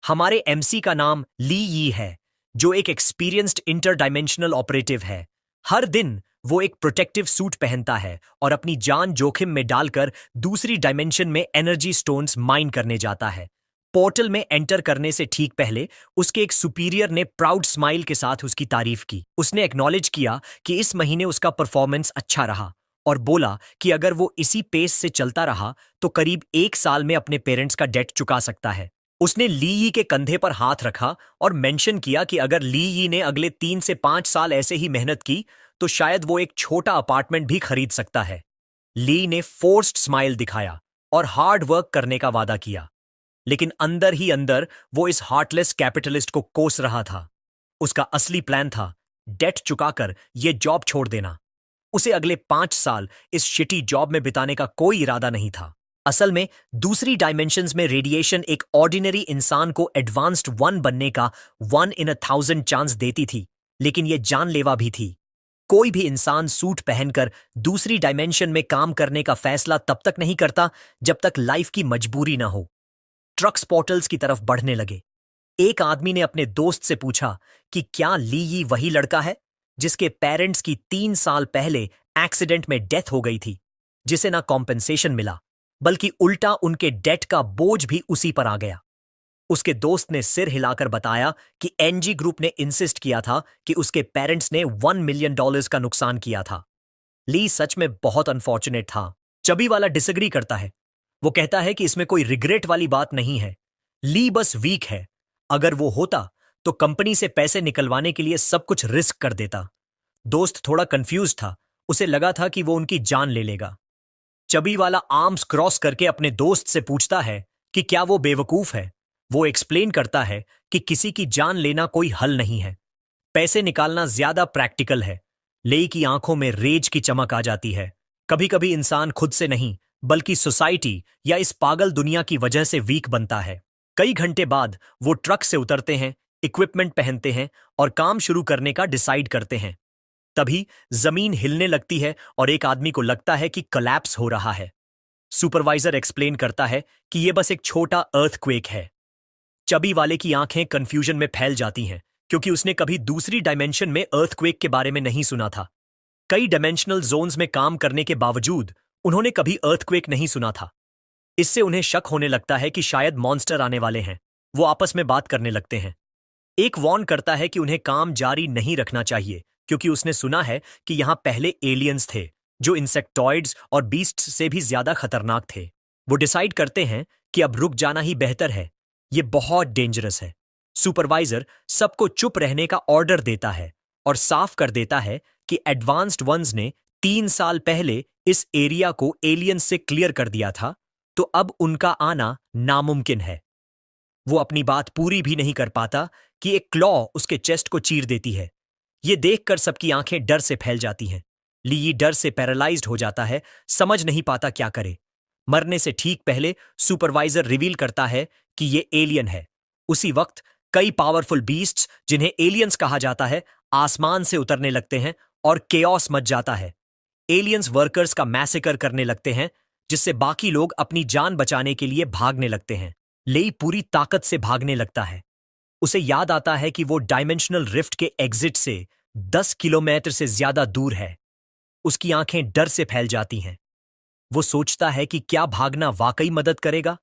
हमारे एमसी का नाम ली यी है, जो एक एक्सपीरियंस्ड इंटरडायमेंशनल ऑपरेटिव है। हर दिन वो एक प्रोटेक्टिव सूट पहनता है और अपनी जान जोखिम में डालकर दूसरी डायमेंशन में एनर्जी स्टोन्स माइन करने जाता है। पोर्टल में एंटर करने से ठीक पहले उसके एक सुपीरियर ने प्राउड स्माइल के साथ उसकी तारीफ की। उसने एक्नॉलेज किया कि इस महीने उसका परफॉर्मेंस अच्छा रहा और बोला कि अगर वो इसी पेस से चलता रहा तो करीब 1 साल में अपने पेरेंट्स का डेट चुका सकता है। उसने ली यी के कंधे पर हाथ रखा और मेंशन किया कि अगर ली यी ने अगले 3 से 5 साल ऐसे ही मेहनत की तो शायद वो एक छोटा अपार्टमेंट भी खरीद सकता है। ली ने फोर्स्ड स्माइल दिखाया और हार्ड वर्क करने का वादा किया, लेकिन अंदर ही अंदर वो इस हार्टलेस कैपिटलिस्ट को कोस रहा था। उसका असली प्लान था डेट चुकाकर ये जॉब छोड़ देना। उसे अगले 5 साल इस शिटी जॉब में बिताने का कोई इरादा नहीं था। असल में दूसरी डायमेंशंस में रेडिएशन एक ऑर्डिनरी इंसान को एडवांस्ड वन बनने का 1 in 1000 चांस देती थी, लेकिन यह जानलेवा भी थी। कोई भी इंसान सूट पहनकर दूसरी डायमेंशन में काम करने का फैसला तब तक नहीं करता जब तक लाइफ की मजबूरी ना हो। ट्रक्स पोर्टल्स की तरफ बढ़ने लगे। एक आदमी ने अपने दोस्त से पूछा कि क्या ली यी वही लड़का है जिसके पेरेंट्स की 3 साल पहले एक्सीडेंट में डेथ हो गई थी, जिसे ना कॉम्पेंसेशन मिला बल्कि उल्टा उनके डेट का बोझ भी उसी पर आ गया। उसके दोस्त ने सिर हिलाकर बताया कि एनजी ग्रुप ने इंसिस्ट किया था कि उसके पेरेंट्स ने $1 मिलियन का नुकसान किया था। ली सच में बहुत अनफॉर्चुनेट था। चबी वाला डिसएग्री करता है। वो कहता है कि इसमें कोई रिग्रेट वाली बात नहीं है। ली बस वीक है। अगर वो होता तो कंपनी से पैसे निकलवाने के लिए सब कुछ रिस्क कर देता। दोस्त थोड़ा कंफ्यूज था। उसे लगा था कि वो उनकी जान ले लेगा। चबी वाला आर्म्स क्रॉस करके अपने दोस्त से पूछता है कि क्या वो बेवकूफ है। वो एक्सप्लेन करता है कि किसी की जान लेना कोई हल नहीं है, पैसे निकालना ज्यादा प्रैक्टिकल है। लेई की आंखों में रेज की चमक आ जाती है। कभी कभी इंसान खुद से नहीं बल्कि सोसाइटी या इस पागल दुनिया की वजह से वीक बनता है। कई घंटे बाद वो ट्रक से उतरते हैं, इक्विपमेंट पहनते हैं और काम शुरू करने का डिसाइड करते हैं। तभी जमीन हिलने लगती है और एक आदमी को लगता है कि कोलैप्स हो रहा है। सुपरवाइजर एक्सप्लेन करता है कि यह बस एक छोटा अर्थक्वेक है। चबी वाले की आंखें कंफ्यूजन में फैल जाती हैं, क्योंकि उसने कभी दूसरी डायमेंशन में अर्थक्वेक के बारे में नहीं सुना था। कई डायमेंशनल जोन्स में काम करने के बावजूद उन्होंने कभी अर्थक्वेक नहीं सुना था। इससे उन्हें शक होने लगता है कि शायद मॉन्स्टर आने वाले हैं। वो आपस में बात करने लगते हैं। एक वॉर्न करता है कि उन्हें काम जारी नहीं रखना चाहिए, क्योंकि उसने सुना है कि यहां पहले एलियंस थे जो इंसेक्टॉइड्स और बीस्ट्स से भी ज्यादा खतरनाक थे। वो डिसाइड करते हैं कि अब रुक जाना ही बेहतर है। ये बहुत डेंजरस है। सुपरवाइजर सबको चुप रहने का ऑर्डर देता है और साफ कर देता है कि एडवांस्ड वंस ने 3 साल पहले इस एरिया को एलियंस से क्लियर कर दिया था, तो अब उनका आना नामुमकिन है। वो अपनी बात पूरी भी नहीं कर पाता कि एक क्लॉ उसके चेस्ट को चीर देती है। ये देखकर सबकी आंखें डर से फैल जाती हैं। ली डर से पैरालाइज्ड हो जाता है, समझ नहीं पाता क्या करे। मरने से ठीक पहले सुपरवाइजर रिवील करता है कि ये एलियन है। उसी वक्त कई पावरफुल बीस्ट्स, जिन्हें एलियंस कहा जाता है, आसमान से उतरने लगते हैं और केओस मच जाता है। एलियंस वर्कर्स का मैसेकर करने लगते हैं, जिससे बाकी लोग अपनी जान बचाने के लिए भागने लगते हैं। लेई पूरी ताकत से भागने लगता है। उसे याद आता है कि वो डायमेंशनल रिफ्ट के एग्जिट से 10 किलोमीटर से ज्यादा दूर है। उसकी आंखें डर से फैल जाती हैं। वो सोचता है कि क्या भागना वाकई मदद करेगा।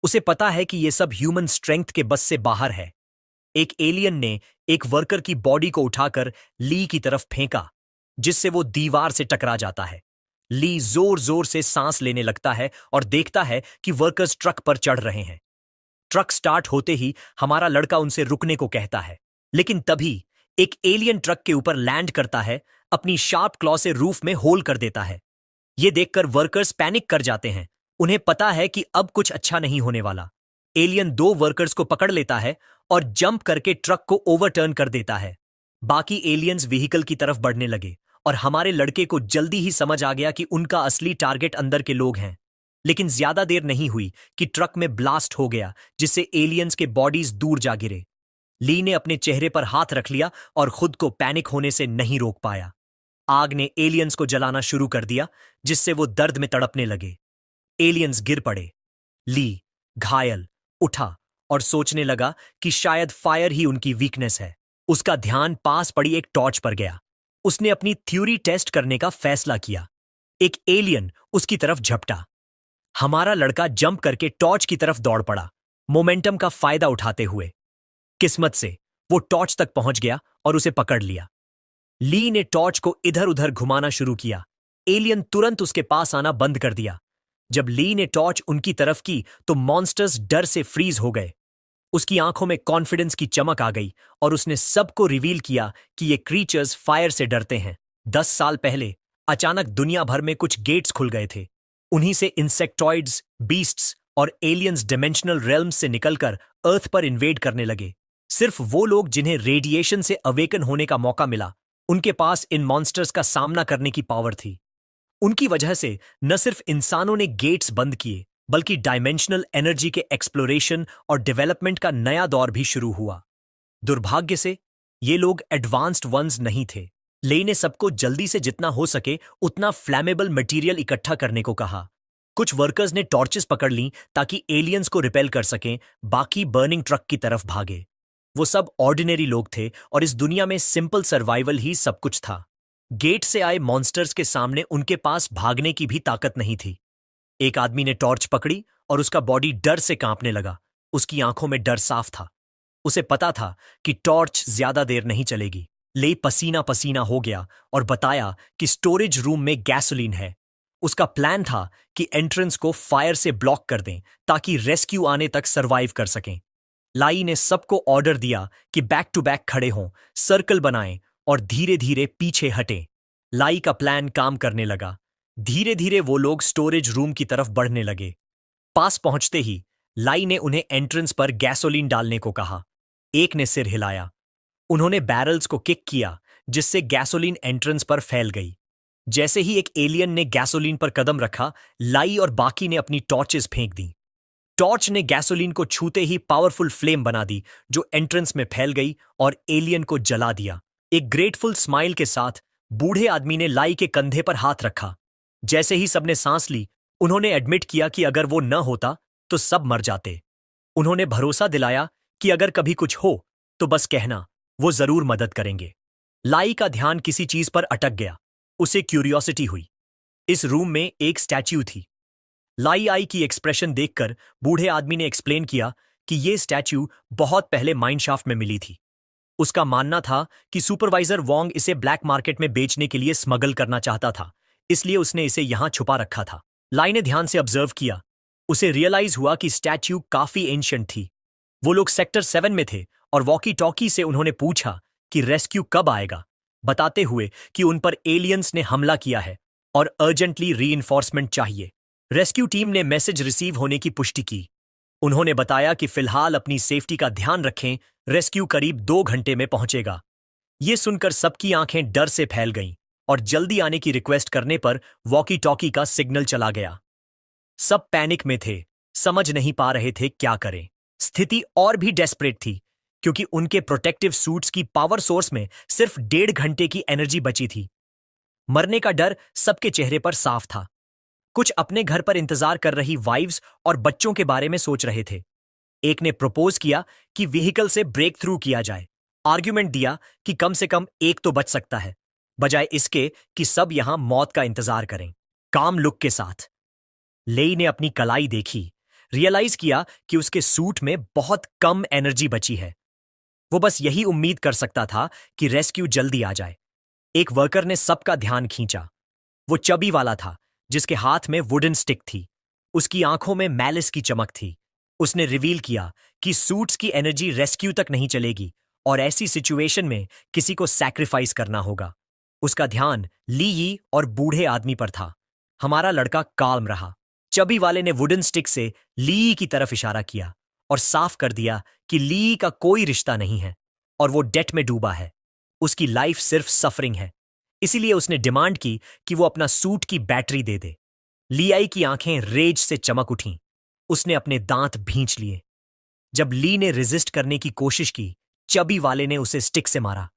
उसे पता है कि यह सब ह्यूमन स्ट्रेंथ के बस से बाहर है। एक एलियन ने एक वर्कर की बॉडी को उठाकर ली की तरफ फेंका, जिससे वो दीवार से टकरा जाता है। ली जोर जोर से सांस लेने लगता है और देखता है कि वर्कर्स ट्रक पर चढ़ रहे हैं। ट्रक स्टार्ट होते ही हमारा लड़का उनसे रुकने को कहता है, लेकिन तभी एक एलियन ट्रक के ऊपर लैंड करता है, अपनी शार्प क्लॉ से रूफ में होल कर देता है। यह देखकर वर्कर्स पैनिक कर जाते हैं। उन्हें पता है कि अब कुछ अच्छा नहीं होने वाला। एलियन 2 वर्कर्स को पकड़ लेता है और जंप करके ट्रक को ओवरटर्न कर देता है। बाकी एलियंस व्हीकल की तरफ बढ़ने लगे और हमारे लड़के को जल्दी ही समझ आ गया कि उनका असली टारगेट अंदर के लोग हैं। लेकिन ज्यादा देर नहीं हुई कि ट्रक में ब्लास्ट हो गया, जिससे एलियंस के बॉडीज दूर जा गिरे। ली ने अपने चेहरे पर हाथ रख लिया और खुद को पैनिक होने से नहीं रोक पाया। आग ने एलियंस को जलाना शुरू कर दिया, जिससे वो दर्द में तड़पने लगे। एलियंस गिर पड़े। ली घायल उठा और सोचने लगा कि शायद फायर ही उनकी वीकनेस है। उसका ध्यान पास पड़ी एक टॉर्च पर गया। उसने अपनी थ्योरी टेस्ट करने का फैसला किया। एक एलियन उसकी तरफ झपटा। हमारा लड़का जंप करके टॉर्च की तरफ दौड़ पड़ा, मोमेंटम का फायदा उठाते हुए। किस्मत से वो टॉर्च तक पहुंच गया और उसे पकड़ लिया। ली ने टॉर्च को इधर उधर घुमाना शुरू किया। एलियन तुरंत उसके पास आना बंद कर दिया। जब ली ने टॉर्च उनकी तरफ की तो मॉन्स्टर्स डर से फ्रीज हो गए। उसकी आंखों में कॉन्फिडेंस की चमक आ गई और उसने सबको रिवील किया कि ये क्रीचर्स फायर से डरते हैं। 10 साल पहले अचानक दुनिया भर में कुछ गेट्स खुल गए थे। उन्हीं से इंसेक्टॉइड्स, बीस्ट्स और एलियंस डिमेंशनल रेल्म्स से निकलकर अर्थ पर इन्वेड करने लगे। सिर्फ वो लोग जिन्हें रेडिएशन से अवेकन होने का मौका मिला, उनके पास इन मॉन्स्टर्स का सामना करने की पावर थी। उनकी वजह से न सिर्फ इंसानों ने गेट्स बंद किए, बल्कि डायमेंशनल एनर्जी के एक्सप्लोरेशन और डेवलपमेंट का नया दौर भी शुरू हुआ। दुर्भाग्य से ये लोग एडवांस्ड वंस नहीं थे। ले ने सबको जल्दी से जितना हो सके उतना फ्लैमेबल मटेरियल इकट्ठा करने को कहा। कुछ वर्कर्स ने टॉर्चेस पकड़ लीं ताकि एलियंस को रिपेल कर सकें, बाकी बर्निंग ट्रक की तरफ भागे। वो सब ऑर्डिनरी लोग थे और इस दुनिया में सिंपल सर्वाइवल ही सब कुछ था। गेट से आए मॉन्स्टर्स के सामने उनके पास भागने की भी ताकत नहीं थी। एक आदमी ने टॉर्च पकड़ी और उसका बॉडी डर से कांपने लगा। उसकी आंखों में डर साफ था। उसे पता था कि टॉर्च ज्यादा देर नहीं चलेगी। ले पसीना पसीना हो गया और बताया कि स्टोरेज रूम में गैसोलीन है। उसका प्लान था कि एंट्रेंस को फायर से ब्लॉक कर दें ताकि रेस्क्यू आने तक सरवाइव कर सकें। लाई ने सबको ऑर्डर दिया कि बैक टू बैक खड़े हों, सर्कल बनाएं और धीरे धीरे पीछे हटें। लाई का प्लान काम करने लगा। धीरे धीरे वो लोग स्टोरेज रूम की तरफ बढ़ने लगे। पास पहुंचते ही लाई ने उन्हें एंट्रेंस पर गैसोलीन डालने को कहा। एक ने सिर हिलाया। उन्होंने बैरल्स को किक किया, जिससे गैसोलीन एंट्रेंस पर फैल गई। जैसे ही एक एलियन ने गैसोलीन पर कदम रखा, लाई और बाकी ने अपनी टॉर्चेस फेंक दी। टॉर्च ने गैसोलीन को छूते ही पावरफुल फ्लेम बना दी, जो एंट्रेंस में फैल गई और एलियन को जला दिया। एक ग्रेटफुल स्माइल के साथ बूढ़े आदमी ने लाई के कंधे पर हाथ रखा। जैसे ही सबने सांस ली, उन्होंने एडमिट किया कि अगर वो न होता तो सब मर जाते। उन्होंने भरोसा दिलाया कि अगर कभी कुछ हो तो बस कहना, वो जरूर मदद करेंगे। लाई का ध्यान किसी चीज पर अटक गया। उसे क्यूरियोसिटी हुई। इस रूम में एक स्टैच्यू थी। लाई आई की एक्सप्रेशन देखकर बूढ़े आदमी ने एक्सप्लेन किया कि ये स्टैच्यू बहुत पहले माइनशाफ्ट में मिली थी। उसका मानना था कि सुपरवाइजर वोंग इसे ब्लैक मार्केट में बेचने के लिए स्मगल करना चाहता था, इसलिए उसने इसे यहां छुपा रखा था। लाई ने ध्यान से ऑब्जर्व किया। उसे रियलाइज हुआ कि स्टैच्यू काफी एंशिएंट थी। वो लोग सेक्टर 7 में थे और वॉकी टॉकी से उन्होंने पूछा कि रेस्क्यू कब आएगा, बताते हुए कि उन पर एलियंस ने हमला किया है और अर्जेंटली रीइंफोर्समेंट चाहिए। रेस्क्यू टीम ने मैसेज रिसीव होने की पुष्टि की। उन्होंने बताया कि फिलहाल अपनी सेफ्टी का ध्यान रखें, रेस्क्यू करीब 2 घंटे में पहुंचेगा। ये सुनकर सबकी आंखें डर से फैल गईं और जल्दी आने की रिक्वेस्ट करने पर वॉकी टॉकी का सिग्नल चला गया। सब पैनिक में थे, समझ नहीं पा रहे थे क्या करें। स्थिति और भी डेस्परेट थी क्योंकि उनके प्रोटेक्टिव सूट्स की पावर सोर्स में सिर्फ 1.5 घंटे की एनर्जी बची थी। मरने का डर सबके चेहरे पर साफ था। कुछ अपने घर पर इंतजार कर रही वाइव्स और बच्चों के बारे में सोच रहे थे। एक ने प्रपोज किया कि व्हीकल से ब्रेक थ्रू किया जाए। आर्ग्यूमेंट दिया कि कम से कम एक तो बच सकता है, बजाय इसके कि सब यहां मौत का इंतजार करें। काम लुक के साथ लेई ने अपनी कलाई देखी, रियलाइज किया कि उसके सूट में बहुत कम एनर्जी बची है। वो बस यही उम्मीद कर सकता था कि रेस्क्यू जल्दी आ जाए। एक वर्कर ने सबका ध्यान खींचा। वो चबी वाला था, जिसके हाथ में वुडन स्टिक थी। उसकी आंखों में मैलिस की चमक थी। उसने रिवील किया कि सूट्स की एनर्जी रेस्क्यू तक नहीं चलेगी और ऐसी सिचुएशन में किसी को सैक्रिफाइस करना होगा। उसका ध्यान ली यी और बूढ़े आदमी पर था। हमारा लड़का काल्म रहा। चबी वाले ने वुडन स्टिक से ली यी की तरफ इशारा किया और साफ कर दिया कि ली यी का कोई रिश्ता नहीं है और वो डेट में डूबा है। उसकी लाइफ सिर्फ सफरिंग है। इसीलिए उसने डिमांड की कि वो अपना सूट की बैटरी दे दे। लियाई की आंखें रेज से चमक उठीं। उसने अपने दांत भींच लिए। जब ली ने रेजिस्ट करने की कोशिश की, चबी वाले ने उसे स्टिक से मारा।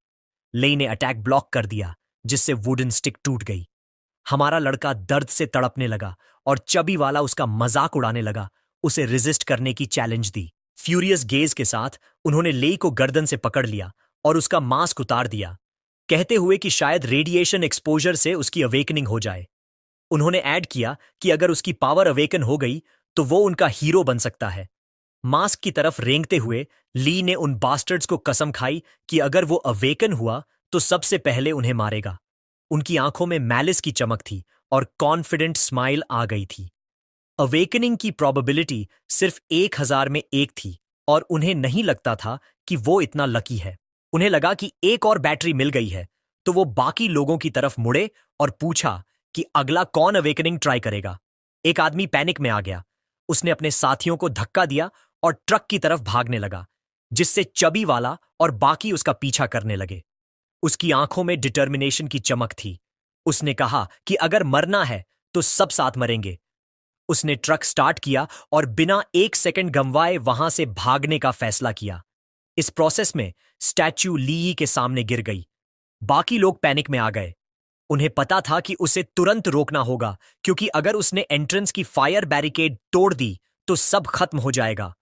ली ने अटैक ब्लॉक कर दिया, जिससे वुडन स्टिक टूट गई। हमारा लड़का दर्द से तड़पने लगा और चबी वाला उसका मजाक उड़ाने लगा। उसे रेजिस्ट करने की चैलेंज दी। फ्यूरियस गेज के साथ उन्होंने लेई को गर्दन से पकड़ लिया और उसका मास्क उतार दिया, कहते हुए कि शायद रेडिएशन एक्सपोजर से उसकी अवेकनिंग हो जाए। उन्होंने ऐड किया कि अगर उसकी पावर अवेकन हो गई तो वो उनका हीरो बन सकता है। मास्क की तरफ रेंगते हुए ली ने उन बास्टर्ड्स को कसम खाई कि अगर वो अवेकन हुआ तो सबसे पहले उन्हें मारेगा। उनकी आंखों में मैलिस की चमक थी और कॉन्फिडेंट स्माइल आ गई थी। अवेकनिंग की प्रोबेबिलिटी सिर्फ 1000 में एक थी और उन्हें नहीं लगता था कि वो इतना लकी है। उन्हें लगा कि एक और बैटरी मिल गई है, तो वो बाकी लोगों की तरफ मुड़े और पूछा कि अगला कौन अवेकनिंग ट्राई करेगा। एक आदमी पैनिक में आ गया। उसने अपने साथियों को धक्का दिया और ट्रक की तरफ भागने लगा, जिससे चबी वाला और बाकी उसका पीछा करने लगे। उसकी आंखों में डिटर्मिनेशन की चमक थी। उसने कहा कि अगर मरना है तो सब साथ मरेंगे। उसने ट्रक स्टार्ट किया और बिना एक सेकंड गंवाए वहां से भागने का फैसला किया। इस प्रोसेस में स्टैच्यू ली के सामने गिर गई। बाकी लोग पैनिक में आ गए। उन्हें पता था कि उसे तुरंत रोकना होगा, क्योंकि अगर उसने एंट्रेंस की फायर बैरिकेड तोड़ दी तो सब खत्म हो जाएगा।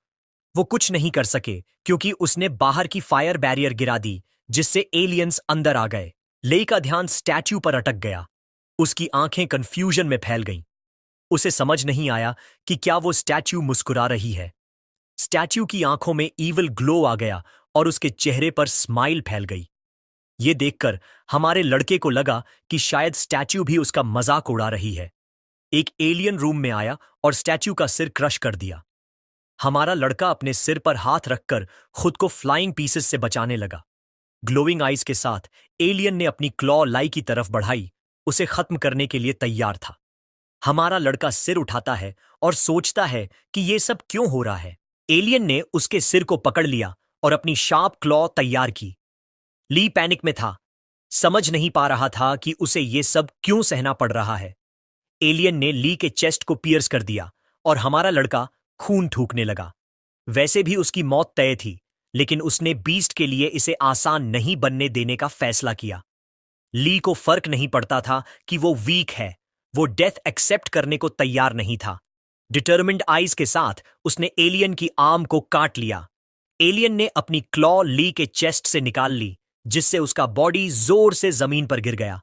वो कुछ नहीं कर सके क्योंकि उसने बाहर की फायर बैरियर गिरा दी, जिससे एलियंस अंदर आ गए। लेई का ध्यान स्टैच्यू पर अटक गया। उसकी आंखें कंफ्यूजन में फैल गईं। उसे समझ नहीं आया कि क्या वो स्टैच्यू मुस्कुरा रही है। स्टैच्यू की आंखों में ईविल ग्लो आ गया और उसके चेहरे पर स्माइल फैल गई। ये देखकर हमारे लड़के को लगा कि शायद स्टैच्यू भी उसका मजाक उड़ा रही है। एक एलियन रूम में आया और स्टैच्यू का सिर क्रश कर दिया। हमारा लड़का अपने सिर पर हाथ रखकर खुद को फ्लाइंग पीसेस से बचाने लगा। ग्लोइंग आइज के साथ एलियन ने अपनी क्लॉ लाई की तरफ बढ़ाई, उसे खत्म करने के लिए तैयार था। हमारा लड़का सिर उठाता है और सोचता है कि यह सब क्यों हो रहा है। एलियन ने उसके सिर को पकड़ लिया और अपनी शार्प क्लॉ तैयार की। ली पैनिक में था, समझ नहीं पा रहा था कि उसे यह सब क्यों सहना पड़ रहा है। एलियन ने ली के चेस्ट को पियर्स कर दिया और हमारा लड़का खून थूकने लगा। वैसे भी उसकी मौत तय थी, लेकिन उसने बीस्ट के लिए इसे आसान नहीं बनने देने का फैसला किया। ली को फर्क नहीं पड़ता था कि वो वीक है, वो डेथ एक्सेप्ट करने को तैयार नहीं था। डिटर्मिन्ड आइज के साथ उसने एलियन की आर्म को काट लिया। एलियन ने अपनी क्लॉ ली के चेस्ट से निकाल ली, जिससे उसका बॉडी जोर से जमीन पर गिर गया।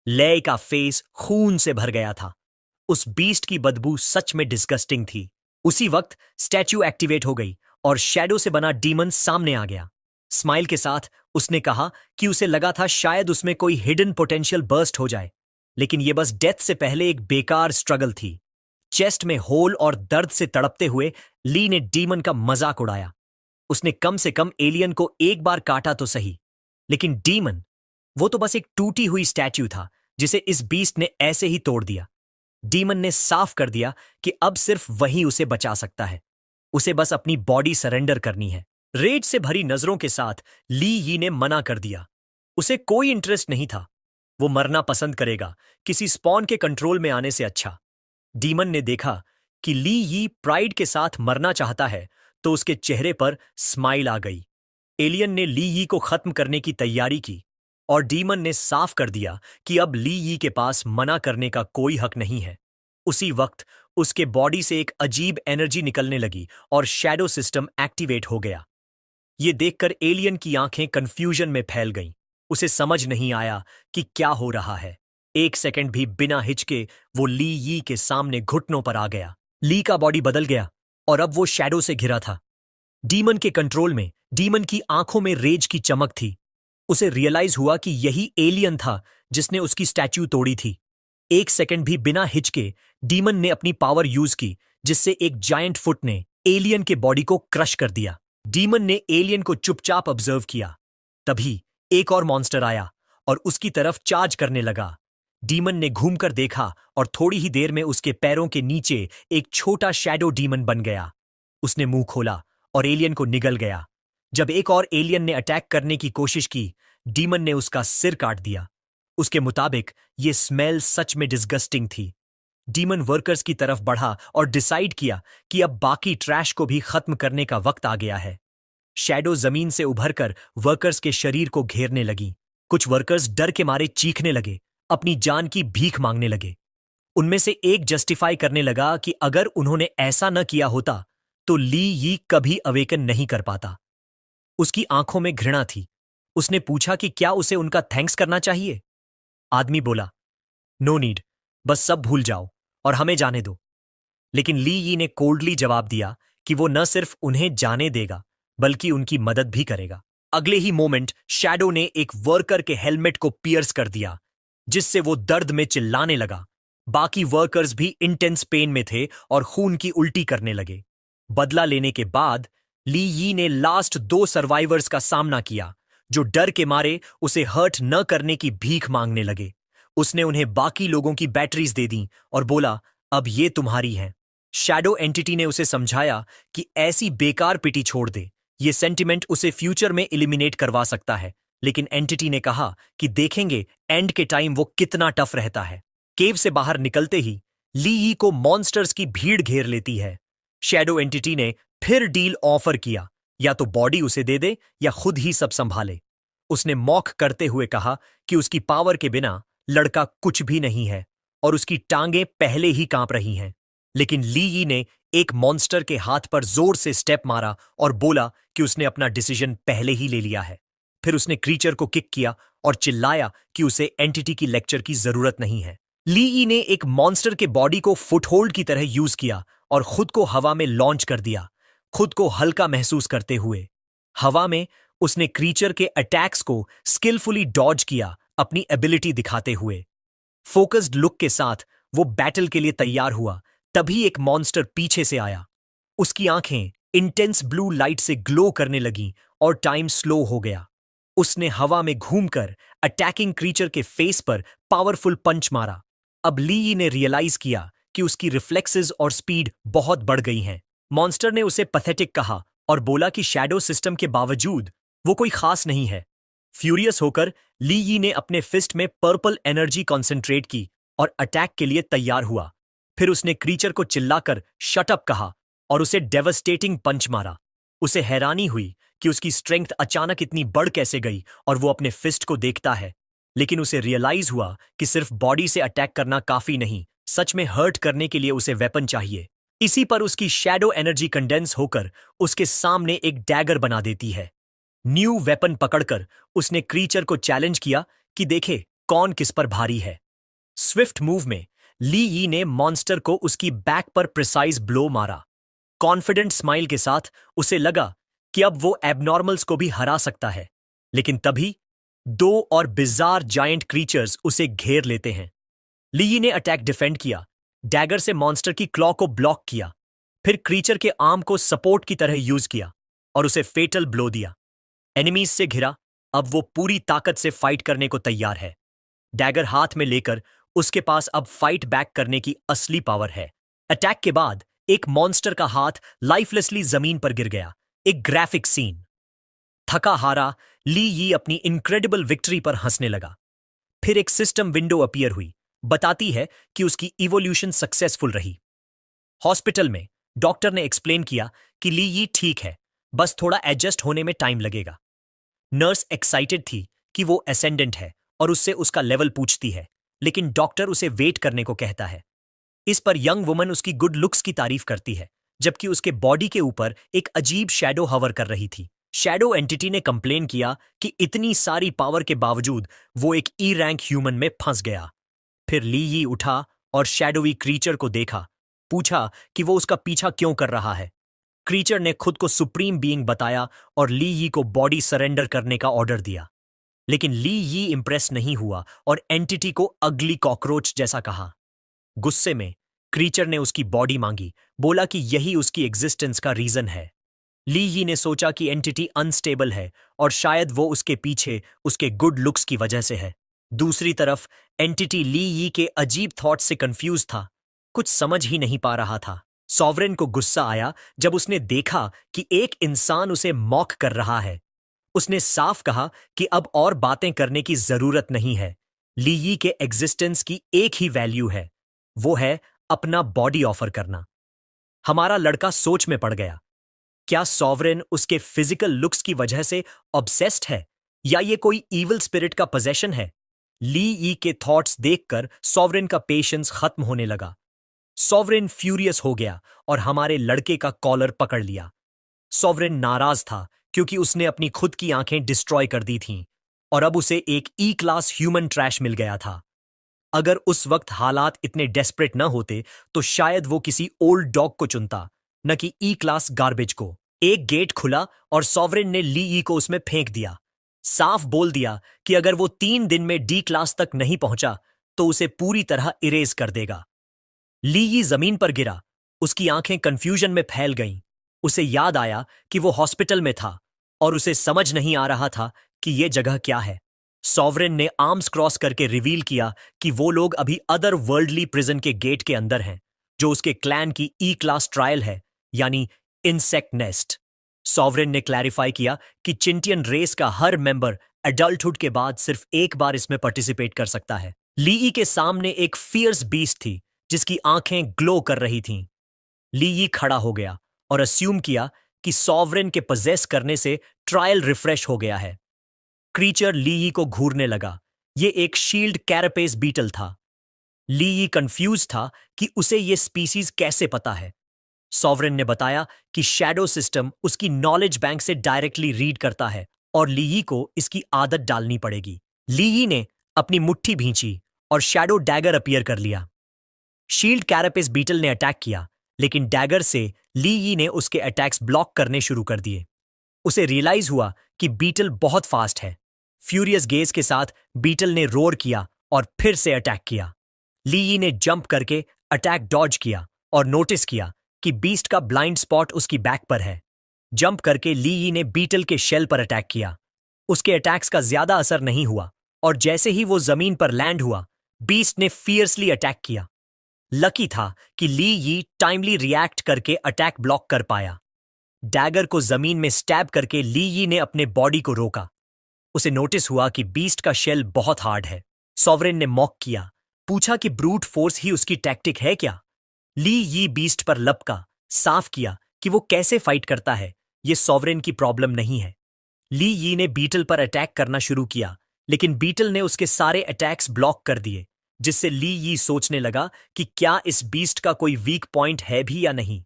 ले का फेस खून से भर गया था। उस बीस्ट की बदबू सच में डिस्गस्टिंग थी। उसी वक्त स्टैच्यू एक्टिवेट हो गई और शैडो से बना डीमन सामने आ गया। स्माइल के साथ उसने कहा कि उसे लगा था शायद उसमें कोई हिडन पोटेंशियल बर्स्ट हो जाए, लेकिन यह बस डेथ से पहले एक बेकार स्ट्रगल थी। चेस्ट में होल और दर्द से तड़पते हुए ली ने डीमन का मजाक उड़ाया। उसने कम से कम एलियन को एक बार काटा तो सही, लेकिन डीमन, वो तो बस एक टूटी हुई स्टैच्यू था जिसे इस बीस्ट ने ऐसे ही तोड़ दिया। डीमन ने साफ कर दिया कि अब सिर्फ वही उसे बचा सकता है। उसे बस अपनी बॉडी सरेंडर करनी है। रेज से भरी नजरों के साथ ली यी ने मना कर दिया। उसे कोई इंटरेस्ट नहीं था। वो मरना पसंद करेगा, किसी स्पॉन के कंट्रोल में आने से अच्छा। डीमन ने देखा कि ली यी प्राइड के साथ मरना चाहता है, तो उसके चेहरे पर स्माइल आ गई। एलियन ने ली यी को खत्म करने की तैयारी की और डीमन ने साफ कर दिया कि अब ली यी के पास मना करने का कोई हक नहीं है। उसी वक्त उसके बॉडी से एक अजीब एनर्जी निकलने लगी और शैडो सिस्टम एक्टिवेट हो गया। ये देखकर एलियन की आंखें कंफ्यूजन में फैल गईं। उसे समझ नहीं आया कि क्या हो रहा है। एक सेकंड भी बिना हिचके वो ली यी के सामने घुटनों पर आ गया। ली का बॉडी बदल गया और अब वो शैडो से घिरा था, डीमन के कंट्रोल में। डीमन की आंखों में रेज की चमक थी। उसे रियलाइज हुआ कि यही एलियन था जिसने उसकी स्टैच्यू तोड़ी थी। एक सेकंड भी बिना हिचके डीमन ने अपनी पावर यूज की, जिससे एक जायंट फुट ने एलियन के बॉडी को क्रश कर दिया। डीमन ने एलियन को चुपचाप ऑब्जर्व किया। तभी एक और मॉन्स्टर आया और उसकी तरफ चार्ज करने लगा। डीमन ने घूमकर देखा और थोड़ी ही देर में उसके पैरों के नीचे एक छोटा शैडो डीमन बन गया। उसने मुंह खोला और एलियन को निगल गया। जब एक और एलियन ने अटैक करने की कोशिश की, डीमन ने उसका सिर काट दिया। उसके मुताबिक ये स्मेल सच में डिस्गस्टिंग थी। डीमन वर्कर्स की तरफ बढ़ा और डिसाइड किया कि अब बाकी ट्रैश को भी खत्म करने का वक्त आ गया है। शैडो जमीन से उभरकर वर्कर्स के शरीर को घेरने लगी। कुछ वर्कर्स डर के मारे चीखने लगे, अपनी जान की भीख मांगने लगे। उनमें से एक जस्टिफाई करने लगा कि अगर उन्होंने ऐसा न किया होता तो ली यी कभी अवेकन नहीं कर पाता। उसकी आंखों में घृणा थी। उसने पूछा कि क्या उसे उनका थैंक्स करना चाहिए। आदमी बोला, नो नीड, बस सब भूल जाओ और हमें जाने दो। लेकिन ली यी ने कोल्डली जवाब दिया कि वो न सिर्फ उन्हें जाने देगा बल्कि उनकी मदद भी करेगा। अगले ही मोमेंट शैडो ने एक वर्कर के हेलमेट को पियर्स कर दिया, जिससे वो दर्द में चिल्लाने लगा। बाकी वर्कर्स भी इंटेंस पेन में थे और खून की उल्टी करने लगे। बदला लेने के बाद ली यी ने लास्ट 2 सर्वाइवर्स का सामना किया, जो डर के मारे उसे हर्ट न करने की भीख मांगने लगे। उसने उन्हें बाकी लोगों की बैटरीज दे दी और बोला, अब ये तुम्हारी हैं। शैडो एंटिटी ने उसे समझाया कि ऐसी बेकार पिटी छोड़ दे, ये सेंटिमेंट उसे फ्यूचर में एलिमिनेट करवा सकता है। लेकिन एंटिटी ने कहा कि देखेंगे एंड के टाइम वो कितना टफ रहता है। केव से बाहर निकलते ही ली यी को मॉन्स्टर्स की भीड़ घेर लेती है। शैडो एंटिटी ने फिर डील ऑफर किया, या तो बॉडी उसे दे दे या खुद ही सब संभाले। उसने मॉक करते हुए कहा कि उसकी पावर के बिना लड़का कुछ भी नहीं है और उसकी टांगें पहले ही कांप रही हैं। लेकिन ली यी ने एक मॉन्स्टर के हाथ पर जोर से स्टेप मारा और बोला कि उसने अपना डिसीजन पहले ही ले लिया है। फिर उसने क्रीचर को किक किया और चिल्लाया कि उसे एंटिटी की लेक्चर की जरूरत नहीं है। ली यी ने एक मॉन्स्टर के बॉडी को फुटहोल्ड की तरह यूज किया और खुद को हवा में लॉन्च कर दिया, खुद को हल्का महसूस करते हुए। हवा में उसने क्रीचर के अटैक्स को स्किलफुली डॉज किया, अपनी एबिलिटी दिखाते हुए। फोकस्ड लुक के साथ वो बैटल के लिए तैयार हुआ। तभी एक मॉन्स्टर पीछे से आया। उसकी आंखें इंटेंस ब्लू लाइट से ग्लो करने लगीं और टाइम स्लो हो गया। उसने हवा में घूमकर अटैकिंग क्रीचर के फेस पर पावरफुल पंच मारा। अब ली यी ने रियलाइज किया कि उसकी रिफ्लेक्सेस और स्पीड बहुत बढ़ गई हैं। मॉन्स्टर ने उसे पैथेटिक कहा और बोला कि शैडो सिस्टम के बावजूद वो कोई खास नहीं है। फ्यूरियस होकर ली यी ने अपने फिस्ट में पर्पल एनर्जी कॉन्सेंट्रेट की और अटैक के लिए तैयार हुआ। फिर उसने क्रीचर को चिल्लाकर शट अप कहा और उसे डेवस्टेटिंग पंच मारा। उसे हैरानी हुई कि उसकी स्ट्रेंथ अचानक इतनी बढ़ कैसे गई और वो अपने फिस्ट को देखता है। लेकिन उसे रियलाइज हुआ कि सिर्फ बॉडी से अटैक करना काफी नहीं, सच में हर्ट करने के लिए उसे वेपन चाहिए। इसी पर उसकी शैडो एनर्जी कंडेंस होकर उसके सामने एक डैगर बना देती है। न्यू वेपन पकड़कर उसने क्रीचर को चैलेंज किया कि देखे कौन किस पर भारी है। स्विफ्ट मूव में ली यी ने मॉन्स्टर को उसकी बैक पर प्रिसाइज ब्लो मारा। कॉन्फिडेंट स्माइल के साथ उसे लगा कि अब वो एबनॉर्मल्स को भी हरा सकता है। लेकिन तभी 2 और बिजार जायंट क्रीचर्स उसे घेर लेते हैं। ली यी ने अटैक डिफेंड किया, डैगर से मॉन्स्टर की क्लॉ को ब्लॉक किया, फिर क्रीचर के आर्म को सपोर्ट की तरह यूज किया और उसे फेटल ब्लो दिया। एनिमीज से घिरा, अब वो पूरी ताकत से फाइट करने को तैयार है। डैगर हाथ में लेकर उसके पास अब फाइट बैक करने की असली पावर है। अटैक के बाद एक मॉन्स्टर का हाथ लाइफलेसली जमीन पर गिर गया। एक ग्राफिक सीन। थका हारा ली यी अपनी इनक्रेडिबल विक्ट्री पर हंसने लगा। फिर एक सिस्टम विंडो अपीयर हुई, बताती है कि उसकी इवोल्यूशन सक्सेसफुल रही। हॉस्पिटल में डॉक्टर ने एक्सप्लेन किया कि ली यी ठीक है, बस थोड़ा एडजस्ट होने में टाइम लगेगा। नर्स एक्साइटेड थी कि वो एसेंडेंट है और उससे उसका लेवल पूछती है, लेकिन डॉक्टर उसे वेट करने को कहता है। इस पर यंग वुमन उसकी गुड लुक्स की तारीफ करती है, जबकि उसके बॉडी के ऊपर एक अजीब शैडो हवर कर रही थी। शैडो एंटिटी ने कंप्लेन किया कि इतनी सारी पावर के बावजूद वो एक ई रैंक ह्यूमन में फंस गया। फिर ली यी उठा और शैडोवी क्रीचर को देखा, पूछा कि वो उसका पीछा क्यों कर रहा है। क्रीचर ने खुद को सुप्रीम बीइंग बताया और ली यी को बॉडी सरेंडर करने का ऑर्डर दिया। लेकिन ली यी इंप्रेस नहीं हुआ और एंटिटी को अगली कॉकरोच जैसा कहा। गुस्से में क्रीचर ने उसकी बॉडी मांगी, बोला कि यही उसकी एग्जिस्टेंस का रीजन है। ली यी ने सोचा कि एंटिटी अनस्टेबल है और शायद वो उसके पीछे उसके गुड लुक्स की वजह से है। दूसरी तरफ एंटिटी ली यी के अजीब थॉट से कंफ्यूज था, कुछ समझ ही नहीं पा रहा था। सॉवरेन को गुस्सा आया जब उसने देखा कि एक इंसान उसे मॉक कर रहा है। उसने साफ कहा कि अब और बातें करने की जरूरत नहीं है। ली यी के एग्जिस्टेंस की एक ही वैल्यू है, वो है अपना बॉडी ऑफर करना। हमारा लड़का सोच में पड़ गया। क्या सॉवरेन उसके फिजिकल लुक्स की वजह से ऑब्सेस्ड है या ये कोई इविल स्पिरिट का पोजेशन है? ली यी के थॉट्स देखकर सॉवरेन का पेशेंस खत्म होने लगा। सॉवरेन फ्यूरियस हो गया और हमारे लड़के का कॉलर पकड़ लिया। सॉवरेन नाराज था क्योंकि उसने अपनी खुद की आंखें डिस्ट्रॉय कर दी थीं और अब उसे एक ई क्लास ह्यूमन ट्रैश मिल गया था। अगर उस वक्त हालात इतने डेस्परेट न होते तो शायद वो किसी ओल्ड डॉग को चुनता, न कि ई क्लास गार्बेज को। एक गेट खुला और सॉवरेन ने ली ई को उसमें फेंक दिया। साफ बोल दिया कि अगर वो 3 दिन में डी क्लास तक नहीं पहुंचा तो उसे पूरी तरह इरेज कर देगा। ली ई जमीन पर गिरा। उसकी आंखें कंफ्यूजन में फैल गईं। उसे याद आया कि वो हॉस्पिटल में था और उसे समझ नहीं आ रहा था कि ये जगह क्या है। सॉवरेन ने आर्म्स क्रॉस करके रिवील किया कि वो लोग अभी अदर वर्ल्डली प्रिजन के गेट के अंदर हैं, जो उसके क्लैन की ई क्लास ट्रायल है, यानी इंसेक्ट नेस्ट। सॉवरेन ने क्लैरिफाई किया कि चिंटियन रेस का हर मेंबर एडल्टहुड के बाद सिर्फ एक बार इसमें पार्टिसिपेट कर सकता है। लीई के सामने एक फियर्स बीस्ट थी जिसकी आंखें ग्लो कर रही थीं। लीई खड़ा हो गया और अस्यूम किया कि सॉवरेन के पजेस करने से ट्रायल रिफ्रेश हो गया है। क्रीचर लीई को घूरने लगा। ये एक शील्ड कैरापेस बीटल था। लीई कंफ्यूज था कि उसे ये स्पीसीज कैसे पता है। सॉवरेन ने बताया कि शैडो सिस्टम उसकी नॉलेज बैंक से डायरेक्टली रीड करता है और लीई को इसकी आदत डालनी पड़ेगी। लीई ने अपनी मुट्ठी भींची और शैडो डैगर अपीयर कर लिया। शील्ड कैरापेस बीटल ने अटैक किया, लेकिन डैगर से लीई ने उसके अटैक्स ब्लॉक करने शुरू कर दिए। उसे रियलाइज हुआ कि बीटल बहुत फास्ट है। फ्यूरियस गेज के साथ बीटल ने रोर किया और फिर से अटैक किया। लीई ने जंप करके अटैक डॉज किया और नोटिस किया कि बीस्ट का ब्लाइंड स्पॉट उसकी बैक पर है। जंप करके लीई ने बीटल के शेल पर अटैक किया। उसके अटैक्स का ज्यादा असर नहीं हुआ और जैसे ही वो जमीन पर लैंड हुआ, बीस्ट ने फियर्सली अटैक किया। लकी था कि लीई टाइमली रिएक्ट करके अटैक ब्लॉक कर पाया। डैगर को जमीन में स्टैब करके लीई ने अपने बॉडी को रोका। उसे नोटिस हुआ कि बीस्ट का शेल बहुत हार्ड है। सॉवरेन ने मॉक किया, पूछा कि ब्रूट फोर्स ही उसकी टैक्टिक है क्या। लीई बीस्ट पर लपका, साफ किया कि वो कैसे फाइट करता है, ये सॉवरेन की प्रॉब्लम नहीं है। लीई ने बीटल पर अटैक करना शुरू किया, लेकिन बीटल ने उसके सारे अटैक्स ब्लॉक कर दिए, जिससे लीई सोचने लगा कि क्या इस बीस्ट का कोई वीक पॉइंट है भी या नहीं।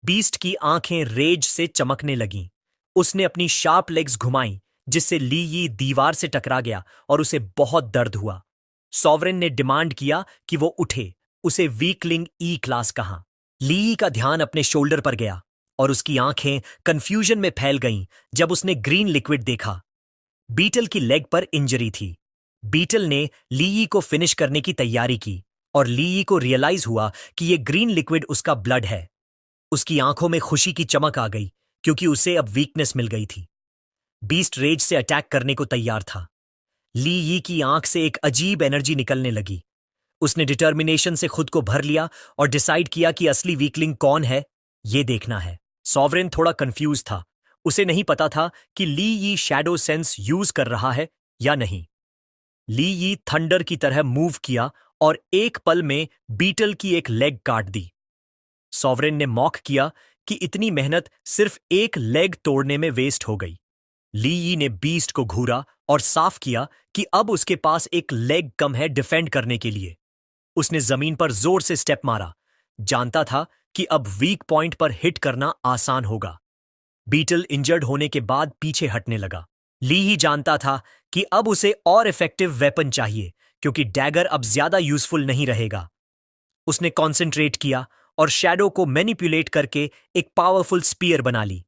बीस्ट की आंखें रेज से चमकने लगीं। उसने अपनी शार्प लेग्स घुमाई, जिससे लीई दीवार से टकरा गया और उसे बहुत दर्द हुआ। सॉवरेन ने डिमांड किया कि वो उठे। उसे वीकलिंग ई क्लास कहा। लीई का ध्यान अपने शोल्डर पर गया और उसकी आंखें कंफ्यूजन में फैल गईं जब उसने ग्रीन लिक्विड देखा। बीटल की लेग पर इंजरी थी। बीटल ने लीई को फिनिश करने की तैयारी की और लीई को रियलाइज हुआ कि ये ग्रीन लिक्विड उसका ब्लड है। उसकी आंखों में खुशी की चमक आ गई क्योंकि उसे अब वीकनेस मिल गई थी। बीस्ट रेज से अटैक करने को तैयार था। लीई की आंख से एक अजीब एनर्जी निकलने लगी। उसने डिटर्मिनेशन से खुद को भर लिया और डिसाइड किया कि असली वीकलिंग कौन है, ये देखना है। सॉवरेन थोड़ा कंफ्यूज था। उसे नहीं पता था कि लीई शैडो सेंस यूज कर रहा है या नहीं। लीई थंडर की तरह मूव किया और एक पल में बीटल की एक लेग काट दी। सॉवरेन ने मॉक किया कि इतनी मेहनत सिर्फ एक लेग तोड़ने में वेस्ट हो गई। लीई ने बीस्ट को घूरा और साफ किया कि अब उसके पास एक लेग कम है डिफेंड करने के लिए। उसने जमीन पर जोर से स्टेप मारा। जानता था कि अब वीक पॉइंट पर हिट करना आसान होगा। बीटल इंजर्ड होने के बाद पीछे हटने लगा। लीई जानता था कि अब उसे और इफेक्टिव वेपन चाहिए क्योंकि डैगर अब ज्यादा यूजफुल नहीं रहेगा। उसने कॉन्सेंट्रेट किया और शैडो को मैनिपुलेट करके एक पावरफुल स्पीयर बना ली।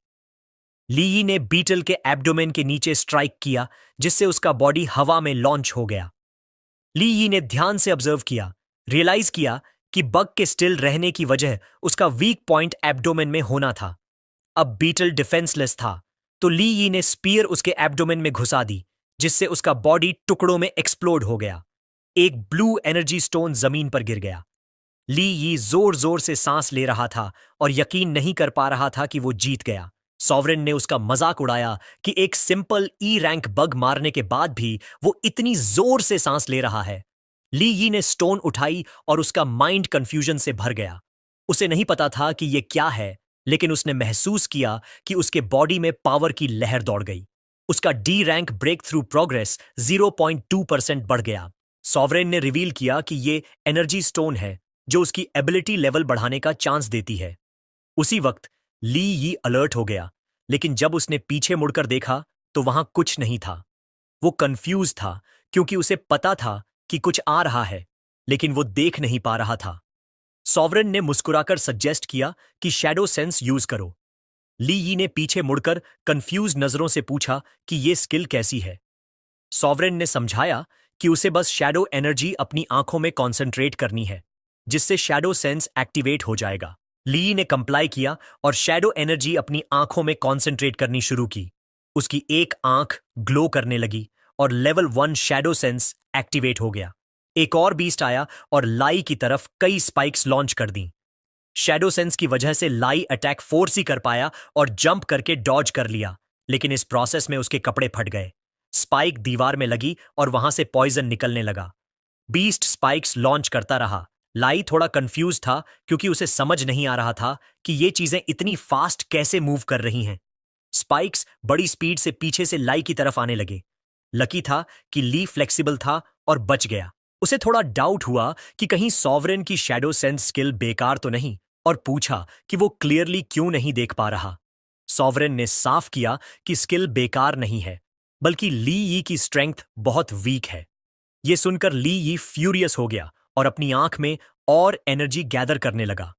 लीई ने बीटल के एब्डोमेन के नीचे स्ट्राइक किया, जिससे उसका बॉडी हवा में लॉन्च हो गया। लीई ने ध्यान से ऑब्जर्व किया, रियलाइज किया कि बग के स्टिल रहने की वजह उसका वीक पॉइंट एब्डोमेन में होना था। अब बीटल डिफेंसलेस था, तो लीई ने स्पीयर उसके एब्डोमेन में घुसा दी, जिससे उसका बॉडी टुकड़ों में एक्सप्लोड हो गया। एक ब्लू एनर्जी स्टोन जमीन पर गिर गया। लीई जोर जोर से सांस ले रहा था और यकीन नहीं कर पा रहा था कि वो जीत गया। सॉवरेन ने उसका मजाक उड़ाया कि एक सिंपल ई रैंक बग मारने के बाद भी वो इतनी जोर से सांस ले रहा है। लीई ने स्टोन उठाई और उसका माइंड कंफ्यूजन से भर गया। उसे नहीं पता था कि ये क्या है, लेकिन उसने महसूस किया कि उसके बॉडी में पावर की लहर दौड़ गई। उसका D rank breakthrough progress 0.2% बढ़ गया। सॉवरेन ने रिवील किया कि ये एनर्जी स्टोन है जो उसकी एबिलिटी लेवल बढ़ाने का चांस देती है। उसी वक्त ली यी अलर्ट हो गया, लेकिन जब उसने पीछे मुड़कर देखा तो वहां कुछ नहीं था। वो कंफ्यूज था क्योंकि उसे पता था कि कुछ आ रहा है, लेकिन वो देख नहीं पा रहा था। सॉवरेन ने मुस्कुराकर सजेस्ट किया कि शैडो सेंस यूज करो। ली यी ने पीछे मुड़कर कंफ्यूज नजरों से पूछा कि ये स्किल कैसी है। सॉवरेन ने समझाया कि उसे बस शैडो एनर्जी अपनी आंखों में कॉन्सेंट्रेट करनी है, जिससे शैडो सेंस एक्टिवेट हो जाएगा। ली ने कंप्लाई किया और शैडो एनर्जी अपनी आंखों में कॉन्सेंट्रेट करनी शुरू की। उसकी एक आंख ग्लो करने लगी और लेवल 1 शैडो सेंस एक्टिवेट हो गया। एक और बीस्ट आया और लाई की तरफ कई स्पाइक्स लॉन्च कर दी। शैडो सेंस की वजह से लाई अटैक फोर्स ही कर पाया और जंप करके डॉज कर लिया, लेकिन इस प्रोसेस में उसके कपड़े फट गए। स्पाइक दीवार में लगी और वहां से पॉइजन निकलने लगा। बीस्ट स्पाइक्स लॉन्च करता रहा। लाई थोड़ा कंफ्यूज था क्योंकि उसे समझ नहीं आ रहा था कि ये चीजें इतनी फास्ट कैसे मूव कर रही हैं। स्पाइक्स बड़ी स्पीड से पीछे से लाई की तरफ आने लगे। लकी था कि ली फ्लेक्सिबल था और बच गया। उसे थोड़ा डाउट हुआ कि कहीं सॉवरेन की शैडो सेंस स्किल बेकार तो नहीं, और पूछा कि वो क्लियरली क्यों नहीं देख पा रहा। सॉवरेन ने साफ किया कि स्किल बेकार नहीं है, बल्कि ली यी की स्ट्रेंथ बहुत वीक है। ये सुनकर ली यी फ्यूरियस हो गया और अपनी आंख में और एनर्जी गैदर करने लगा।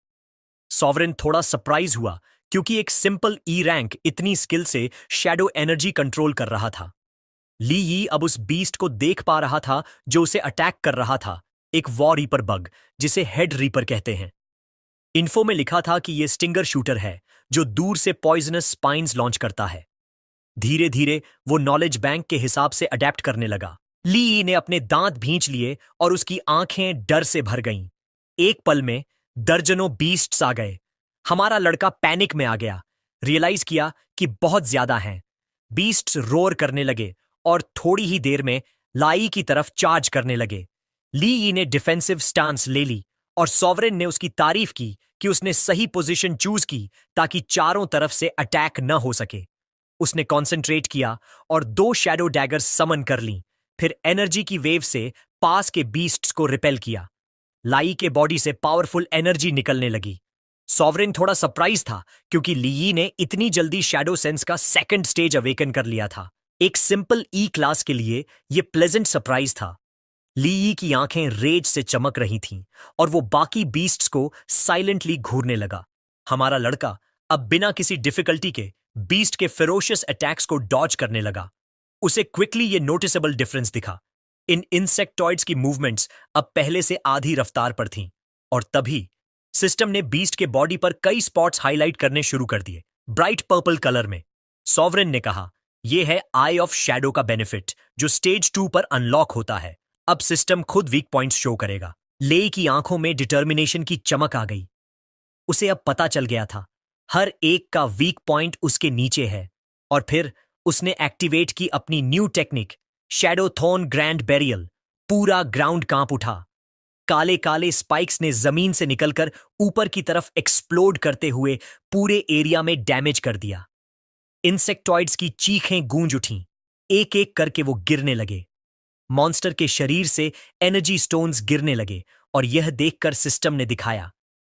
सॉवरेन थोड़ा सरप्राइज हुआ क्योंकि एक सिंपल ई रैंक इतनी स्किल से शैडो एनर्जी कंट्रोल कर रहा था। ली यी अब उस बीस्ट को देख पा रहा था जो उसे अटैक कर रहा था, एक वॉर रीपर बग जिसे हेड रीपर कहते हैं। इन्फो में लिखा था कि यह स्टिंगर शूटर है जो दूर से पॉइजनस स्पाइन्स लॉन्च करता है। धीरे धीरे वो नॉलेज बैंक के हिसाब से अडेप्ट करने लगा। ली यी ने अपने दांत भींच लिए और उसकी आंखें डर से भर गईं। एक पल में दर्जनों बीस्ट्स आ गए। हमारा लड़का पैनिक में आ गया, रियलाइज किया कि बहुत ज्यादा हैं। बीस्ट्स रोर करने लगे और थोड़ी ही देर में लाई की तरफ चार्ज करने लगे। ली यी ने डिफेंसिव स्टांस ले ली और सॉवरेन ने उसकी तारीफ की कि उसने सही पोजीशन चूज की ताकि चारों तरफ से अटैक न हो सके। उसने कॉन्सेंट्रेट किया और 2 शैडो डैगर्स समन कर लीं, फिर एनर्जी की वेव से पास के बीस्ट्स को रिपेल किया। लाई के बॉडी से पावरफुल एनर्जी निकलने लगी। सॉवरेन थोड़ा सरप्राइज था क्योंकि ली यी ने इतनी जल्दी शैडो सेंस का सेकंड स्टेज अवेकन कर लिया था। एक सिंपल ई क्लास के लिए यह प्लेजेंट सरप्राइज था। ली यी की आंखें रेज से चमक रही थीं और वो बाकी बीस्ट्स को साइलेंटली घूरने लगा। हमारा लड़का अब बिना किसी डिफिकल्टी के बीस्ट के फेरोशियस अटैक्स को डॉज करने लगा। उसे क्विकली ये नोटिसेबल डिफरेंस दिखा। इन इंसेक्टॉइड्स की मूवमेंट्स अब पहले से आधी रफ्तार पर थीं, और तभी सिस्टम ने बीस्ट के बॉडी पर कई स्पॉट्स हाईलाइट करने शुरू कर दिए, ब्राइट पर्पल कलर में। सॉवरेन ने कहा, यह है आई ऑफ शैडो का बेनिफिट जो स्टेज 2 पर अनलॉक होता है। अब सिस्टम खुद वीक पॉइंट्स शो करेगा। ले की आंखों में डिटर्मिनेशन की चमक आ गई। उसे अब पता चल गया था हर एक का वीक पॉइंट उसके नीचे है। और फिर उसने एक्टिवेट की अपनी new technique, shadow thorn grand burial. पूरा ग्राउंड कांप उठा। काले काले स्पाइक्स ने जमीन से निकलकर ऊपर की तरफ एक्सप्लोड करते हुए पूरे एरिया में डैमेज कर दिया। इंसेक्टॉइड्स की चीखें गूंज उठीं। एक एक करके वो गिरने लगे। मॉन्स्टर के शरीर से एनर्जी स्टोन्स गिरने लगे और यह देखकर सिस्टम ने दिखाया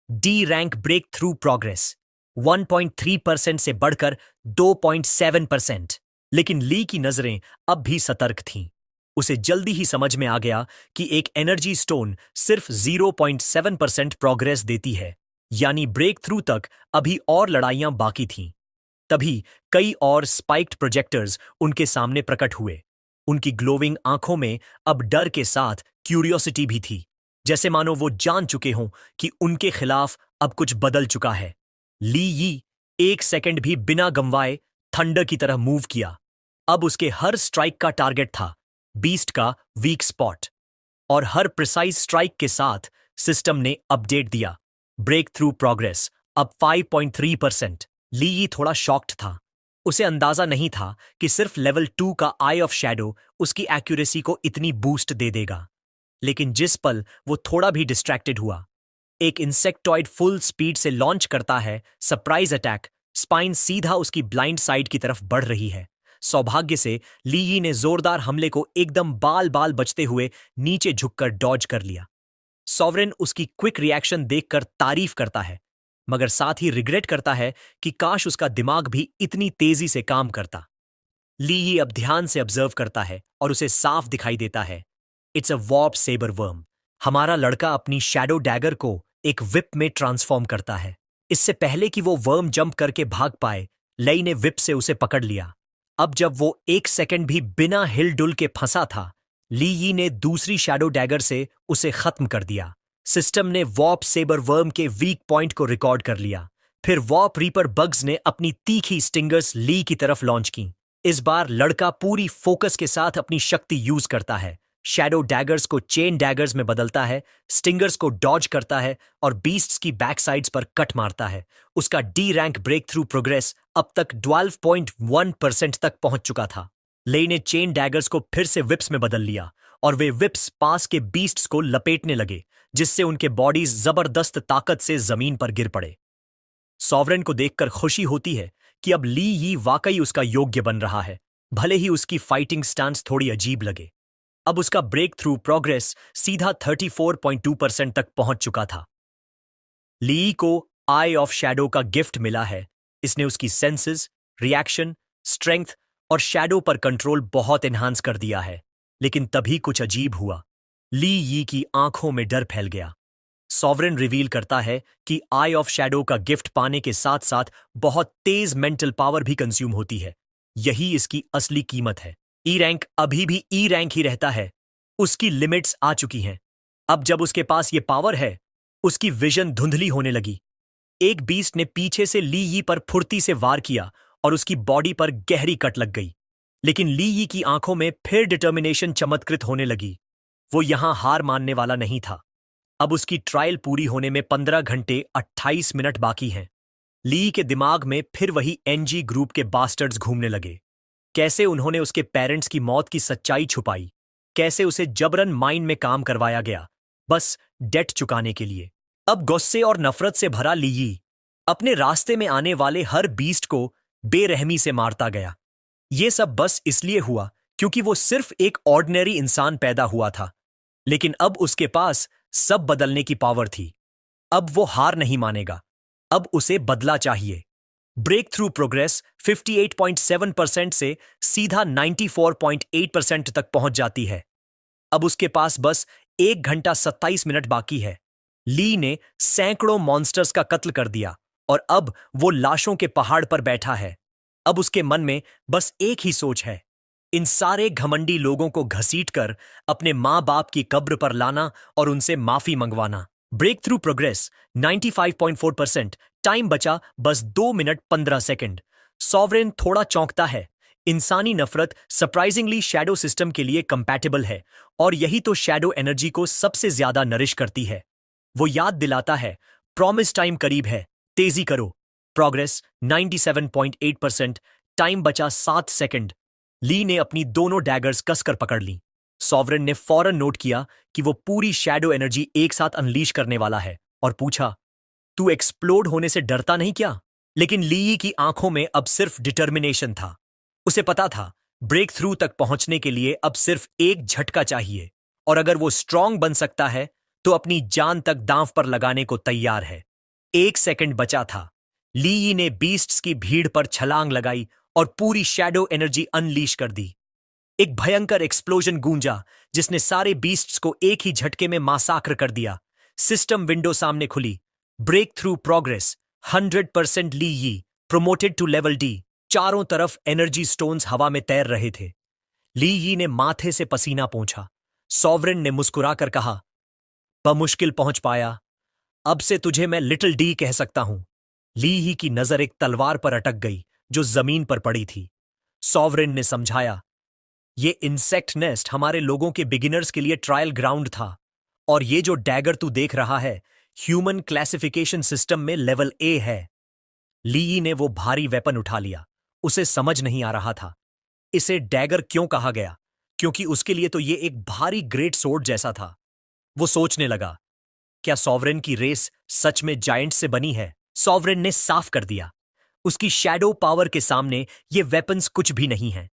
D rank breakthrough progress 1.3% से बढ़कर 2.7%। लेकिन ली की नजरें अब भी सतर्क थीं। उसे जल्दी ही समझ में आ गया कि एक एनर्जी स्टोन सिर्फ 0.7% प्रोग्रेस देती है, यानी ब्रेक थ्रू तक अभी और लड़ाइयां बाकी थीं। तभी कई और स्पाइक्ड प्रोजेक्टर्स उनके सामने प्रकट हुए। उनकी ग्लोविंग आंखों में अब डर के साथ क्यूरियोसिटी भी थी, जैसे मानो वो जान चुके हों कि उनके खिलाफ अब कुछ बदल चुका है। ली यी एक सेकंड भी बिना गंवाए थंडर की तरह मूव किया। अब उसके हर स्ट्राइक का टारगेट था बीस्ट का वीक स्पॉट, और हर प्रिसाइज स्ट्राइक के साथ सिस्टम ने अपडेट दिया, ब्रेक थ्रू प्रोग्रेस अब 5.3%। ली यी थोड़ा शॉक्ड था। उसे अंदाजा नहीं था कि सिर्फ लेवल 2 का आई ऑफ शैडो उसकी एक्यूरेसी को इतनी बूस्ट दे देगा। लेकिन जिस पल वो थोड़ा भी डिस्ट्रैक्टेड हुआ, एक इंसेक्टॉइड फुल स्पीड से लॉन्च करता है सरप्राइज अटैक। स्पाइन सीधा उसकी ब्लाइंड साइड की तरफ बढ़ रही है। सौभाग्य से ली यी ने जोरदार हमले को एकदम बाल बाल बचते हुए नीचे झुककर डॉज कर लिया। सॉवरेन उसकी क्विक रिएक्शन देखकर तारीफ करता है, मगर साथ ही रिग्रेट करता है कि काश उसका दिमाग भी इतनी तेजी से काम करता। ली ये अब ध्यान से ऑब्जर्व करता है और उसे साफ दिखाई देता है। It's a warp saber worm. हमारा लड़का अपनी शैडो डैगर को एक विप में ट्रांसफॉर्म करता है। इससे पहले कि वो वर्म जंप करके भाग पाए, लई ने विप से उसे पकड़ लिया। अब जब वो 1 सेकंड भी बिना हिल डुल के फंसा था, ली यी ने दूसरी शैडो डैगर से उसे खत्म कर दिया। सिस्टम ने वॉर्प सेबर वर्म के वीक पॉइंट को रिकॉर्ड कर लिया। फिर वॉर्प रीपर बग्स ने अपनी तीखी स्टिंगर्स ली की तरफ लॉन्च की। इस बार लड़का पूरी फोकस के साथ अपनी शक्ति यूज करता है। शैडो डैगर्स को चेन डैगर्स में बदलता है, स्टिंगर्स को डॉज करता है और बीस्ट्स की बैक साइड्स पर कट मारता है। उसका D rank breakthrough progress अब तक 12.1% तक पहुंच चुका था। लेई ने चेन डैगर्स को फिर से विप्स में बदल लिया और वे विप्स पास के बीस्ट्स को लपेटने लगे, जिससे उनके बॉडीज जबरदस्त ताकत से जमीन पर गिर पड़े। सॉवरेन को देखकर खुशी होती है कि अब ली यी वाकई उसका योग्य बन रहा है, भले ही उसकी फाइटिंग स्टांस थोड़ी अजीब लगे। अब उसका ब्रेक थ्रू प्रोग्रेस सीधा 34.2% तक पहुंच चुका था। ली को आई ऑफ शैडो का गिफ्ट मिला है। इसने उसकी सेंसेस, रिएक्शन, स्ट्रेंथ और शैडो पर कंट्रोल बहुत एनहांस कर दिया है। लेकिन तभी कुछ अजीब हुआ। ली यी की आंखों में डर फैल गया। सॉवरेन रिवील करता है कि आई ऑफ शैडो का गिफ्ट पाने के साथ साथ बहुत तेज मेंटल पावर भी कंज्यूम होती है। यही इसकी असली कीमत है। ई रैंक अभी भी ई रैंक ही रहता है। उसकी लिमिट्स आ चुकी हैं। अब जब उसके पास ये पावर है, उसकी विजन धुंधली होने लगी। एक बीस्ट ने पीछे से ली यी पर फुर्ती से वार किया और उसकी बॉडी पर गहरी कट लग गई। लेकिन ली यी की आंखों में फिर डिटर्मिनेशन चमत्कृत होने लगी। वो यहां हार मानने वाला नहीं था। अब उसकी ट्रायल पूरी होने में 15 घंटे 28 मिनट बाकी हैं। ली के दिमाग में फिर वही एनजी ग्रुप के बास्टर्ड्स घूमने लगे। कैसे उन्होंने उसके पेरेंट्स की मौत की सच्चाई छुपाई, कैसे उसे जबरन माइन में काम करवाया गया, बस डेट चुकाने के लिए। अब गुस्से और नफरत से भरा ली यी अपने रास्ते में आने वाले हर बीस्ट को बेरहमी से मारता गया। ये सब बस इसलिए हुआ क्योंकि वो सिर्फ एक ऑर्डिनरी इंसान पैदा हुआ था। लेकिन अब उसके पास सब बदलने की पावर थी। अब वो हार नहीं मानेगा। अब उसे बदला चाहिए। ब्रेक थ्रू प्रोग्रेस 58.7% से सीधा 94.8% तक पहुंच जाती है। अब उसके पास बस 1 घंटा 27 मिनट बाकी है। ली ने सैकड़ों मॉन्स्टर्स का कत्ल कर दिया और अब वो लाशों के पहाड़ पर बैठा है। अब उसके मन में बस एक ही सोच है, इन सारे घमंडी लोगों को घसीटकर अपने मां बाप की कब्र पर लाना और उनसे माफी मंगवाना। Break through progress 95.4%। टाइम बचा बस 2 मिनट 15 सेकंड। सॉवरेन थोड़ा चौंकता है। इंसानी नफरत सरप्राइजिंगली शैडो सिस्टम के लिए कंपैटिबल है और यही तो शैडो एनर्जी को सबसे ज्यादा नरिश करती है। वो याद दिलाता है, प्रॉमिस टाइम करीब है, तेजी करो। प्रोग्रेस 97.8%। टाइम बचा 7 सेकंड। ली ने अपनी दोनों डैगर्स कसकर पकड़ ली। सॉवरेन ने फौरन नोट किया कि वो पूरी शैडो एनर्जी एक साथ अनलीश करने वाला है और पूछा, तू एक्सप्लोड होने से डरता नहीं क्या? लेकिन ली की आंखों में अब सिर्फ डिटर्मिनेशन था। उसे पता था, ब्रेक थ्रू तक पहुंचने के लिए अब सिर्फ एक झटका चाहिए और अगर वो स्ट्रांग बन सकता है तो अपनी जान तक दांव पर लगाने को तैयार है। 1 सेकंड बचा था। ली ने बीस्ट्स की भीड़ पर छलांग लगाई और पूरी शैडो एनर्जी अनलीश कर दी। एक भयंकर एक्सप्लोजन गूंजा जिसने सारे बीस्ट्स को एक ही झटके में मासाक्र कर दिया। सिस्टम विंडो सामने खुली। Break through progress 100%। ली यी प्रोमोटेड टू लेवल डी। चारों तरफ एनर्जी स्टोन्स हवा में तैर रहे थे। ली यी ने माथे से पसीना पोंछा। सॉवरेन ने मुस्कुराकर कहा, बमुश्किल पहुंच पाया। अब से तुझे मैं लिटिल डी कह सकता हूं। ली यी की नजर एक तलवार पर अटक गई जो जमीन पर पड़ी थी। सॉवरेन ने समझाया, ये इंसेक्ट नेस्ट हमारे लोगों के बिगिनर्स के लिए ट्रायल ग्राउंड था और ये जो डैगर तू देख रहा है ह्यूमन क्लासिफिकेशन सिस्टम में लेवल ए है। ली ने वो भारी वेपन उठा लिया। उसे समझ नहीं आ रहा था इसे डैगर क्यों कहा गया, क्योंकि उसके लिए तो ये एक भारी ग्रेट सोर्ड जैसा था। वो सोचने लगा, क्या सॉवरेन की रेस सच में जायंट से बनी है? सॉवरेन ने साफ कर दिया, उसकी शैडो पावर के सामने ये वेपन्स कुछ भी नहीं है।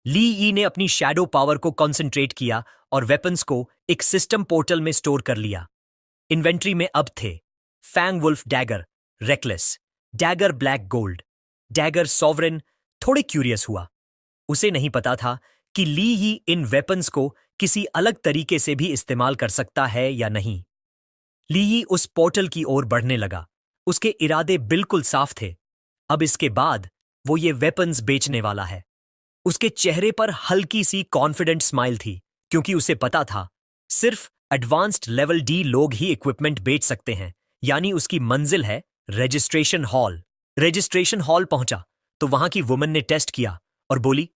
ली ने अपनी शैडो पावर को कंसंट्रेट किया और वेपन्स को एक सिस्टम पोर्टल में स्टोर कर लिया। इन्वेंट्री में अब थे fang wolf dagger, reckless, dagger black gold, dagger sovereign. थोड़े क्यूरियस हुआ। उसे नहीं पता था कि ली ही इन वेपन्स को किसी अलग तरीके से भी इस्तेमाल कर सकता है या नहीं। ली ही उस पोर्टल की ओर बढ़ने लगा। उसके इरादे बिल्कुल साफ थे। अब इसके बाद वो ये वेपन्स बेचने वाला है। उसके चेहरे पर हल्की सी कॉन्फिडेंट स्माइल थी, क्योंकि उसे पता था सिर्फ एडवांस्ड लेवल डी लोग ही इक्विपमेंट बेच सकते हैं। यानी उसकी मंजिल है रजिस्ट्रेशन हॉल। रजिस्ट्रेशन हॉल पहुंचा तो वहां की वुमन ने टेस्ट किया और बोली,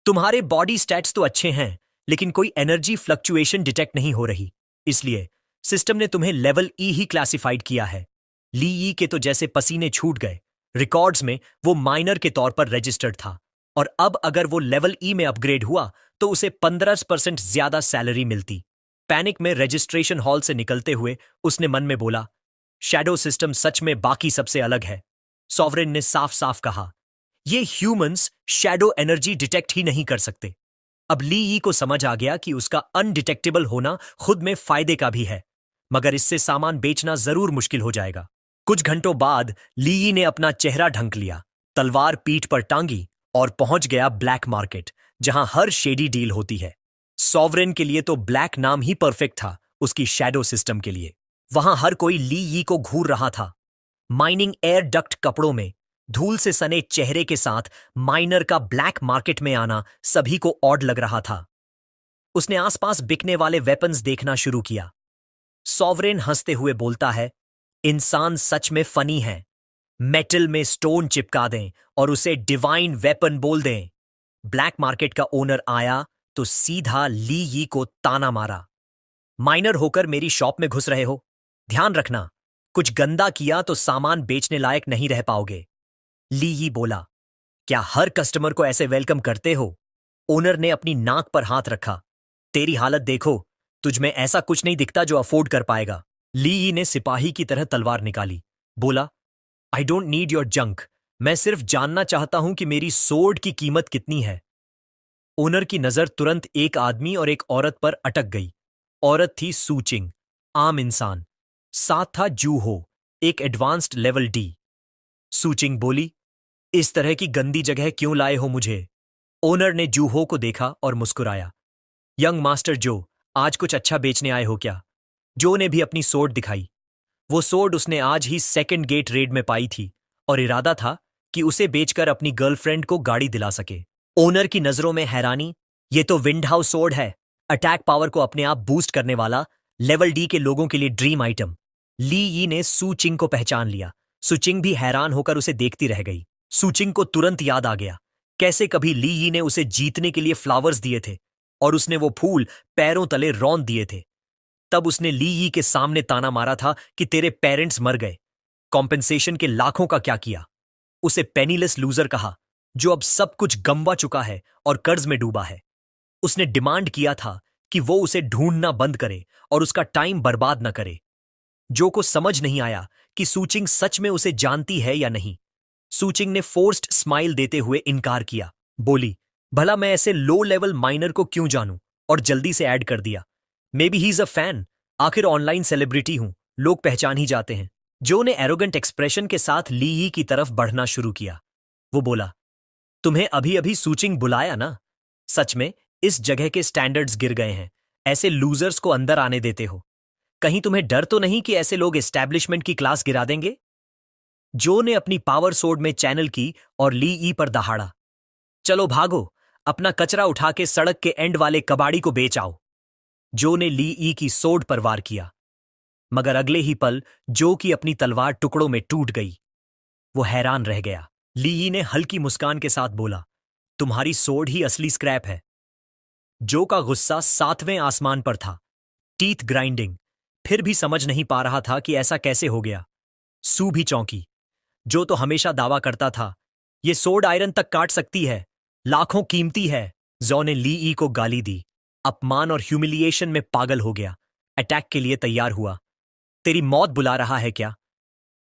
तुम्हारे बॉडी स्टैट्स तो अच्छे हैं, लेकिन कोई एनर्जी फ्लक्चुएशन डिटेक्ट नहीं हो रही, इसलिए सिस्टम ने तुम्हें लेवल ई ही क्लासिफाइड किया है। ली ई के तो जैसे पसीने छूट गए। रिकॉर्ड्स में वो माइनर के तौर पर रजिस्टर्ड था, और अब अगर वो लेवल ई में अपग्रेड हुआ तो उसे 15% ज्यादा सैलरी मिलती। पैनिक में रजिस्ट्रेशन हॉल से निकलते हुए उसने मन में बोला, शैडो सिस्टम सच में बाकी सबसे अलग है। सॉवरेन ने साफ साफ कहा, ये ह्यूमंस शैडो एनर्जी डिटेक्ट ही नहीं कर सकते। अब ली ई को समझ आ गया कि उसका अनडिटेक्टेबल होना खुद में फायदे का भी है, मगर इससे सामान बेचना जरूर मुश्किल हो जाएगा। कुछ घंटों बाद ली ई ने अपना चेहरा ढंक लिया, तलवार पीठ पर टांगी और पहुंच गया ब्लैक मार्केट, जहां हर शेडी डील होती है। सॉवरेन के लिए तो ब्लैक नाम ही परफेक्ट था उसकी शैडो सिस्टम के लिए। वहां हर कोई ली ई को घूर रहा था। माइनिंग एयर डक्ट कपड़ों में, धूल से सने चेहरे के साथ माइनर का ब्लैक मार्केट में आना सभी को ऑड लग रहा था। उसने आसपास बिकने वाले वेपन्स देखना शुरू किया। सॉवरेन हंसते हुए बोलता है, इंसान सच में फनी है। मेटल में स्टोन चिपका दें और उसे डिवाइन वेपन बोल दें। ब्लैक मार्केट का ओनर आया तो सीधा ली यी को ताना मारा, माइनर होकर मेरी शॉप में घुस रहे हो? ध्यान रखना, कुछ गंदा किया तो सामान बेचने लायक नहीं रह पाओगे। ली यी बोला, क्या हर कस्टमर को ऐसे वेलकम करते हो? ओनर ने अपनी नाक पर हाथ रखा। तेरी हालत देखो, तुझ में ऐसा कुछ नहीं दिखता जो अफोर्ड कर पाएगा। ली यी ने सिपाही की तरह तलवार निकाली, बोला, I don't need your junk, मैं सिर्फ जानना चाहता हूं कि मेरी सोर्ड की कीमत कितनी है। ओनर की नजर तुरंत एक आदमी और एक औरत पर अटक गई। औरत थी सूचिंग, आम इंसान। साथ था जूहो, एक एडवांस्ड लेवल डी। सूचिंग बोली, इस तरह की गंदी जगह क्यों लाए हो मुझे? ओनर ने जूहो को देखा और मुस्कुराया। यंग मास्टर जो, आज कुछ अच्छा बेचने आए हो क्या? जो ने भी अपनी सोर्ड दिखाई। वो सोर्ड उसने आज ही सेकंड गेट रेड में पाई थी और इरादा था कि उसे बेचकर अपनी गर्लफ्रेंड को गाड़ी दिला सके। ओनर की नजरों में हैरानी, ये तो विंड हाउस सोर्ड है, अटैक पावर को अपने आप बूस्ट करने वाला, लेवल डी के लोगों के लिए ड्रीम आइटम। ली यी ने सूचिंग को पहचान लिया। सुचिंग भी हैरान होकर उसे देखती रह गई। सुचिंग को तुरंत याद आ गया कैसे कभी ली यी ने उसे जीतने के लिए फ्लावर्स दिए थे और उसने वो फूल पैरों तले रौंद दिए थे। तब उसने ली यी के सामने ताना मारा था कि तेरे पेरेंट्स मर गए। कॉम्पेंसेशन के लाखों का क्या किया? उसे पेनीलेस लूजर कहा, जो अब सब कुछ गंवा चुका है और कर्ज में डूबा है। उसने डिमांड किया था कि वो उसे ढूंढना बंद करे और उसका टाइम बर्बाद न करे। जो को समझ नहीं आया कि सूचिंग सच में उसे जानती है या नहीं। सूचिंग ने फोर्स्ड स्माइल देते हुए इनकार किया, बोली, भला मैं ऐसे लो लेवल माइनर को क्यों जानूं? और जल्दी से ऐड कर दिया, may be he is a fan, आखिर ऑनलाइन सेलिब्रिटी हूं, लोग पहचान ही जाते हैं। जो ने एरोगेंट एक्सप्रेशन के साथ ली यी की तरफ बढ़ना शुरू किया। वो बोला, तुम्हें अभी अभी सूचिंग बुलाया ना? सच में इस जगह के स्टैंडर्ड्स गिर गए हैं, ऐसे लूजर्स को अंदर आने देते हो। कहीं तुम्हें डर तो नहीं कि ऐसे लोग एस्टैब्लिशमेंट की क्लास गिरा देंगे? जो ने अपनी पावर सोर्ड में चैनल की और ली ई पर दहाड़ा, चलो भागो, अपना कचरा उठा के सड़क के एंड वाले कबाड़ी को बेच आओ। जो ने ली ई की सोर्ड पर वार किया, मगर अगले ही पल जो की अपनी तलवार टुकड़ों में टूट गई। वो हैरान रह गया। ली ई ने हल्की मुस्कान के साथ बोला, तुम्हारी सोर्ड ही असली स्क्रैप है। जो का गुस्सा 7वें आसमान पर था, टीथ ग्राइंडिंग, फिर भी समझ नहीं पा रहा था कि ऐसा कैसे हो गया। सू भी चौंकी। जो तो हमेशा दावा करता था, ये सोर्ड आयरन तक काट सकती है, लाखों कीमती है। जॉ ने ली ई को गाली दी, अपमान और ह्यूमिलिएशन में पागल हो गया। अटैक के लिए तैयार हुआ। तेरी मौत बुला रहा है क्या?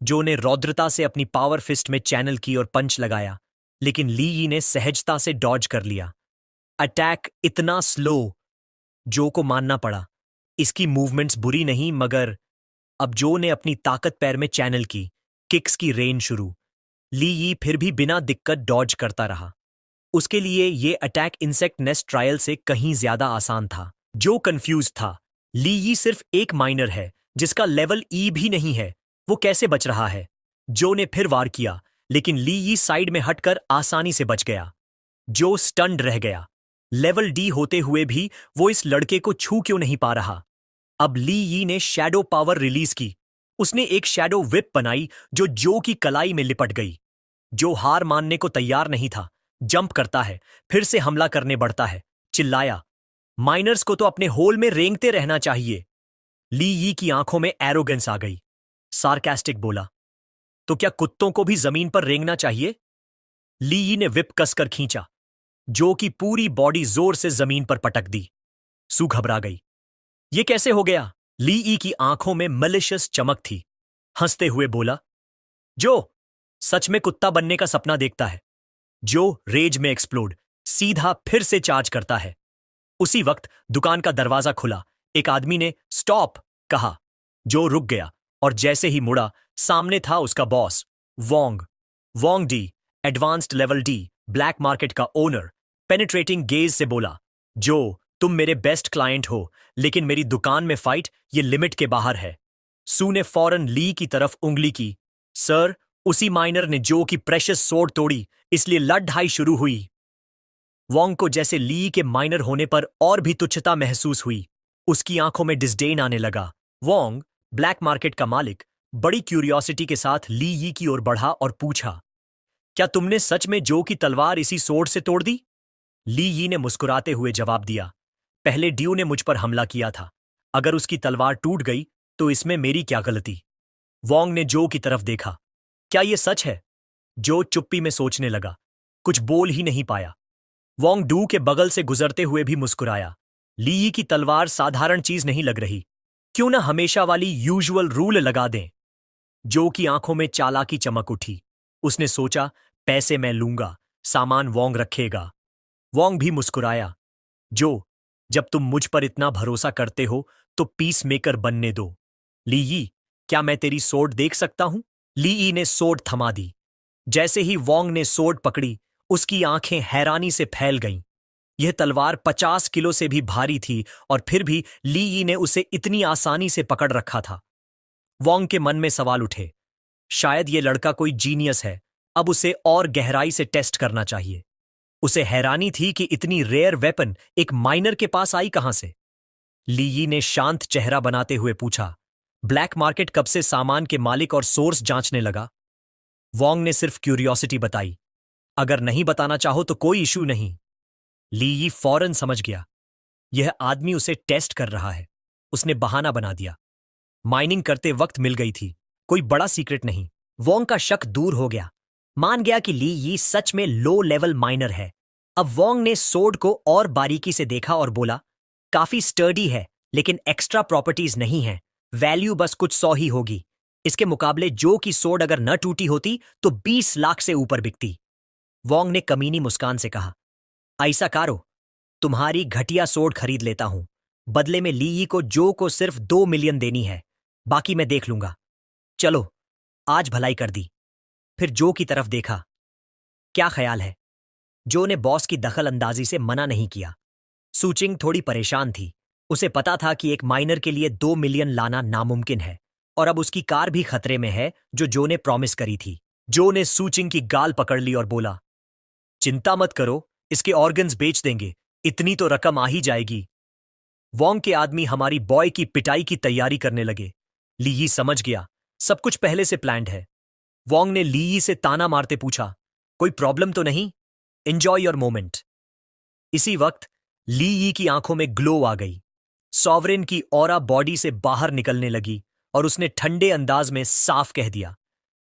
जो ने रौद्रता से अपनी पावर फिस्ट में चैनल की और पंच लगाया, लेकिन ली ई ने सहजता से डॉज कर लिया। अटैक इतना स्लो, जो को मानना पड़ा। इसकी मूवमेंट्स बुरी नहीं, मगर अब जो ने अपनी ताकत पैर में चैनल की, किक्स की रेन शुरू। ली यी फिर भी बिना दिक्कत डॉज करता रहा। उसके लिए ये अटैक इंसेक्ट नेस्ट ट्रायल से कहीं ज्यादा आसान था। जो कंफ्यूज था, ली यी सिर्फ एक माइनर है जिसका लेवल ई भी नहीं है, वो कैसे बच रहा है? जो ने फिर वार किया, लेकिन ली यी साइड में हटकर आसानी से बच गया। जो स्टन्ड रह गया। लेवल डी होते हुए भी वो इस लड़के को छू क्यों नहीं पा रहा? अब ली यी ने शैडो पावर रिलीज की। उसने एक शैडो विप बनाई जो की कलाई में लिपट गई। जो हार मानने को तैयार नहीं था, जंप करता है, फिर से हमला करने बढ़ता है, चिल्लाया, माइनर्स को तो अपने होल में रेंगते रहना चाहिए। ली यी की आंखों में एरोगेंस आ गई। सार्कास्टिक बोला, तो क्या कुत्तों को भी जमीन पर रेंगना चाहिए? ली यी ने विप कसकर खींचा। जो की पूरी बॉडी जोर से जमीन पर पटक दी। सू घबरा गई। ये कैसे हो गया? ली यी की आंखों में मलिशियस चमक थी। हंसते हुए बोला, जो सच में कुत्ता बनने का सपना देखता है। जो रेज में एक्सप्लोड, सीधा फिर से चार्ज करता है। उसी वक्त दुकान का दरवाजा खुला। एक आदमी ने स्टॉप कहा। जो रुक गया और जैसे ही मुड़ा, सामने था उसका boss, Wong. Wong D, advanced level D, black market का ओनर, पेनिट्रेटिंग गेज से बोला, जो तुम मेरे बेस्ट क्लाइंट हो, लेकिन मेरी दुकान में फाइट ये लिमिट के बाहर है। सू ने फौरन ली की तरफ उंगली की। सर, उसी माइनर ने जो की प्रेशियस सोर्ड तोड़ी, इसलिए लड़ाई शुरू हुई। वोंग को जैसे ली के माइनर होने पर और भी तुच्छता महसूस हुई। उसकी आंखों में डिस्डेन आने लगा। वोंग, ब्लैक मार्केट का मालिक, बड़ी क्यूरियोसिटी के साथ ली यी की ओर बढ़ा और पूछा, क्या तुमने सच में जो की तलवार इसी सोर्ड से तोड़ दी? ली यी ने मुस्कुराते हुए जवाब दिया, पहले ड्यू ने मुझ पर हमला किया था। अगर उसकी तलवार टूट गई तो इसमें मेरी क्या गलती? वोंग ने जो की तरफ देखा। क्या यह सच है? जो चुप्पी में सोचने लगा, कुछ बोल ही नहीं पाया। वोंग डू के बगल से गुजरते हुए भी मुस्कुराया। ली यी की तलवार साधारण चीज नहीं लग रही, क्यों ना हमेशा वाली यूजुअल रूल लगा दें? जो की आंखों में चालाकी चमक उठी। उसने सोचा, पैसे मैं लूंगा, सामान वोंग रखेगा। वोंग भी मुस्कुराया। जो, जब तुम मुझ पर इतना भरोसा करते हो तो पीस मेकर बनने दो। ली यी, क्या मैं तेरी सोर्ड देख सकता हूं? ली यी ने सोर्ड थमा दी। जैसे ही वोंग ने सोर्ड पकड़ी, उसकी आंखें हैरानी से फैल गईं। यह तलवार 50 किलो से भी भारी थी और फिर भी ली यी ने उसे इतनी आसानी से पकड़ रखा था। वोंग के मन में सवाल उठे, शायद यह लड़का कोई जीनियस है, अब उसे और गहराई से टेस्ट करना चाहिए। उसे हैरानी थी कि इतनी रेयर वेपन एक माइनर के पास आई कहां से। ली यी ने शांत चेहरा बनाते हुए पूछा, ब्लैक मार्केट कब से सामान के मालिक और सोर्स जांचने लगा? वोंग ने सिर्फ क्यूरियोसिटी बताई, अगर नहीं बताना चाहो तो कोई इशू नहीं। ली यी फौरन समझ गया, यह आदमी उसे टेस्ट कर रहा है। उसने बहाना बना दिया, माइनिंग करते वक्त मिल गई थी, कोई बड़ा सीक्रेट नहीं। वोंग का शक दूर हो गया, मान गया कि ली यी सच में लो लेवल माइनर है। अब वोंग ने सोर्ड को और बारीकी से देखा और बोला, काफी स्टर्डी है, लेकिन एक्स्ट्रा प्रॉपर्टीज नहीं है, वैल्यू बस कुछ 100 ही होगी। इसके मुकाबले जो की सोर्ड अगर न टूटी होती तो 20 लाख से ऊपर बिकती। वोंग ने कमीनी मुस्कान से कहा, ऐसा कारो, तुम्हारी घटिया सोर्ड खरीद लेता हूं। बदले में ली यी को जो को सिर्फ 2 मिलियन देनी है, बाकी मैं देख लूंगा। चलो, आज भलाई कर दी। फिर जो की तरफ देखा, क्या ख्याल है? जो ने बॉस की दखल अंदाजी से मना नहीं किया। सूचिंग थोड़ी परेशान थी। उसे पता था कि एक माइनर के लिए 2 मिलियन लाना नामुमकिन है और अब उसकी कार भी खतरे में है जो ने प्रॉमिस करी थी। जो ने सूचिंग की गाल पकड़ ली और बोला, चिंता मत करो, इसके ऑर्गन्स बेच देंगे, इतनी तो रकम आ ही जाएगी। वोंग के आदमी हमारी बॉय की पिटाई की तैयारी करने लगे। ली यी समझ गया, सब कुछ पहले से प्लान्ड है। वोंग ने ली यी से ताना मारते पूछा, कोई प्रॉब्लम तो नहीं? Enjoy your moment. इसी वक्त ली यी की आंखों में ग्लो आ गई। सॉवरेन की ऑरा बॉडी से बाहर निकलने लगी और उसने ठंडे अंदाज में साफ कह दिया,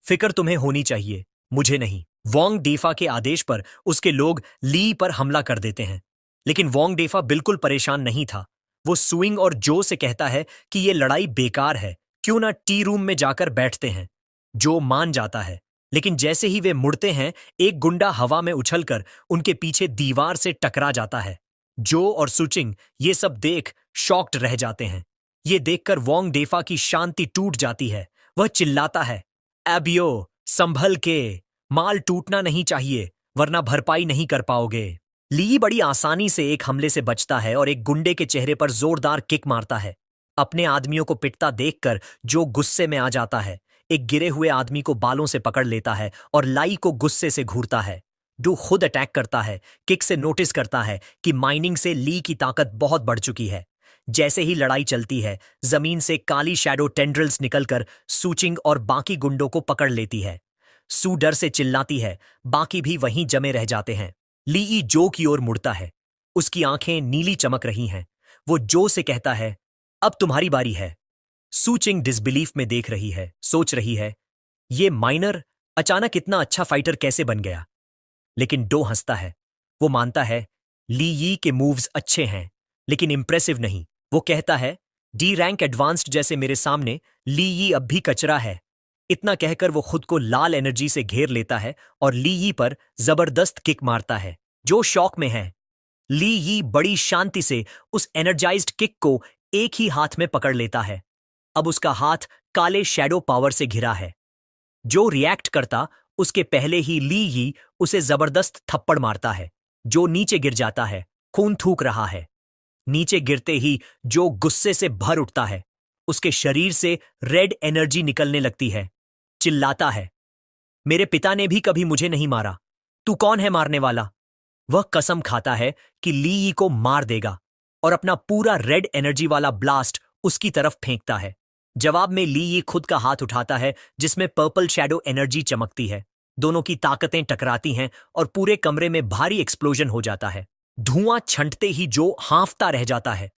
फिक्र तुम्हें होनी चाहिए, मुझे नहीं। वोंग डेफा के आदेश पर उसके लोग ली पर हमला कर देते हैं, लेकिन वोंग डेफा बिल्कुल परेशान नहीं था। वो सुइंग और जो से कहता है कि यह लड़ाई बेकार है, क्यों ना टी रूम में जाकर बैठते हैं। जो मान जाता है, लेकिन जैसे ही वे मुड़ते हैं, एक गुंडा हवा में उछलकर उनके पीछे दीवार से टकरा जाता है। जो और सुचिंग ये सब देख शॉक्ड रह जाते हैं। ये देखकर वोंग डेफा की शांति टूट जाती है। वह चिल्लाता है, एबियो, संभल के, माल टूटना नहीं चाहिए वरना भरपाई नहीं कर पाओगे। ली बड़ी आसानी से एक हमले से बचता है और एक गुंडे के चेहरे पर जोरदार किक मारता है। अपने आदमियों को पिटता देखकर जो गुस्से में आ जाता है, एक गिरे हुए आदमी को बालों से पकड़ लेता है और लाई को गुस्से से घूरता है। डू खुद अटैक करता है, किक से नोटिस करता है कि माइनिंग से ली की ताकत बहुत बढ़ चुकी है। जैसे ही लड़ाई चलती है, जमीन से काली शैडो टेंड्रिल्स निकलकर सूचिंग और बाकी गुंडों को पकड़ लेती है। सू डर से चिल्लाती है, बाकी भी वहीं जमे रह जाते हैं। ली जो की ओर मुड़ता है, उसकी आंखें नीली चमक रही हैं। वो जो से कहता है, अब तुम्हारी बारी है। सूचिंग डिसबिलीफ में देख रही है, सोच रही है, ये माइनर अचानक इतना अच्छा फाइटर कैसे बन गया। लेकिन डो हंसता है। वो मानता है ली यी के मूव्स अच्छे हैं लेकिन इंप्रेसिव नहीं। वो कहता है, डी रैंक एडवांस्ड जैसे मेरे सामने ली यी अब भी कचरा है। इतना कहकर वो खुद को लाल एनर्जी से घेर लेता है और ली यी पर जबरदस्त किक मारता है। जो शॉक में है, ली यी बड़ी शांति से उस एनर्जाइज्ड किक को एक ही हाथ में पकड़ लेता है। अब उसका हाथ काले शैडो पावर से घिरा है। जो रिएक्ट करता उसके पहले ही ली यी उसे जबरदस्त थप्पड़ मारता है, जो नीचे गिर जाता है, खून थूक रहा है। नीचे गिरते ही जो गुस्से से भर उठता है, उसके शरीर से रेड एनर्जी निकलने लगती है। चिल्लाता है, मेरे पिता ने भी कभी मुझे नहीं मारा, तू कौन है मारने वाला। वह कसम खाता है कि ली यी को मार देगा और अपना पूरा रेड एनर्जी वाला ब्लास्ट उसकी तरफ फेंकता है। जवाब में ली यी खुद का हाथ उठाता है जिसमें पर्पल शैडो एनर्जी चमकती है। दोनों की ताकतें टकराती हैं और पूरे कमरे में भारी एक्सप्लोजन हो जाता है। धुआं छंटते ही जो हांफता रह जाता है।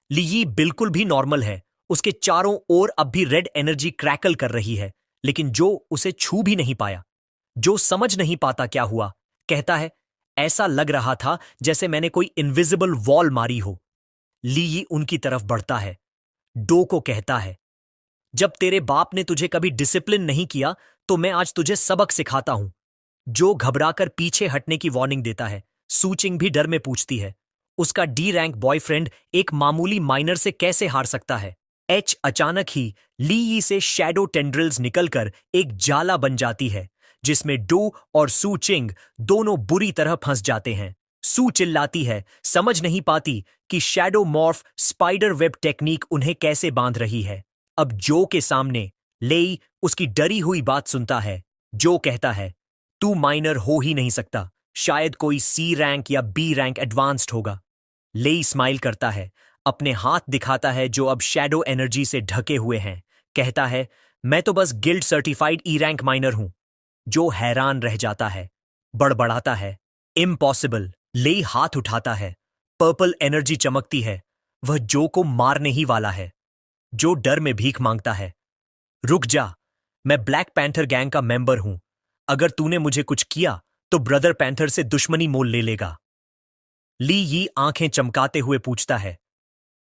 ली यी बिल्कुल भी नॉर्मल है, उसके चारों ओर अब भी रेड एनर्जी क्रैकल कर रही है, लेकिन जो उसे छू भी नहीं पाया। जो समझ नहीं पाता क्या हुआ, कहता है, ऐसा लग रहा था जैसे मैंने कोई इनविजिबल वॉल मारी हो। ली यी उनकी तरफ बढ़ता है, डो को कहता है, जब तेरे बाप ने तुझे कभी डिसिप्लिन नहीं किया तो मैं आज तुझे सबक सिखाता हूं। जो घबराकर पीछे हटने की वार्निंग देता है। सूचिंग भी डर में पूछती है, उसका डी रैंक बॉयफ्रेंड एक मामूली माइनर से कैसे हार सकता है। एच अचानक ही ली यी से शैडो टेंड्रिल्स निकलकर एक जाला बन जाती है जिसमें डो और सूचिंग दोनों बुरी तरह फंस जाते हैं। सू चिल्लाती है, समझ नहीं पाती कि shadow morph spider web technique उन्हें कैसे बांध रही है। अब जो के सामने लेई उसकी डरी हुई बात सुनता है। जो कहता है, तू माइनर हो ही नहीं सकता, शायद कोई सी रैंक या बी रैंक एडवांस्ड होगा। लेई स्माइल करता है, अपने हाथ दिखाता है जो अब शैडो एनर्जी से ढके हुए हैं। कहता है, मैं तो बस guild certified E rank minor हूं। जो हैरान रह जाता है, बड़बड़ाता है, इम्पॉसिबल। लेई हाथ उठाता है, पर्पल एनर्जी चमकती है, वह जो को मारने ही वाला है। जो डर में भीख मांगता है, रुक जा, मैं ब्लैक पैंथर गैंग का मेंबर हूं। अगर तूने मुझे कुछ किया तो ब्रदर पैंथर से दुश्मनी मोल ले लेगा। ली यी आंखें चमकाते हुए पूछता है,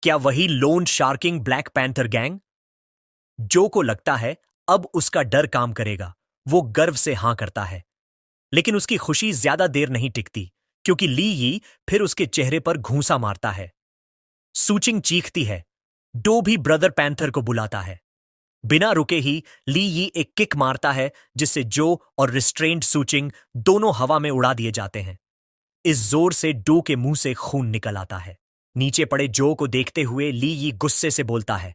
क्या वही loan sharking black panther gang. जो को लगता है अब उसका डर काम करेगा। वो गर्व से हां करता है, लेकिन उसकी खुशी ज्यादा देर नहीं टिकती क्योंकि ली यी फिर उसके चेहरे पर घूंसा मारता है। सूचिंग चीखती है, डो भी ब्रदर पैंथर को बुलाता है। बिना रुके ही ली यी एक किक मारता है जिससे जो और रिस्ट्रेंड सूचिंग दोनों हवा में उड़ा दिए जाते हैं। इस जोर से डो के मुंह से खून निकल आता है। नीचे पड़े जो को देखते हुए ली यी गुस्से से बोलता है,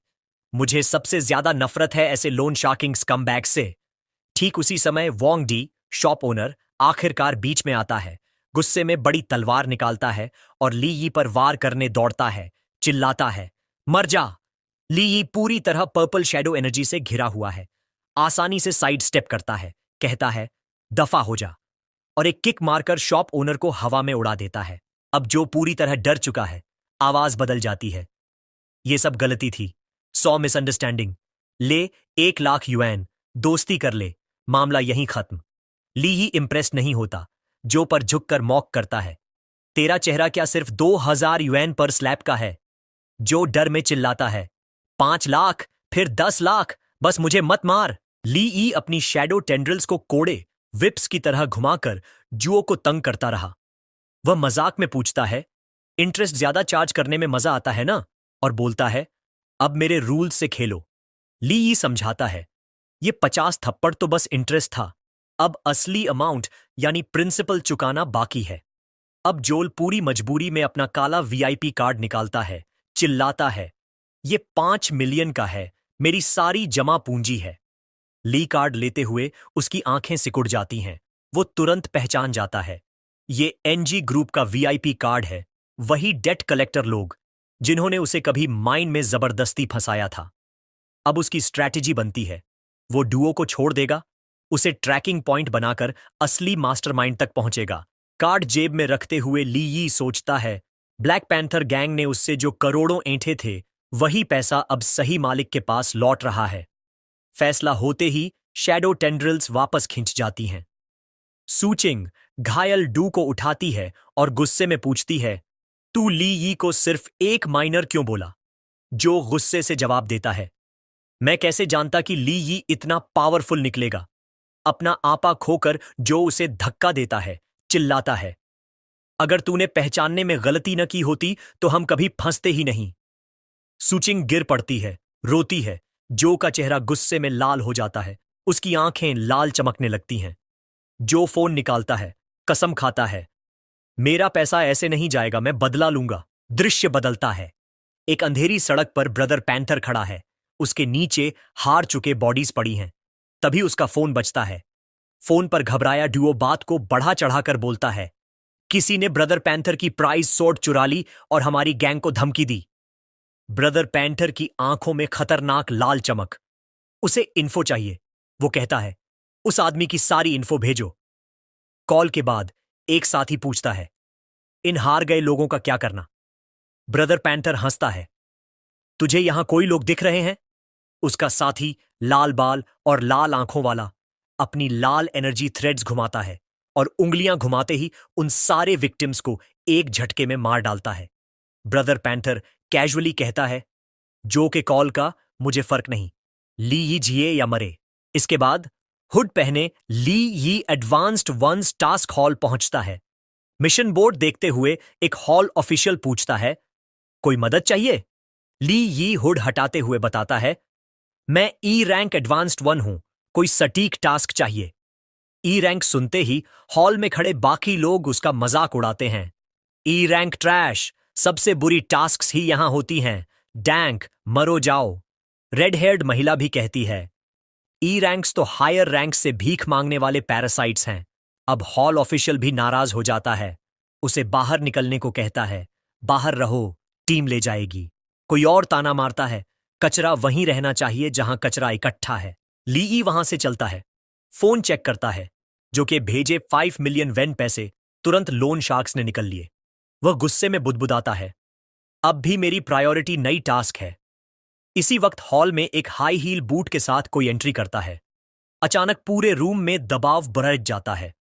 मुझे सबसे ज्यादा नफरत है ऐसे लोन शार्किंग स्कमबैग से। ठीक उसी समय वोंग डी, शॉप ओनर, आखिरकार बीच में आता है। गुस्से में बड़ी तलवार निकालता है और ली यी पर वार करने दौड़ता है। चिल्लाता है, मर जा। ली यी पूरी तरह पर्पल शैडो एनर्जी से घिरा हुआ है। आसानी से साइड स्टेप करता है, कहता है, दफा हो जा, और एक किक मारकर शॉप ओनर को हवा में उड़ा देता है। अब जो पूरी तरह डर चुका है, आवाज बदल जाती है, ये सब गलती थी, 100 मिसअंडरस्टैंडिंग, ले 1 लाख युएन, दोस्ती कर ले, मामला यहीं खत्म। ली यी इंप्रेस नहीं होता, जो पर झुककर मॉक करता है, तेरा चेहरा क्या सिर्फ 2000 युएन पर स्लैब का है। जो डर में चिल्लाता है, 5 लाख, फिर 10 लाख, बस मुझे मत मार। ली यी अपनी शैडो टेंड्रिल्स को कोड़े विप्स की तरह घुमाकर जुओ को तंग करता रहा। वह मजाक में पूछता है, इंटरेस्ट ज्यादा चार्ज करने में मजा आता है ना, और बोलता है, अब मेरे रूल से खेलो। ली यी समझाता है, ये 50 थप्पड़ तो बस इंटरेस्ट था, अब असली अमाउंट यानी प्रिंसिपल चुकाना बाकी है। अब जोल पूरी मजबूरी में अपना काला वीआईपी कार्ड निकालता है, चिल्लाता है, ये 5 मिलियन का है, मेरी सारी जमा पूंजी है। ली कार्ड लेते हुए उसकी आंखें सिकुड़ जाती हैं। वो तुरंत पहचान जाता है, ये एनजी ग्रुप का वीआईपी कार्ड है, वही डेट कलेक्टर लोग जिन्होंने उसे कभी माइन में जबरदस्ती फंसाया था। अब उसकी स्ट्रैटेजी बनती है, वो डुओ को छोड़ देगा, उसे ट्रैकिंग पॉइंट बनाकर असली मास्टरमाइंड तक पहुंचेगा। कार्ड जेब में रखते हुए ली यी सोचता है, ब्लैक पैंथर गैंग ने उससे जो करोड़ों ऐंठे थे, वही पैसा अब सही मालिक के पास लौट रहा है। फैसला होते ही शैडो टेंड्रिल्स वापस खिंच जाती हैं। सूचिंग घायल डू को उठाती है और गुस्से में पूछती है, तू ली यी को सिर्फ एक माइनर क्यों बोला? जो गुस्से से जवाब देता है, मैं कैसे जानता कि ली यी इतना पावरफुल निकलेगा? अपना आपा खोकर जो उसे धक्का देता है, चिल्लाता है, अगर तूने पहचानने में गलती न की होती तो हम कभी फंसते ही नहीं। सूचिंग गिर पड़ती है, रोती है। जो का चेहरा गुस्से में लाल हो जाता है, उसकी आंखें लाल चमकने लगती हैं। जो फोन निकालता है, कसम खाता है, मेरा पैसा ऐसे नहीं जाएगा, मैं बदला लूंगा। दृश्य बदलता है। एक अंधेरी सड़क पर ब्रदर पैंथर खड़ा है, उसके नीचे हार चुके बॉडीज पड़ी हैं। तभी उसका फोन बजता है। फोन पर घबराया डुओ बात को बढ़ा चढ़ाकर बोलता है, किसी ने ब्रदर पैंथर की प्राइज सोर्ड चुरा ली और हमारी गैंग को धमकी दी। ब्रदर पैंथर की आंखों में खतरनाक लाल चमक। उसे इन्फो चाहिए, वो कहता है, उस आदमी की सारी इन्फो भेजो। कॉल के बाद एक साथी पूछता है, इन हार गए लोगों का क्या करना? ब्रदर पैंथर हंसता है, तुझे यहां कोई लोग दिख रहे हैं? उसका साथी लाल बाल और लाल आंखों वाला अपनी लाल एनर्जी थ्रेड्स घुमाता है और उंगलियां घुमाते ही उन सारे विक्टिम्स को एक झटके में मार डालता है। ब्रदर पैंथर कैजुअली कहता है, जो के कॉल का मुझे फर्क नहीं, ली यी जिए या मरे। इसके बाद हुड पहने ली यी एडवांस्ड वंस टास्क हॉल पहुंचता है। मिशन बोर्ड देखते हुए एक हॉल ऑफिशियल पूछता है, कोई मदद चाहिए? ली यी हुड हटाते हुए बताता है, मैं ई रैंक एडवांस्ड वन हूं, कोई सटीक टास्क चाहिए। ई रैंक सुनते ही हॉल में खड़े बाकी लोग उसका मजाक उड़ाते हैं। ई रैंक ट्रैश, सबसे बुरी टास्क्स ही यहां होती हैं, डैंक मरो जाओ। रेड हेयर्ड महिला भी कहती है, ई रैंक्स तो हायर रैंक से भीख मांगने वाले पैरासाइट्स हैं। अब हॉल ऑफिशियल भी नाराज हो जाता है, उसे बाहर निकलने को कहता है, बाहर रहो, टीम ले जाएगी। कोई और ताना मारता है, कचरा वहीं रहना चाहिए जहां कचरा इकट्ठा है। ली वहां से चलता है, फोन चेक करता है, जो कि भेजे 5 मिलियन वेन पैसे तुरंत लोन शार्क्स ने निकल लिए। वह गुस्से में बुदबुदाता है, अब भी मेरी प्रायोरिटी नई टास्क है। इसी वक्त हॉल में एक हाई हील बूट के साथ कोई एंट्री करता है। अचानक पूरे रूम में दबाव बढ़ जाता है।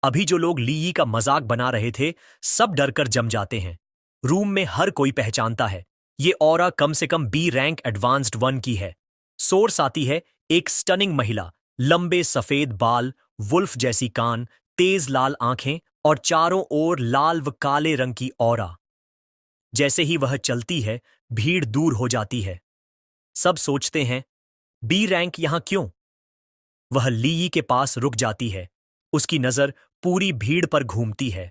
अभी जो लोग ली यी का मजाक बना रहे थे, सब डरकर जम जाते हैं। रूम में हर कोई पहचानता है, ये ऑरा कम से कम बी रैंक एडवांस्ड वन की है। सोर्स आती है एक स्टनिंग महिला, लंबे सफेद बाल, वुल्फ जैसी कान, तेज लाल आंखें और चारों ओर लाल व काले रंग की ऑरा। जैसे ही वह चलती है, भीड़ दूर हो जाती है। सब सोचते हैं, बी रैंक यहां क्यों? वह ली यी के पास रुक जाती है, उसकी नजर पूरी भीड़ पर घूमती है।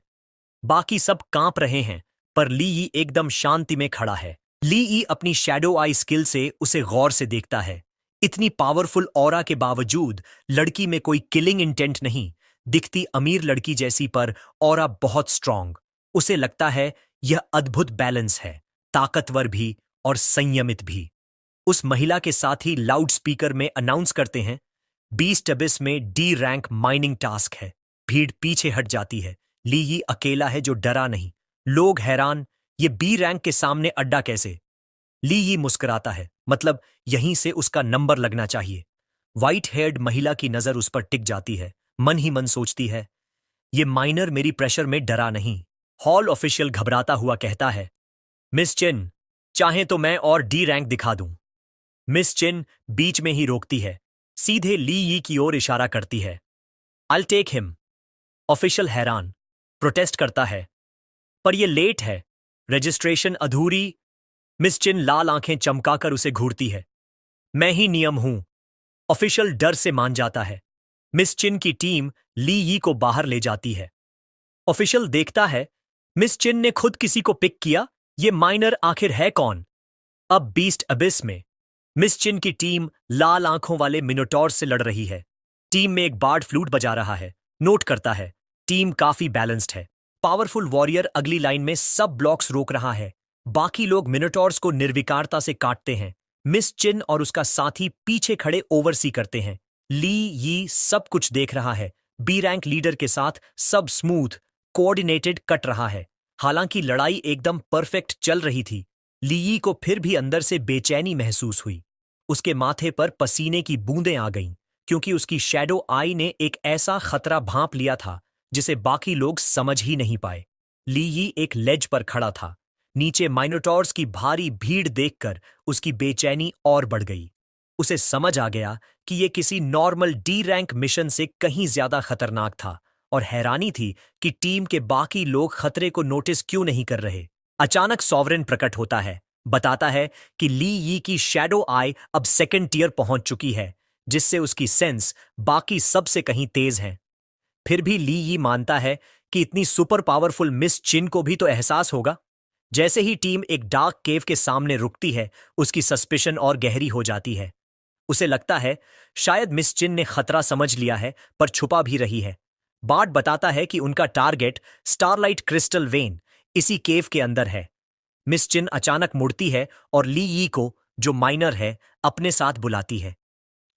बाकी सब कांप रहे हैं, पर ली यी एकदम शांति में खड़ा है। ली यी अपनी शैडो आई स्किल से उसे गौर से देखता है। इतनी पावरफुल ऑरा के बावजूद लड़की में कोई किलिंग इंटेंट नहीं, दिखती अमीर लड़की जैसी पर ऑरा बहुत स्ट्रांग। उसे लगता है यह अद्भुत बैलेंस है, ताकतवर भी और संयमित भी। उस महिला के साथ ही लाउड स्पीकर में अनाउंस करते हैं, बीस्ट अबिस में डी रैंक माइनिंग टास्क है। भीड़ पीछे हट जाती है। ली यी अकेला है जो डरा नहीं। लोग हैरान, ये बी रैंक के सामने अड्डा कैसे? ली यी मुस्कुराता है, मतलब यहीं से उसका नंबर लगना चाहिए। व्हाइट हेयर्ड महिला की नजर उस पर टिक जाती है। मन ही मन सोचती है, ये माइनर मेरी प्रेशर में डरा नहीं। हॉल ऑफिशियल घबराता हुआ कहता है, मिस चिन, चाहे तो मैं और डी रैंक दिखा दूं। मिस चिन बीच में ही रोकती है, सीधे ली यी की ओर इशारा करती है, I'll टेक हिम। ऑफिशियल हैरान, प्रोटेस्ट करता है, पर यह लेट है, रजिस्ट्रेशन अधूरी। मिस चिन लाल आंखें चमकाकर उसे घूरती है। मैं ही नियम हूं। ऑफिशियल डर से मान जाता है। मिस चिन की टीम ली यी को बाहर ले जाती है। ऑफिशियल देखता है, मिस चिन ने खुद किसी को पिक किया। ये माइनर आखिर है कौन? अब बीस्ट अबिस में मिस चिन की टीम लाल आंखों वाले मिनोटॉर से लड़ रही है। टीम में एक बार्ड फ्लूट बजा रहा है। नोट करता है, टीम काफी बैलेंस्ड है। पावरफुल वॉरियर अगली लाइन में सब ब्लॉक्स रोक रहा है। बाकी लोग मिनोटॉर्स को निर्विकारता से काटते हैं। मिस चिन और उसका साथी पीछे खड़े ओवरसी करते हैं। ली यी सब कुछ देख रहा है। बी रैंक लीडर के साथ सब स्मूथ कोऑर्डिनेटेड कट रहा है। हालांकि लड़ाई एकदम परफेक्ट चल रही थी, ली यी को फिर भी अंदर से बेचैनी महसूस हुई। उसके माथे पर पसीने की बूंदें आ गईं, क्योंकि उसकी शैडो आई ने एक ऐसा खतरा भांप लिया था जिसे बाकी लोग समझ ही नहीं पाए। ली यी एक लेज पर खड़ा था। नीचे माइनोटॉर्स की भारी भीड़ देखकर उसकी बेचैनी और बढ़ गई। उसे समझ आ गया कि ये किसी नॉर्मल डी रैंक मिशन से कहीं ज्यादा खतरनाक था, और हैरानी थी कि टीम के बाकी लोग खतरे को नोटिस क्यों नहीं कर रहे। अचानक सॉवरेन प्रकट होता है, बताता है कि ली यी की शैडो आई अब सेकंड टियर पहुंच चुकी है, जिससे उसकी सेंस बाकी सबसे कहीं तेज है। फिर भी ली यी मानता है कि इतनी सुपर पावरफुल मिस चिन को भी तो एहसास होगा। जैसे ही टीम एक डार्क केव के सामने रुकती है, उसकी सस्पिशन और गहरी हो जाती है। उसे लगता है शायद मिस चिन ने खतरा समझ लिया है, पर छुपा भी रही है। बार्ड बताता है कि उनका टारगेट स्टारलाइट क्रिस्टल वेन इसी केव के अंदर है। मिस चिन अचानक मुड़ती है और ली यी को, जो माइनर है, अपने साथ बुलाती है।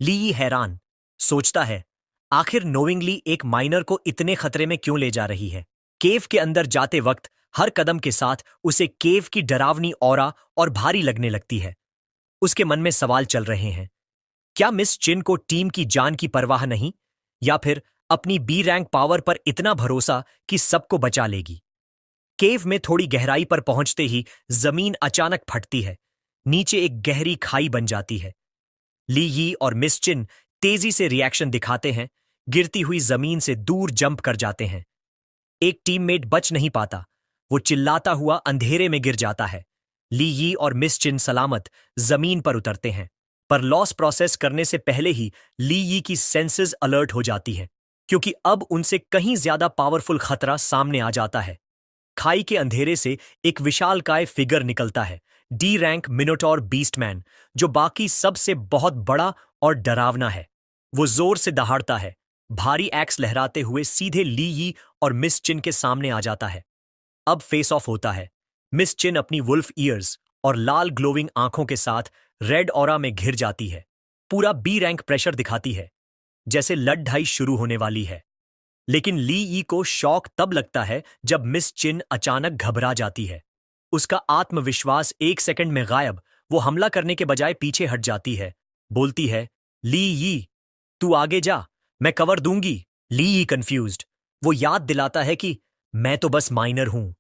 ली यी हैरान सोचता है, आखिर नोविंगली एक माइनर को इतने खतरे में क्यों ले जा रही है। केव के अंदर जाते वक्त हर कदम के साथ उसे केव की डरावनी ऑरा और भारी लगने लगती है। उसके मन में सवाल चल रहे हैं, क्या मिस चिन को टीम की जान की परवाह नहीं, या फिर अपनी बी रैंक पावर पर इतना भरोसा कि सबको बचा लेगी। केव में थोड़ी गहराई पर पहुंचते ही जमीन अचानक फटती है। नीचे एक गहरी खाई बन जाती है। ली यी और मिस चिन तेजी से रिएक्शन दिखाते हैं, गिरती हुई जमीन से दूर जंप कर जाते हैं। एक टीममेट बच नहीं पाता, वो चिल्लाता हुआ अंधेरे में गिर जाता है। ली यी और मिस चिन सलामत जमीन पर उतरते हैं, पर लॉस प्रोसेस करने से पहले ही ली यी की सेंसेस अलर्ट हो जाती है, क्योंकि अब उनसे कहीं ज्यादा पावरफुल खतरा सामने आ जाता है। खाई के अंधेरे से एक विशालकाय फिगर निकलता है, डी रैंक मिनोटॉर बीस्टमैन, जो बाकी सबसे बहुत बड़ा और डरावना है। वो जोर से दहाड़ता है, भारी एक्स लहराते हुए सीधे ली यी और मिस चिन के सामने आ जाता है। अब फेस ऑफ होता है। मिस चिन अपनी वुल्फ ईयर्स और लाल ग्लोविंग आंखों के साथ रेड ऑरा में घिर जाती है। पूरा बी रैंक प्रेशर दिखाती है, जैसे लड़ाई शुरू होने वाली है। लेकिन ली यी को शॉक तब लगता है जब मिस चिन अचानक घबरा जाती है। उसका आत्मविश्वास एक सेकंड में गायब। वो हमला करने के बजाय पीछे हट जाती है। बोलती है, ली यी, तू आगे जा, मैं कवर दूंगी। ली यी कंफ्यूज्ड। वो याद दिलाता है कि मैं तो बस माइनर हूं।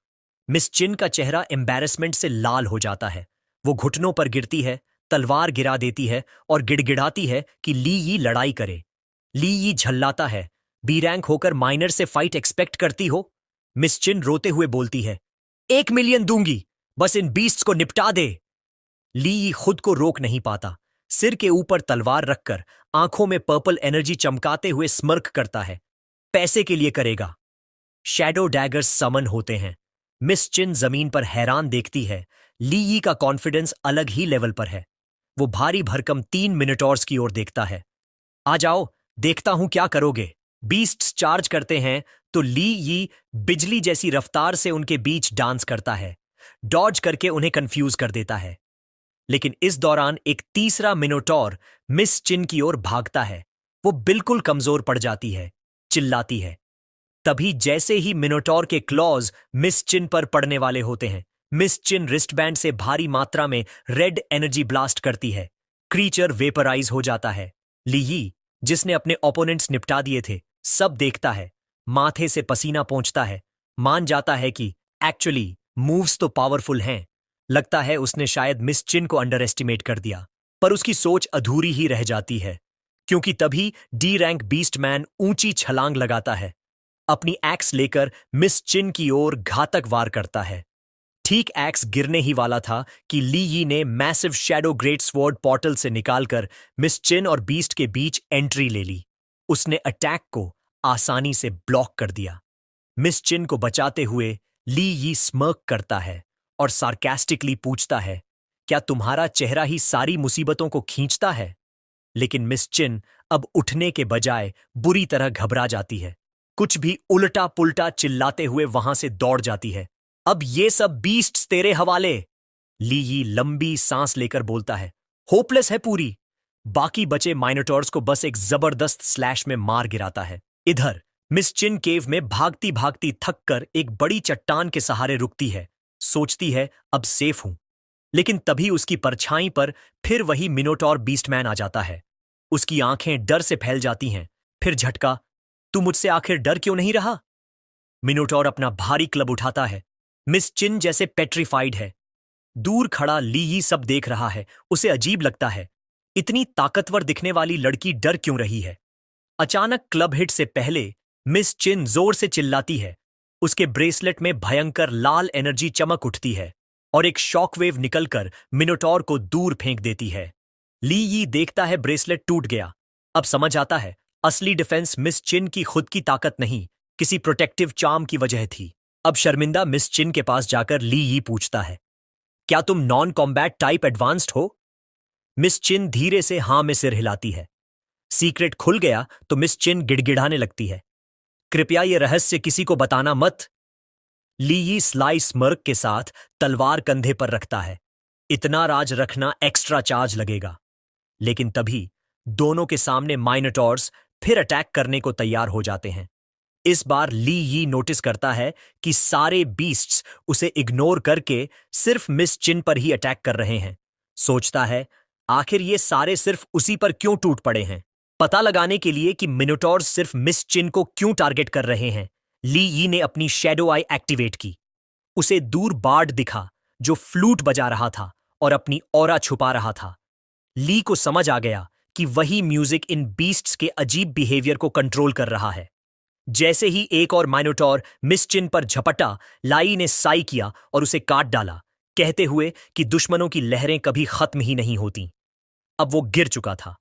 मिस चिन का चेहरा एम्बैरेसमेंट से लाल हो जाता है। वो घुटनों पर गिरती है, तलवार गिरा देती है और गिड़गिड़ाती है कि ली यी लड़ाई करे। ली यी झल्लाता है, बी रैंक होकर माइनर से फाइट एक्सपेक्ट करती हो? मिस चिन रोते हुए बोलती है, 1 मिलियन दूंगी, बस इन बीस्ट्स को निपटा दे। ली यी खुद को रोक नहीं पाता। सिर के ऊपर तलवार रखकर आंखों में पर्पल एनर्जी चमकाते हुए स्मर्क करता है। पैसे के लिए करेगा। शैडो डैगर्स समन होते हैं। मिस चिन जमीन पर हैरान देखती है। ली यी का कॉन्फिडेंस अलग ही लेवल पर है। वो भारी भरकम 3 मिनटॉर्स की ओर देखता है। आ जाओ, देखता हूं क्या करोगे। बीस्ट्स चार्ज करते हैं तो ली यी बिजली जैसी रफ्तार से उनके बीच डांस करता है, डॉज करके उन्हें कंफ्यूज कर देता है। लेकिन इस दौरान एक तीसरा मिनोटॉर मिस चिन की ओर भागता है। वो बिल्कुल कमजोर पड़ जाती है, चिल्लाती है। तभी जैसे ही मिनोटॉर के क्लॉज मिस चिन पर पड़ने वाले होते हैं, मिस चिन रिस्टबैंड से भारी मात्रा में रेड एनर्जी ब्लास्ट करती है। क्रीचर वेपराइज हो जाता है। ली यी, जिसने अपने ओपोनेंट्स निपटा दिए थे, सब देखता है। माथे से पसीना पोंछता है। मान जाता है कि एक्चुअली मूव्स तो पावरफुल हैं। लगता है उसने शायद मिस चिन को अंडर एस्टिमेट कर दिया, पर उसकी सोच अधूरी ही रह जाती है, क्योंकि तभी डी रैंक बीस्ट मैन ऊंची छलांग लगाता है। अपनी एक्स लेकर मिस चिन की ओर घातक वार करता है। ठीक एक्स गिरने ही वाला था कि ली यी ने massive shadow great sword portal से निकालकर मिस चिन और बीस्ट के बीच एंट्री ले ली। उसने अटैक को आसानी से ब्लॉक कर दिया। मिस चिन को बचाते हुए ली यी स्मर्क करता है और सार्कास्टिकली पूछता है, क्या तुम्हारा चेहरा ही सारी मुसीबतों को खींचता है? लेकिन मिस चिन अब उठने के बजाय बुरी तरह घबरा जाती है। कुछ भी उल्टा पुल्टा चिल्लाते हुए वहां से दौड़ जाती है। अब ये सब बीस्ट्स तेरे हवाले। ली यी लंबी सांस लेकर बोलता है, होपलेस है पूरी। बाकी बचे माइनोटॉर्स को बस एक जबरदस्त स्लैश में मार गिराता है। इधर मिस चिन केव में भागती भागती थक कर एक बड़ी चट्टान के सहारे रुकती है। सोचती है अब सेफ हूं। लेकिन तभी उसकी परछाई पर फिर वही मिनोटॉर बीस्टमैन आ जाता है। उसकी आंखें डर से फैल जाती हैं। फिर झटका, तू मुझसे आखिर डर क्यों नहीं रहा? मिनोटॉर अपना भारी क्लब उठाता है। मिस चिन जैसे पेट्रीफाइड है। दूर खड़ा ली यी सब देख रहा है। उसे अजीब लगता है, इतनी ताकतवर दिखने वाली लड़की डर क्यों रही है? अचानक क्लब हिट से पहले मिस चिन जोर से चिल्लाती है। उसके ब्रेसलेट में भयंकर लाल एनर्जी चमक उठती है और एक शॉकवेव निकलकर मिनोटॉर को दूर फेंक देती है। ली यी देखता है ब्रेसलेट टूट गया। अब समझ आता है असली डिफेंस मिस चिन की खुद की ताकत नहीं, किसी प्रोटेक्टिव चार्म की वजह थी। अब शर्मिंदा मिस चिन के पास जाकर ली यी पूछता है, क्या तुम नॉन कॉम्बैट टाइप एडवांस्ड हो? मिस चिन धीरे से हां में सिर हिलाती है। सीक्रेट खुल गया तो मिस चिन गिड़गिड़ाने लगती है, कृपया यह रहस्य किसी को बताना मत। ली यी स्लाई स्मर्क के साथ तलवार कंधे पर रखता है, इतना राज रखना एक्स्ट्रा चार्ज लगेगा। लेकिन तभी दोनों के सामने माइनोटॉर्स फिर अटैक करने को तैयार हो जाते हैं। इस बार ली यी नोटिस करता है कि सारे बीस्ट्स उसे इग्नोर करके सिर्फ मिस चिन पर ही अटैक कर रहे हैं। सोचता है, आखिर ये सारे सिर्फ उसी पर क्यों टूट पड़े हैं? पता लगाने के लिए कि मिनोटॉर्स सिर्फ मिस चिन को क्यों टारगेट कर रहे हैं, ली यी ने अपनी शैडो आई एक्टिवेट की। उसे दूर बार्ड दिखा जो फ्लूट बजा रहा था और अपनी ऑरा छुपा रहा था। ली को समझ आ गया कि वही म्यूजिक इन बीस्ट्स के अजीब बिहेवियर को कंट्रोल कर रहा है। जैसे ही एक और माइनोटॉर मिस चिन पर झपटा, लाई ने साई किया और उसे काट डाला, कहते हुए कि दुश्मनों की लहरें कभी खत्म ही नहीं होती। अब वो गिर चुका था।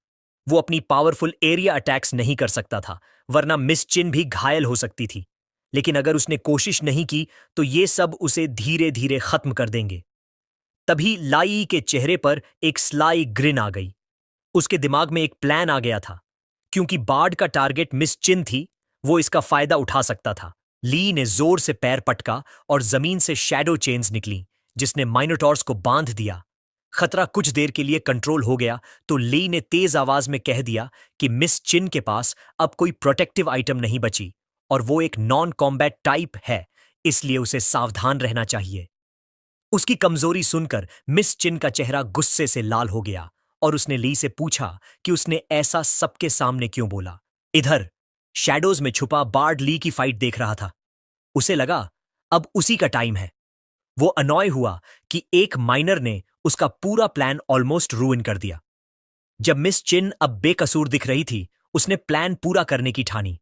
वो अपनी पावरफुल एरिया अटैक्स नहीं कर सकता था, वरना मिस चिन भी घायल हो सकती थी। लेकिन अगर उसने कोशिश नहीं की तो ये सब उसे धीरे धीरे खत्म कर देंगे। तभी लाई के चेहरे पर एक स्लाई ग्रिन आ गई। उसके दिमाग में एक प्लान आ गया था। क्योंकि बार्ड का टारगेट मिस चिन थी, वो इसका फायदा उठा सकता था। ली ने जोर से पैर पटका और जमीन से शैडो चेन्स निकली, जिसने माइनोटॉर्स को बांध दिया। खतरा कुछ देर के लिए कंट्रोल हो गया तो ली ने तेज आवाज में कह दिया कि मिस चिन के पास अब कोई प्रोटेक्टिव आइटम नहीं बची और वो एक नॉन कॉम्बैट टाइप है, इसलिए उसे सावधान रहना चाहिए। उसकी कमजोरी सुनकर मिस चिन का चेहरा गुस्से से लाल हो गया और उसने ली से पूछा कि उसने ऐसा सबके सामने क्यों बोला। इधर शैडोज में छुपा बार्ड ली की फाइट देख रहा था। उसे लगा अब उसी का टाइम है। वो अनॉय हुआ कि एक माइनर ने उसका पूरा प्लान ऑलमोस्ट रूइन कर दिया। जब मिस चिन अब बेकसूर दिख रही थी, उसने प्लान पूरा करने की ठानी।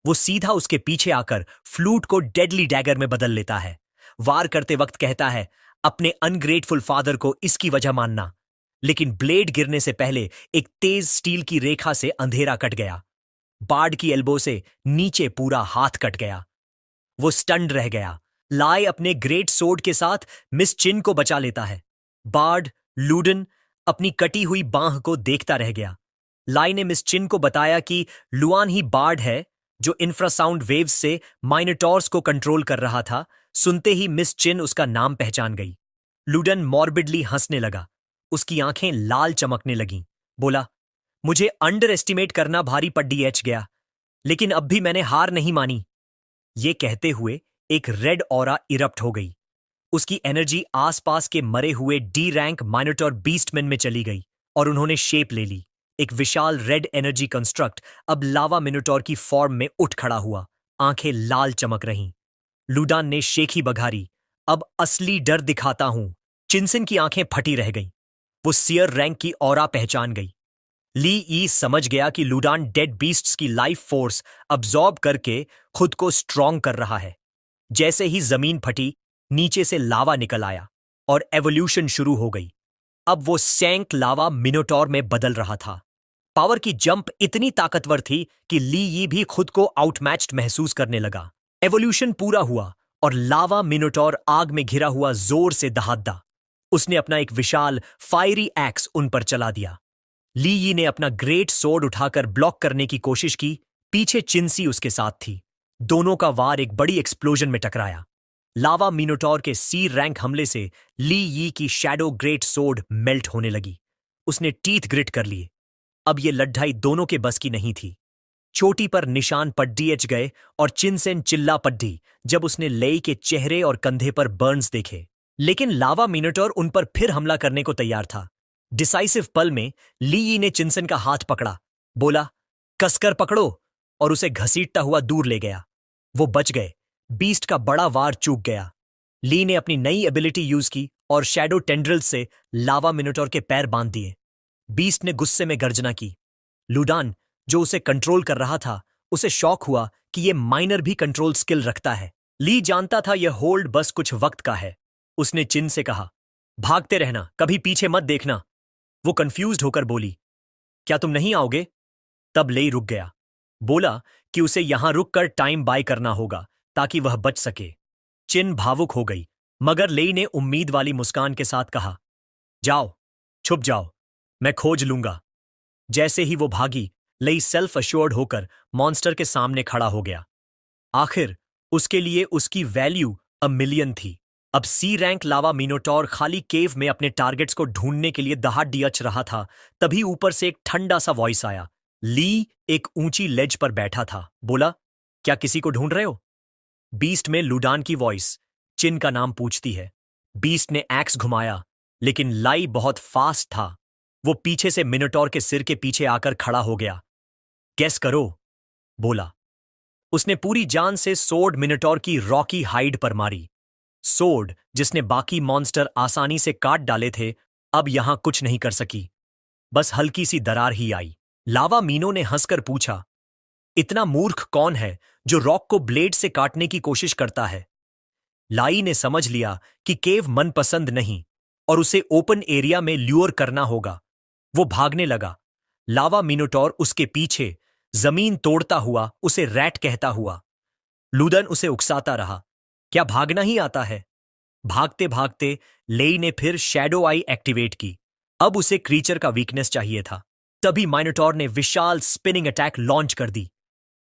वो सीधा उसके पीछे आकर फ्लूट को डेडली डैगर में बदल लेता है। वार करते वक्त कहता है, अपने अनग्रेटफुल फादर को इसकी वजह मानना। लेकिन ब्लेड गिरने से पहले एक तेज स्टील की रेखा से अंधेरा कट गया। बार्ड की एल्बो से नीचे पूरा हाथ कट गया। वो स्टन्ड रह गया। लाई अपने ग्रेट सोर्ड के साथ मिस चिन को बचा लेता है। बार्ड लूडन अपनी कटी हुई बांह को देखता रह गया। लाई ने मिस चिन को बताया कि लुआन ही बार्ड है जो इंफ्रासाउंड वेव्स से माइनोटॉर्स को कंट्रोल कर रहा था। सुनते ही मिस चिन उसका नाम पहचान गई। लूडन मॉर्बिडली हंसने लगा। उसकी आंखें लाल चमकने लगीं। बोला, मुझे अंडर एस्टिमेट करना भारी पड़ गया, लेकिन अब भी मैंने हार नहीं मानी। ये कहते हुए एक रेड ऑरा इरप्ट हो गई। उसकी एनर्जी आसपास के मरे हुए डी रैंक माइनोटॉर बीस्टमैन में चली गई और उन्होंने शेप ले ली। एक विशाल रेड एनर्जी कंस्ट्रक्ट अब लावा मिनोटॉर की फॉर्म में उठ खड़ा हुआ। आंखें लाल चमक रहीं। लूडान ने शेखी बघारी, अब असली डर दिखाता हूं। चिंसन की आंखें फटी रह गईं। वो सियर रैंक की ऑरा पहचान गई। ली ई समझ गया कि लूडान डेड बीस्ट्स की लाइफ फोर्स अब्सॉर्ब करके खुद को स्ट्रॉन्ग कर रहा है। जैसे ही जमीन फटी, नीचे से लावा निकल आया और एवोल्यूशन शुरू हो गई। अब वो सैंक लावा मिनोटॉर में बदल रहा था। पावर की जंप इतनी ताकतवर थी कि ली यी भी खुद को आउटमैच्ड महसूस करने लगा। एवोल्यूशन पूरा हुआ और लावा मिनोटॉर आग में घिरा हुआ जोर से दहाड़ा। उसने अपना एक विशाल फायरी एक्स उन पर चला दिया। ली यी ने अपना ग्रेट सोर्ड उठाकर ब्लॉक करने की कोशिश की। पीछे चिंसी उसके साथ थी। दोनों का वार एक बड़ी एक्सप्लोजन में टकराया। लावा मिनोटॉर के सी रैंक हमले से ली यी की शैडो ग्रेट सोर्ड मेल्ट होने लगी। उसने टीथ ग्रिट कर लिए। अब ये लड़ाई दोनों के बस की नहीं थी। चोटी पर निशान पड्डीएच गए और चिनसेन चिल्ला पड्डी जब उसने लेई के चेहरे और कंधे पर बर्न्स देखे। लेकिन लावा मिनोटॉर उन पर फिर हमला करने को तैयार था। डिसाइसिव पल में ली यी ने चिनसेन का हाथ पकड़ा, बोला, कसकर पकड़ो, और उसे घसीटता हुआ दूर ले गया। वो बच गए। बीस्ट का बड़ा वार चूक गया। ली ने अपनी नई एबिलिटी यूज की और शैडो टेंड्रिल्स से लावा मिनोटॉर के पैर बांध दिए। बीस्ट ने गुस्से में गर्जना की। लूडान, जो उसे कंट्रोल कर रहा था, उसे शौक हुआ कि ये माइनर भी कंट्रोल स्किल रखता है। ली जानता था यह होल्ड बस कुछ वक्त का है। उसने चिन से कहा, भागते रहना, कभी पीछे मत देखना। वो कंफ्यूज्ड होकर बोली, क्या तुम नहीं आओगे? तब लेई रुक गया। बोला कि उसे यहां रुककर टाइम बाय करना होगा ताकि वह बच सके। चिन भावुक हो गई, मगर लेई ने उम्मीद वाली मुस्कान के साथ कहा, जाओ, छुप जाओ, मैं खोज लूंगा। जैसे ही वो भागी, लेई सेल्फ अश्योर्ड होकर मॉन्स्टर के सामने खड़ा हो गया। आखिर उसके लिए उसकी वैल्यू 1,000,000 थी। अब सी रैंक लावा मिनोटॉर खाली केव में अपने टारगेट्स को ढूंढने के लिए दहाड़ रहा था। तभी ऊपर से एक ठंडा सा वॉइस आया। ली एक ऊंची लेज पर बैठा था। बोला, क्या किसी को ढूंढ रहे हो? बीस्ट में लूडान की वॉइस चिन का नाम पूछती है। बीस्ट ने एक्स घुमाया, लेकिन लाई बहुत फास्ट था। वो पीछे से मिनोटॉर के सिर के पीछे आकर खड़ा हो गया। गेस करो, बोला। उसने पूरी जान से सोर्ड मिनोटॉर की रॉकी हाइड पर मारी। सोर्ड, जिसने बाकी मॉन्स्टर आसानी से काट डाले थे, अब यहां कुछ नहीं कर सकी। बस हल्की सी दरार ही आई। लावा मीनो ने हंसकर पूछा, इतना मूर्ख कौन है जो रॉक को ब्लेड से काटने की कोशिश करता है? लाई ने समझ लिया कि केव मनपसंद नहीं और उसे ओपन एरिया में ल्यूर करना होगा। वो भागने लगा। लावा मिनोटॉर उसके पीछे, जमीन तोड़ता हुआ, उसे रैट कहता हुआ। लूदन उसे उकसाता रहा, क्या भागना ही आता है? भागते भागते लेई ने फिर शैडो आई एक्टिवेट की। अब उसे क्रीचर का वीकनेस चाहिए था। तभी माइनोटॉर ने विशाल स्पिनिंग अटैक लॉन्च कर दी।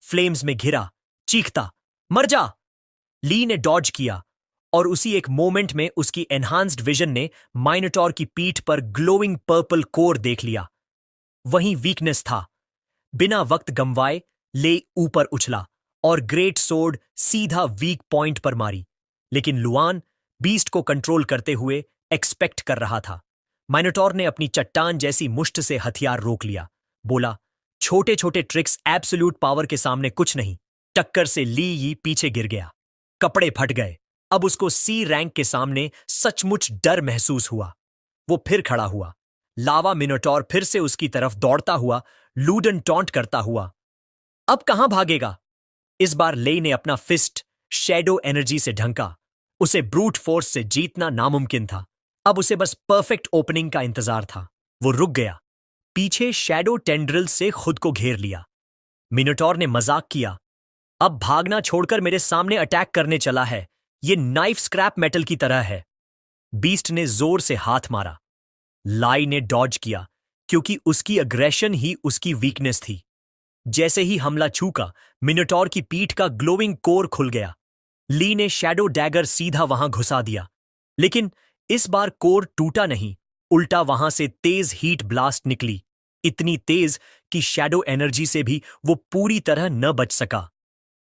फ्लेम्स में घिरा, चीखता, मर जा। ली ने डॉज किया और उसी एक मोमेंट में उसकी एनहांस्ड विजन ने माइनोटॉर की पीठ पर ग्लोइंग पर्पल कोर देख लिया। वहीं वीकनेस था। बिना वक्त गंवाए ले ऊपर उछला और ग्रेट सोर्ड सीधा वीक पॉइंट पर मारी। लेकिन लुआन बीस्ट को कंट्रोल करते हुए एक्सपेक्ट कर रहा था। माइनोटॉर ने अपनी चट्टान जैसी मुष्ट से हथियार रोक लिया। बोला, छोटे छोटे ट्रिक्स एब्सोल्यूट पावर के सामने कुछ नहीं। टक्कर से ली यी पीछे गिर गया। कपड़े फट गए। अब उसको सी रैंक के सामने सचमुच डर महसूस हुआ। वो फिर खड़ा हुआ। लावा मिनोटॉर फिर से उसकी तरफ दौड़ता हुआ, लूडन टॉन्ट करता हुआ। अब कहां भागेगा? इस बार लेई ने अपना फिस्ट शैडो एनर्जी से ढंका। उसे ब्रूट फोर्स से जीतना नामुमकिन था। अब उसे बस परफेक्ट ओपनिंग का इंतजार था। वो रुक गया। पीछे शैडो टेंड्रिल से खुद को घेर लिया। मिनोटॉर ने मजाक किया, अब भागना छोड़कर मेरे सामने अटैक करने चला है। ये नाइफ स्क्रैप मेटल की तरह है। बीस्ट ने जोर से हाथ मारा। लाई ने डॉज किया, क्योंकि उसकी अग्रेशन ही उसकी वीकनेस थी। जैसे ही हमला छूका, मिनोटॉर की पीठ का ग्लोइंग कोर खुल गया। ली ने शैडो डैगर सीधा वहां घुसा दिया। लेकिन इस बार कोर टूटा नहीं, उल्टा वहां से तेज हीट ब्लास्ट निकली। इतनी तेज कि शैडो एनर्जी से भी वो पूरी तरह न बच सका।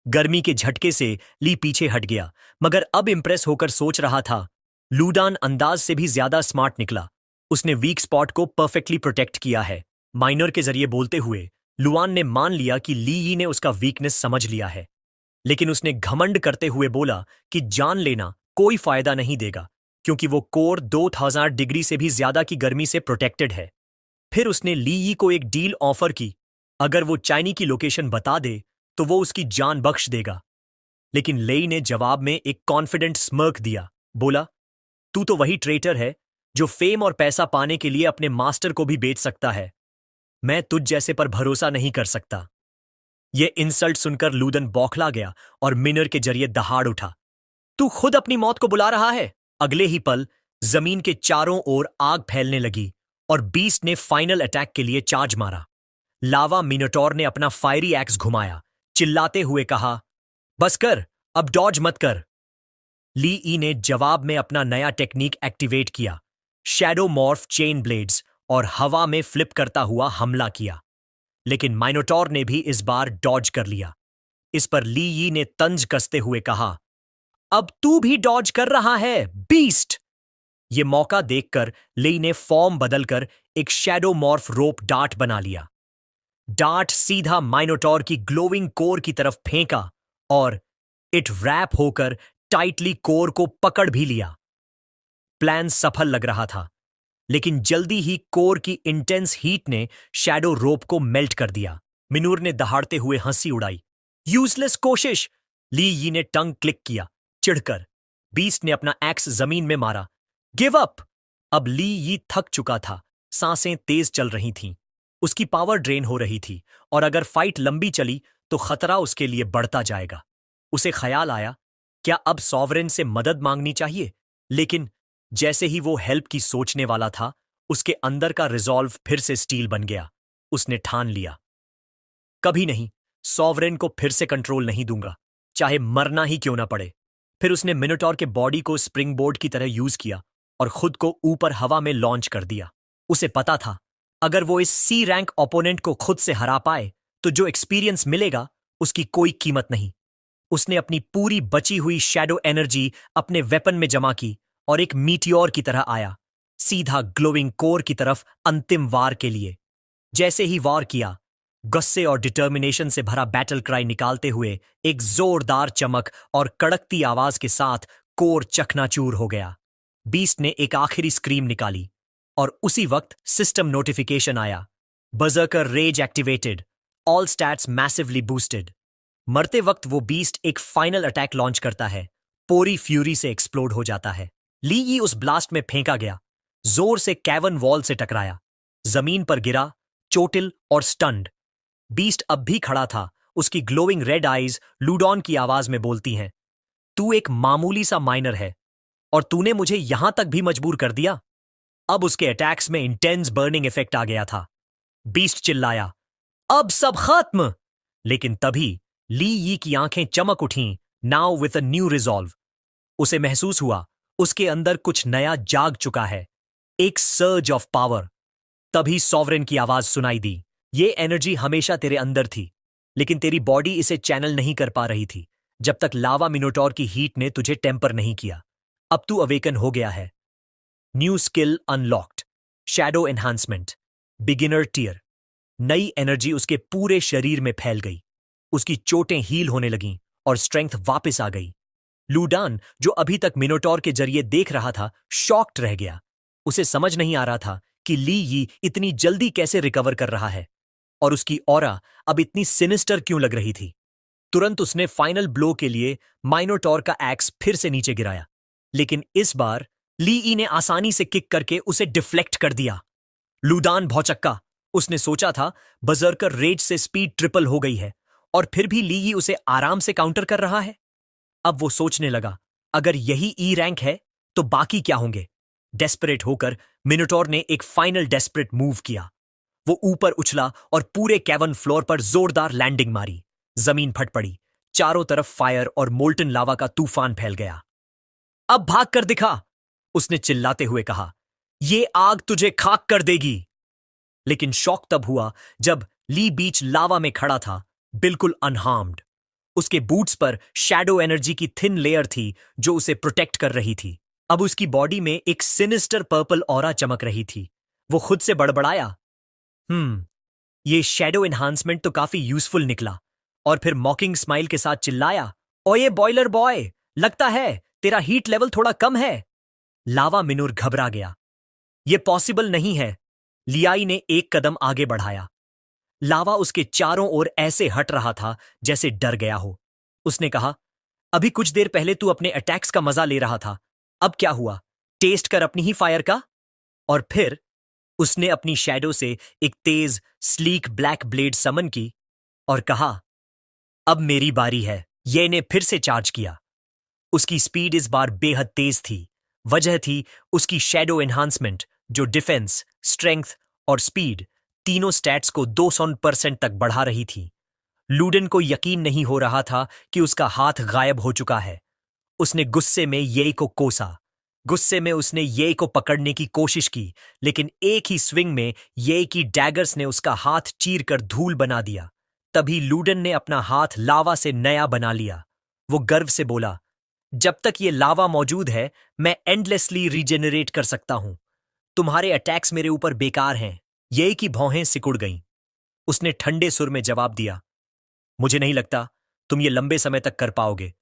गर्मी के झटके से ली पीछे हट गया, मगर अब इंप्रेस होकर सोच रहा था। लूडान अंदाज से भी ज्यादा स्मार्ट निकला। उसने वीक स्पॉट को परफेक्टली प्रोटेक्ट किया है। माइनर के जरिए बोलते हुए लुआन ने मान लिया कि ली यी ने उसका वीकनेस समझ लिया है। लेकिन उसने घमंड करते हुए बोला कि जान लेना कोई फायदा नहीं देगा, क्योंकि वो कोर 2000 डिग्री से भी ज्यादा की गर्मी से प्रोटेक्टेड है। फिर उसने ली यी को एक डील ऑफर की, अगर वो चाइनी की लोकेशन बता दे तो वो उसकी जान बख्श देगा। लेकिन लेई ने जवाब में एक कॉन्फिडेंट स्मर्क दिया। बोला, तू तो वही ट्रेटर है जो फेम और पैसा पाने के लिए अपने मास्टर को भी बेच सकता है। मैं तुझ जैसे पर भरोसा नहीं कर सकता। यह इंसल्ट सुनकर लूदन बौखला गया और मिनर के जरिए दहाड़ उठा। तू खुद अपनी मौत को बुला रहा है। अगले ही पल जमीन के चारों ओर आग फैलने लगी और बीस्ट ने फाइनल अटैक के लिए चार्ज मारा। लावा मिनोटॉर ने अपना फायरी एक्स घुमाया, चिल्लाते हुए कहा, बस कर, अब डॉज मत कर। ली ई ने जवाब में अपना नया टेक्निक एक्टिवेट किया, शैडो मॉर्फ चेन ब्लेड्स, और हवा में फ्लिप करता हुआ हमला किया। लेकिन माइनोटॉर ने भी इस बार डॉज कर लिया। इस पर ली ई ने तंज कसते हुए कहा, अब तू भी डॉज कर रहा है, बीस्ट। ये मौका देखकर ली ने फॉर्म बदलकर एक शैडो मॉर्फ रोप डार्ट बना लिया। डार्ट सीधा माइनोटॉर की ग्लोविंग कोर की तरफ फेंका और इट रैप होकर टाइटली कोर को पकड़ भी लिया। प्लान सफल लग रहा था, लेकिन जल्दी ही कोर की इंटेंस हीट ने शैडो रोप को मेल्ट कर दिया। मिनूर ने दहाड़ते हुए हंसी उड़ाई। यूजलेस कोशिश। ली यी ने टंग क्लिक किया, चिढ़कर। बीस्ट ने अपना एक्स जमीन में मारा। Give up. अब ली यी थक चुका था, सांसें तेज चल रही थीं। उसकी पावर ड्रेन हो रही थी और अगर फाइट लंबी चली तो खतरा उसके लिए बढ़ता जाएगा। उसे ख्याल आया, क्या अब सॉवरेन से मदद मांगनी चाहिए? लेकिन जैसे ही वो हेल्प की सोचने वाला था, उसके अंदर का रिजॉल्व फिर से स्टील बन गया। उसने ठान लिया, कभी नहीं, सॉवरेन को फिर से कंट्रोल नहीं दूंगा, चाहे मरना ही क्यों ना पड़े। फिर उसने मिनोटॉर के बॉडी को स्प्रिंग बोर्ड की तरह यूज किया और खुद को ऊपर हवा में लॉन्च कर दिया। उसे पता था, अगर वो इस सी रैंक ओपोनेंट को खुद से हरा पाए तो जो एक्सपीरियंस मिलेगा उसकी कोई कीमत नहीं। उसने अपनी पूरी बची हुई शैडो एनर्जी अपने वेपन में जमा की और एक मीटियोर की तरह आया, सीधा ग्लोइंग कोर की तरफ अंतिम वार के लिए। जैसे ही वार किया, गुस्से और डिटर्मिनेशन से भरा बैटल क्राई निकालते हुए एक जोरदार चमक और कड़कती आवाज के साथ कोर चकनाचूर हो गया। बीस्ट ने एक आखिरी स्क्रीम निकाली और उसी वक्त सिस्टम नोटिफिकेशन आया, berserker rage activated, all stats massively boosted. मरते वक्त वो बीस्ट एक फाइनल अटैक लॉन्च करता है, पोरी फ्यूरी से एक्सप्लोड हो जाता है। ली यी उस ब्लास्ट में फेंका गया, जोर से कैवन वॉल से टकराया, जमीन पर गिरा, चोटिल और स्टन्ड। बीस्ट अब भी खड़ा था, उसकी ग्लोइंग रेड आईज लूडॉन की आवाज में बोलती हैं, तू एक मामूली सा माइनर है और तूने मुझे यहां तक भी मजबूर कर दिया। अब उसके अटैक्स में इंटेंस बर्निंग इफेक्ट आ गया था। बीस्ट चिल्लाया, अब सब खत्म। लेकिन तभी ली यी की आंखें चमक उठीं, now with a new resolve. उसे महसूस हुआ उसके अंदर कुछ नया जाग चुका है, एक सर्ज ऑफ पावर। तभी सॉवरेन की आवाज सुनाई दी, ये एनर्जी हमेशा तेरे अंदर थी, लेकिन तेरी बॉडी इसे चैनल नहीं कर पा रही थी जब तक लावा मिनोटॉर की हीट ने तुझे टेम्पर नहीं किया। अब तू अवेकन हो गया है। New skill unlocked, shadow enhancement, beginner tier. नई एनर्जी उसके पूरे शरीर में फैल गई। उसकी चोटें हील होने लगीं और स्ट्रेंथ वापस आ गई। लूडान, जो अभी तक मिनोटॉर के जरिए देख रहा था, शॉक्ड रह गया। उसे समझ नहीं आ रहा था कि ली यी इतनी जल्दी कैसे रिकवर कर रहा है और उसकी ऑरा अब इतनी सिनिस्टर क्यों लग रही थी। तुरंत उसने फाइनल ब्लो के लिए माइनोटॉर का एक्स फिर से नीचे गिराया, लेकिन इस बार ली ई ने आसानी से किक करके उसे डिफ्लेक्ट कर दिया। लूडान भौचक्का। उसने सोचा था बजर्कर रेज से स्पीड ट्रिपल हो गई है और फिर भी ली ई उसे आराम से काउंटर कर रहा है। अब वो सोचने लगा, अगर यही ई रैंक है तो बाकी क्या होंगे। डेस्परेट होकर मिनोटॉर ने एक फाइनल डेस्परेट मूव किया। वो ऊपर उछला और पूरे कैवन फ्लोर पर जोरदार लैंडिंग मारी। जमीन फट पड़ी, चारों तरफ फायर और मोल्टन लावा का तूफान फैल गया। अब भाग कर दिखा, उसने चिल्लाते हुए कहा, ये आग तुझे खाक कर देगी। लेकिन शॉक तब हुआ जब ली बीच लावा में खड़ा था, बिल्कुल अनहार्म्ड। उसके बूट्स पर शैडो एनर्जी की थिन लेयर थी जो उसे प्रोटेक्ट कर रही थी। अब उसकी बॉडी में एक सिनिस्टर पर्पल ऑरा चमक रही थी। वो खुद से बड़बड़ाया, ये शैडो एनहांसमेंट तो काफी यूजफुल निकला। और फिर मॉकिंग स्माइल के साथ चिल्लाया, ओए बॉयलर बॉय, लगता है तेरा हीट लेवल थोड़ा कम है। लावा मिनूर घबरा गया। यह पॉसिबल नहीं है। लियाई ने एक कदम आगे बढ़ाया। लावा उसके चारों ओर ऐसे हट रहा था जैसे डर गया हो। उसने कहा, अभी कुछ देर पहले तू अपने अटैक्स का मजा ले रहा था, अब क्या हुआ, टेस्ट कर अपनी ही फायर का। और फिर उसने अपनी शैडो से एक तेज स्लीक ब्लैक ब्लेड समन की और कहा, अब मेरी बारी है। ये ने फिर से चार्ज किया। उसकी स्पीड इस बार बेहद तेज थी। वजह थी उसकी शैडो एनहांसमेंट, जो डिफेंस, स्ट्रेंथ और स्पीड तीनों स्टैट्स को 200% तक बढ़ा रही थी। लूडन को यकीन नहीं हो रहा था कि उसका हाथ गायब हो चुका है। उसने गुस्से में ये को कोसा। गुस्से में उसने ये को पकड़ने की कोशिश की, लेकिन एक ही स्विंग में ये की डैगर्स ने उसका हाथ चीर कर धूल बना दिया। तभी लूडन ने अपना हाथ लावा से नया बना लिया। वो गर्व से बोला, जब तक ये लावा मौजूद है मैं एंडलेसली रीजेनरेट कर सकता हूं। तुम्हारे अटैक्स मेरे ऊपर बेकार हैं। ये की भौहें सिकुड़ गईं। उसने ठंडे सुर में जवाब दिया, मुझे नहीं लगता तुम ये लंबे समय तक कर पाओगे।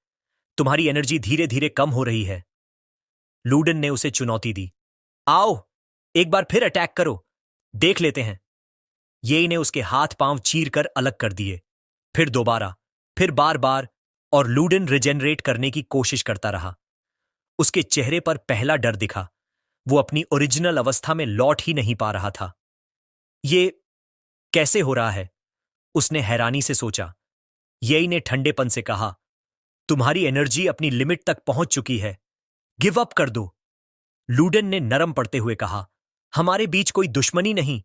तुम्हारी एनर्जी धीरे धीरे कम हो रही है। लूडन ने उसे चुनौती दी, आओ एक बार फिर अटैक करो, देख लेते हैं। ये ने उसके हाथ पांव चीर कर अलग कर दिए। फिर दोबारा, फिर बार बार, और लूडन रिजेनरेट करने की कोशिश करता रहा। उसके चेहरे पर पहला डर दिखा। वो अपनी ओरिजिनल अवस्था में लौट ही नहीं पा रहा था। ये कैसे हो रहा है, उसने हैरानी से सोचा। येई ने ठंडेपन से कहा, तुम्हारी एनर्जी अपनी लिमिट तक पहुंच चुकी है, गिव अप कर दो। लूडन ने नरम पड़ते हुए कहा, हमारे बीच कोई दुश्मनी नहीं,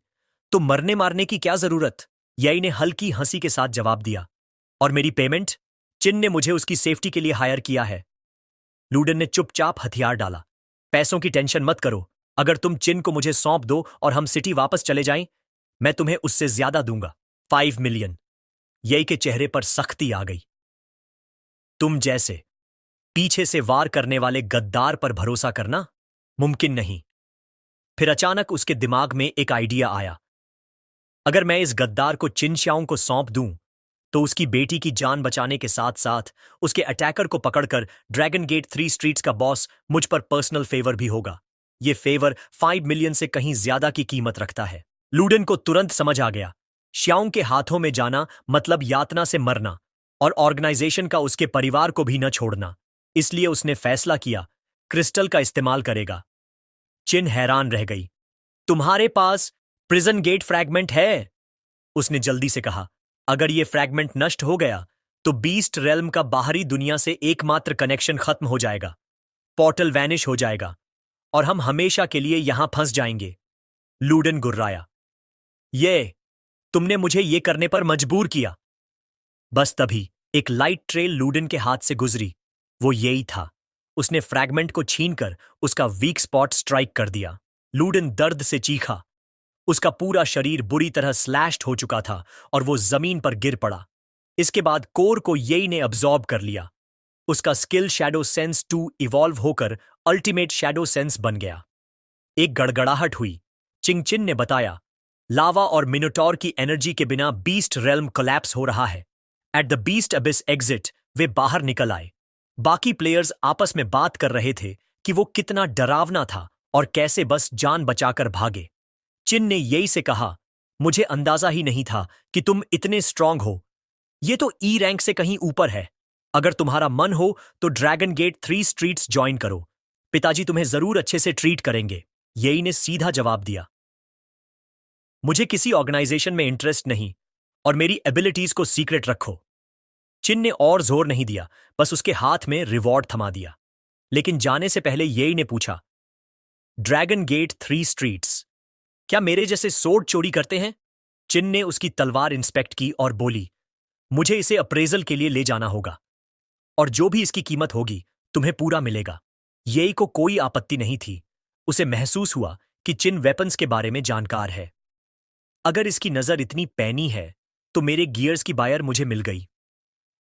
तो मरने मारने की क्या जरूरत। येई ने हल्की हंसी के साथ जवाब दिया, और मेरी पेमेंट, चिन ने मुझे उसकी सेफ्टी के लिए हायर किया है। लूडन ने चुपचाप हथियार डाला, पैसों की टेंशन मत करो। अगर तुम चिन को मुझे सौंप दो और हम सिटी वापस चले जाएं, मैं तुम्हें उससे ज्यादा दूंगा, 5 मिलियन। येई के चेहरे पर सख्ती आ गई। तुम जैसे पीछे से वार करने वाले गद्दार पर भरोसा करना मुमकिन नहीं। फिर अचानक उसके दिमाग में एक आइडिया आया। अगर मैं इस गद्दार को चिनश्याओं को सौंप दूं, तो उसकी बेटी की जान बचाने के साथ साथ उसके अटैकर को पकड़कर ड्रैगन गेट 3 स्ट्रीट्स का बॉस मुझ पर पर्सनल फेवर भी होगा। ये फेवर 5 मिलियन से कहीं ज्यादा की कीमत रखता है। लूडन को तुरंत समझ आ गया, श्याओं के हाथों में जाना मतलब यातना से मरना, और ऑर्गेनाइजेशन का उसके परिवार को भी न छोड़ना। इसलिए उसने फैसला किया, क्रिस्टल का इस्तेमाल करेगा। चिन हैरान रह गई। तुम्हारे पास प्रिजन गेट फ्रैगमेंट है? उसने जल्दी से कहा। अगर यह फ्रैगमेंट नष्ट हो गया तो बीस्ट रेल्म का बाहरी दुनिया से एकमात्र कनेक्शन खत्म हो जाएगा, पोर्टल वैनिश हो जाएगा और हम हमेशा के लिए यहां फंस जाएंगे। लूडन गुर्राया, ये तुमने मुझे ये करने पर मजबूर किया। बस तभी एक लाइट ट्रेल लूडन के हाथ से गुजरी। वो यही था। उसने फ्रैगमेंट को छीनकर उसका वीक स्पॉट स्ट्राइक कर दिया। लूडन दर्द से चीखा। उसका पूरा शरीर बुरी तरह स्लैश्ड हो चुका था और वो जमीन पर गिर पड़ा। इसके बाद कोर को येई ने अब्सॉर्ब कर लिया। उसका स्किल शैडो सेंस 2 इवॉल्व होकर अल्टीमेट शैडो सेंस बन गया। एक गड़गड़ाहट हुई। चिंगचिन ने बताया, लावा और मिनोटॉर की एनर्जी के बिना बीस्ट रेल्म कोलैप्स हो रहा है। At the beast abyss exit way बाहर निकल आए। बाकी प्लेयर्स आपस में बात कर रहे थे कि वो कितना डरावना था और कैसे बस जान बचाकर भागे। चिन ने येई से कहा, मुझे अंदाजा ही नहीं था कि तुम इतने स्ट्रांग हो। ये तो ई रैंक से कहीं ऊपर है। अगर तुम्हारा मन हो तो ड्रैगन गेट 3 स्ट्रीट्स ज्वाइन करो। पिताजी तुम्हें जरूर अच्छे से ट्रीट करेंगे। येई ने सीधा जवाब दिया, मुझे किसी ऑर्गेनाइजेशन में इंटरेस्ट नहीं और मेरी एबिलिटीज को सीक्रेट रखो। चिन ने और जोर नहीं दिया, बस उसके हाथ में रिवॉर्ड थमा दिया। लेकिन जाने से पहले येई ने पूछा, ड्रैगन गेट 3 स्ट्रीट्स क्या मेरे जैसे सोड चोरी करते हैं? चिन ने उसकी तलवार इंस्पेक्ट की और बोली, मुझे इसे अप्रेजल के लिए ले जाना होगा और जो भी इसकी कीमत होगी तुम्हें पूरा मिलेगा। येई को कोई आपत्ति नहीं थी। उसे महसूस हुआ कि चिन वेपन्स के बारे में जानकार है। अगर इसकी नजर इतनी पैनी है तो मेरे गियर्स की बायर मुझे मिल गई।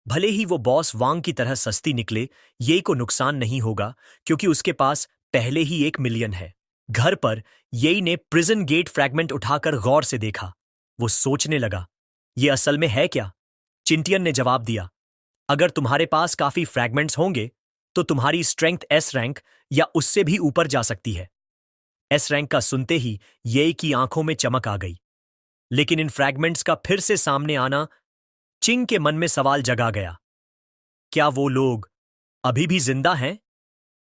भले ही वो बॉस वांग की तरह सस्ती निकले, येई को नुकसान नहीं होगा क्योंकि उसके पास पहले ही 1 मिलियन है। घर पर येई ने प्रिजन गेट फ्रैगमेंट उठाकर गौर से देखा। वो सोचने लगा, ये असल में है क्या? चिंटियन ने जवाब दिया, अगर तुम्हारे पास काफी फ्रैगमेंट्स होंगे तो तुम्हारी स्ट्रेंथ एस रैंक या उससे भी ऊपर जा सकती है। एस रैंक का सुनते ही येई की आंखों में चमक आ गई। लेकिन इन फ्रैगमेंट्स का फिर से सामने आना चिंग के मन में सवाल जगा गया। क्या वो लोग अभी भी जिंदा हैं?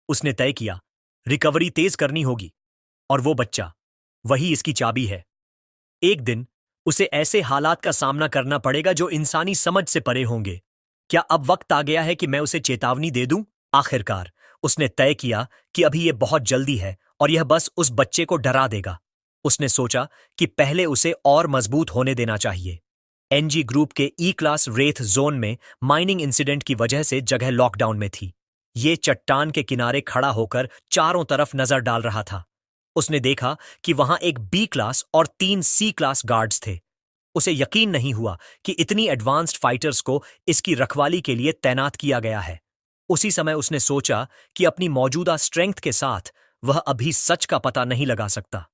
उसने तय किया, रिकवरी तेज करनी होगी। और वो बच्चा, वही इसकी चाबी है। एक दिन उसे ऐसे हालात का सामना करना पड़ेगा जो इंसानी समझ से परे होंगे। क्या अब वक्त आ गया है कि मैं उसे चेतावनी दे दूं? आखिरकार उसने तय किया कि अभी यह बहुत जल्दी है और यह बस उस बच्चे को डरा देगा। उसने सोचा कि पहले उसे और मजबूत होने देना चाहिए। एनजी ग्रुप के ई क्लास रेथ जोन में माइनिंग इंसिडेंट की वजह से जगह लॉकडाउन में थी। ये चट्टान के किनारे खड़ा होकर चारों तरफ नजर डाल रहा था। उसने देखा कि वहां एक बी क्लास और 3 सी क्लास गार्ड्स थे। उसे यकीन नहीं हुआ कि इतनी एडवांस्ड फाइटर्स को इसकी रखवाली के लिए तैनात किया गया है। उसी समय उसने सोचा कि अपनी मौजूदा स्ट्रेंथ के साथ वह अभी सच का पता नहीं लगा सकता।